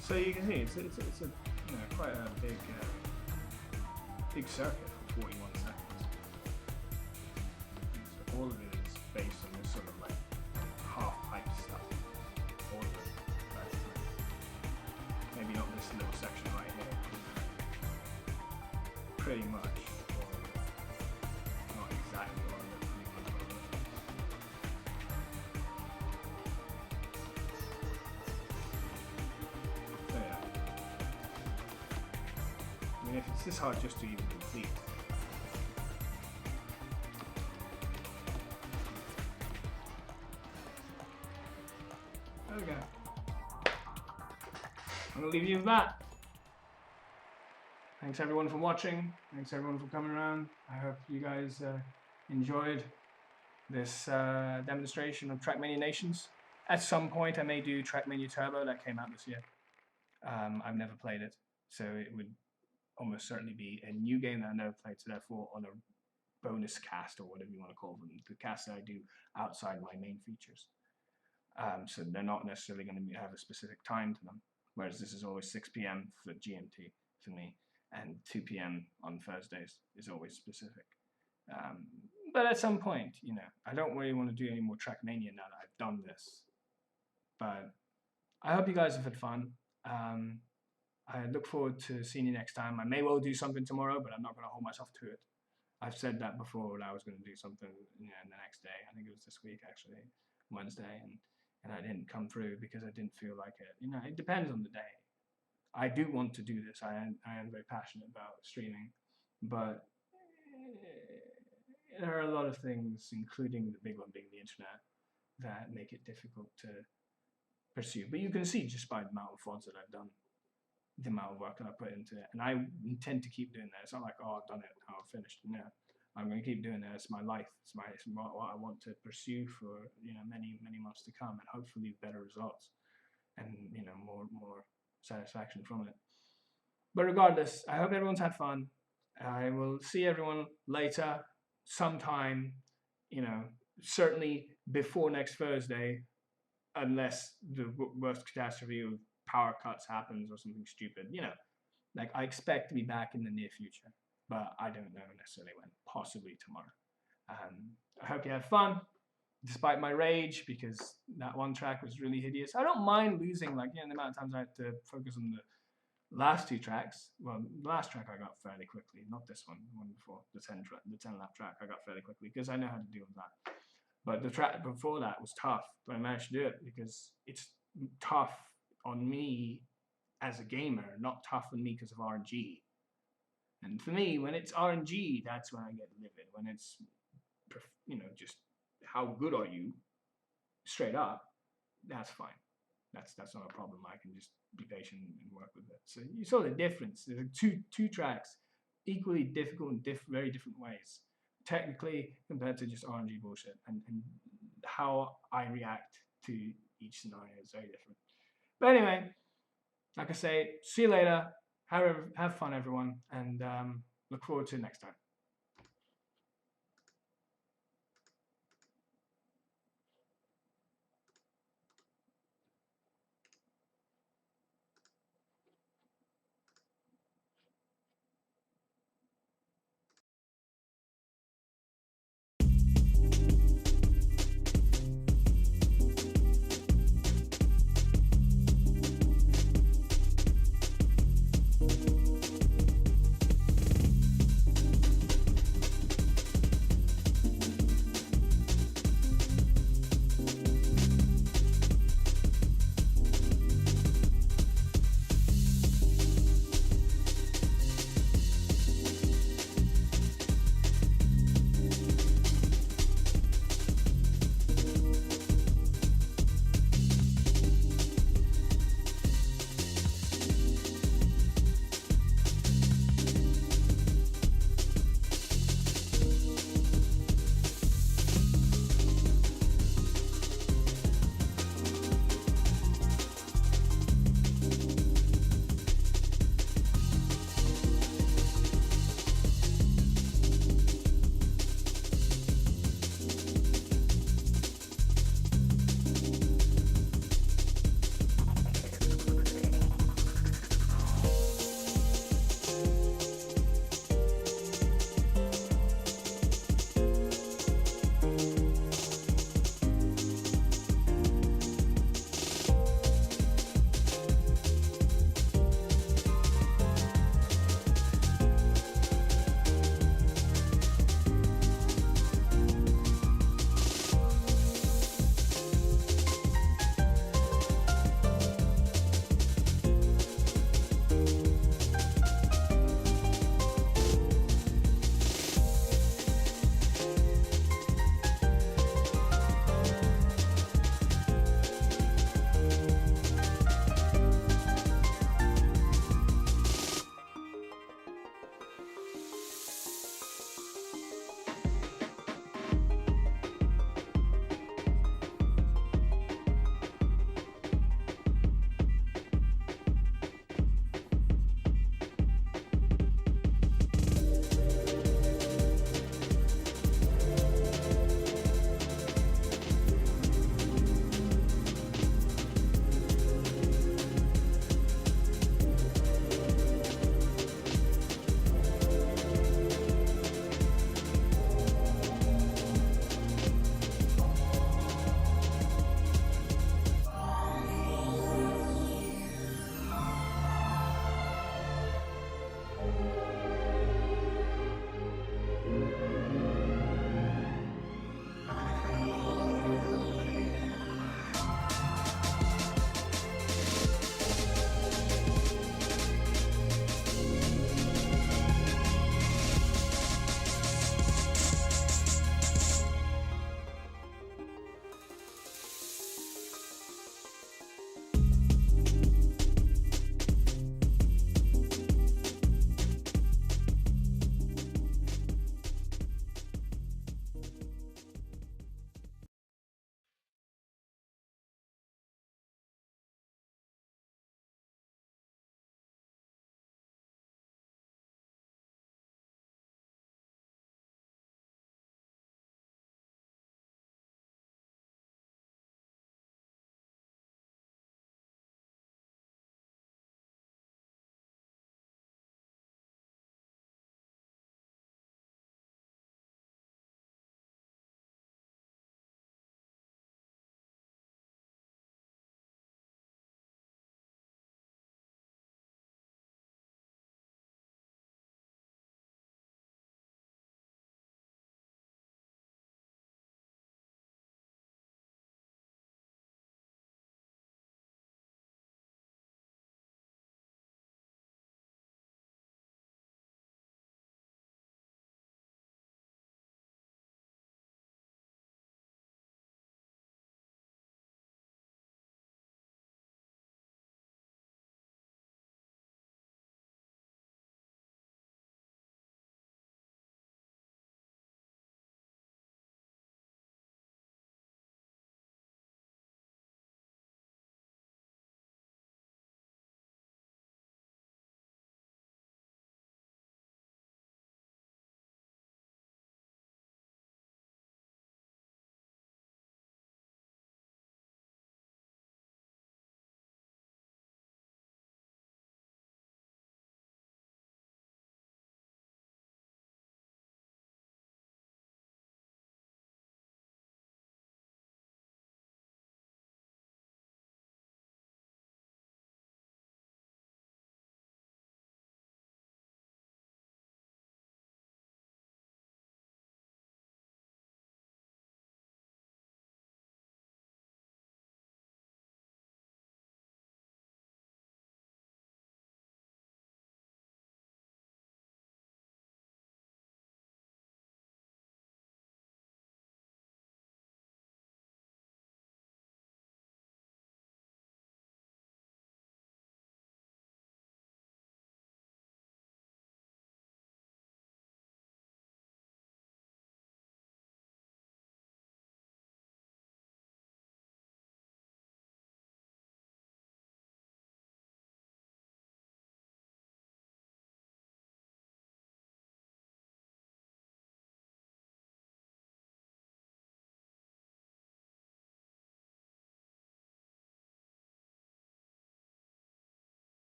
So you can see it's a you know, quite a big circuit for 41 seconds. So all of it is based on this sort of like half pipe stuff. All of it, maybe not this little section right here. Pretty much all of it. Not exactly all of it, pretty much all of it. If it's this hard just to even complete. There we go. I'm gonna leave you with that. Thanks everyone for watching. Thanks everyone for coming around. I hope you guys enjoyed this demonstration of TrackMania Nations. At some point I may do TrackMania Turbo, that came out this year. I've never played it, so it would almost certainly be a new game that I never played, so therefore on a bonus cast or whatever you want to call them, the cast that I do outside my main features. So they're not necessarily going to have a specific time to them, whereas this is always 6 p.m. for GMT for me, and 2 p.m. on Thursdays is always specific. But at some point, you know, I don't really want to do any more TrackMania now that I've done this. But I hope you guys have had fun. I look forward to seeing you next time. I may well do something tomorrow, but I'm not going to hold myself to it. I've said that before when I was going to do something, you know, the next day. I think it was this week, actually, Wednesday, and I didn't come through because I didn't feel like it. You know, it depends on the day. I do want to do this. I am very passionate about streaming, but there are a lot of things, including the big one being the internet, that make it difficult to pursue. But you can see just by the amount of VODs that I've done, the amount of work that I put into it, and I intend to keep doing that. It's not like, oh, I've done it, oh, I've finished. No, I'm going to keep doing that. It's my life. It's what I want to pursue for, you know, many months to come, and hopefully better results, and you know, more satisfaction from it. But regardless, I hope everyone's had fun. I will see everyone later, sometime, you know, certainly before next Thursday, unless the worst catastrophe of power cuts happens or something stupid. You know, like I expect to be back in the near future, but I don't know necessarily when, possibly tomorrow. I hope you have fun, despite my rage, because that one track was really hideous. I don't mind losing, like, you know, the amount of times I had to focus on the Last two tracks, well, the last track I got fairly quickly, not this one, the one before, the 10 lap track I got fairly quickly because I know how to deal with that. But the track before that was tough, but I managed to do it because it's tough on me as a gamer, not tough on me because of RNG. And for me, when it's RNG, that's when I get livid. When it's, just how good are you, straight up, that's fine. That's not a problem. I can just be patient and work with it. So you saw the difference. There's two tracks, equally difficult in very different ways, technically compared to just RNG bullshit, and how I react to each scenario is very different. But anyway, like I say, see you later. Have fun, everyone, and look forward to next time.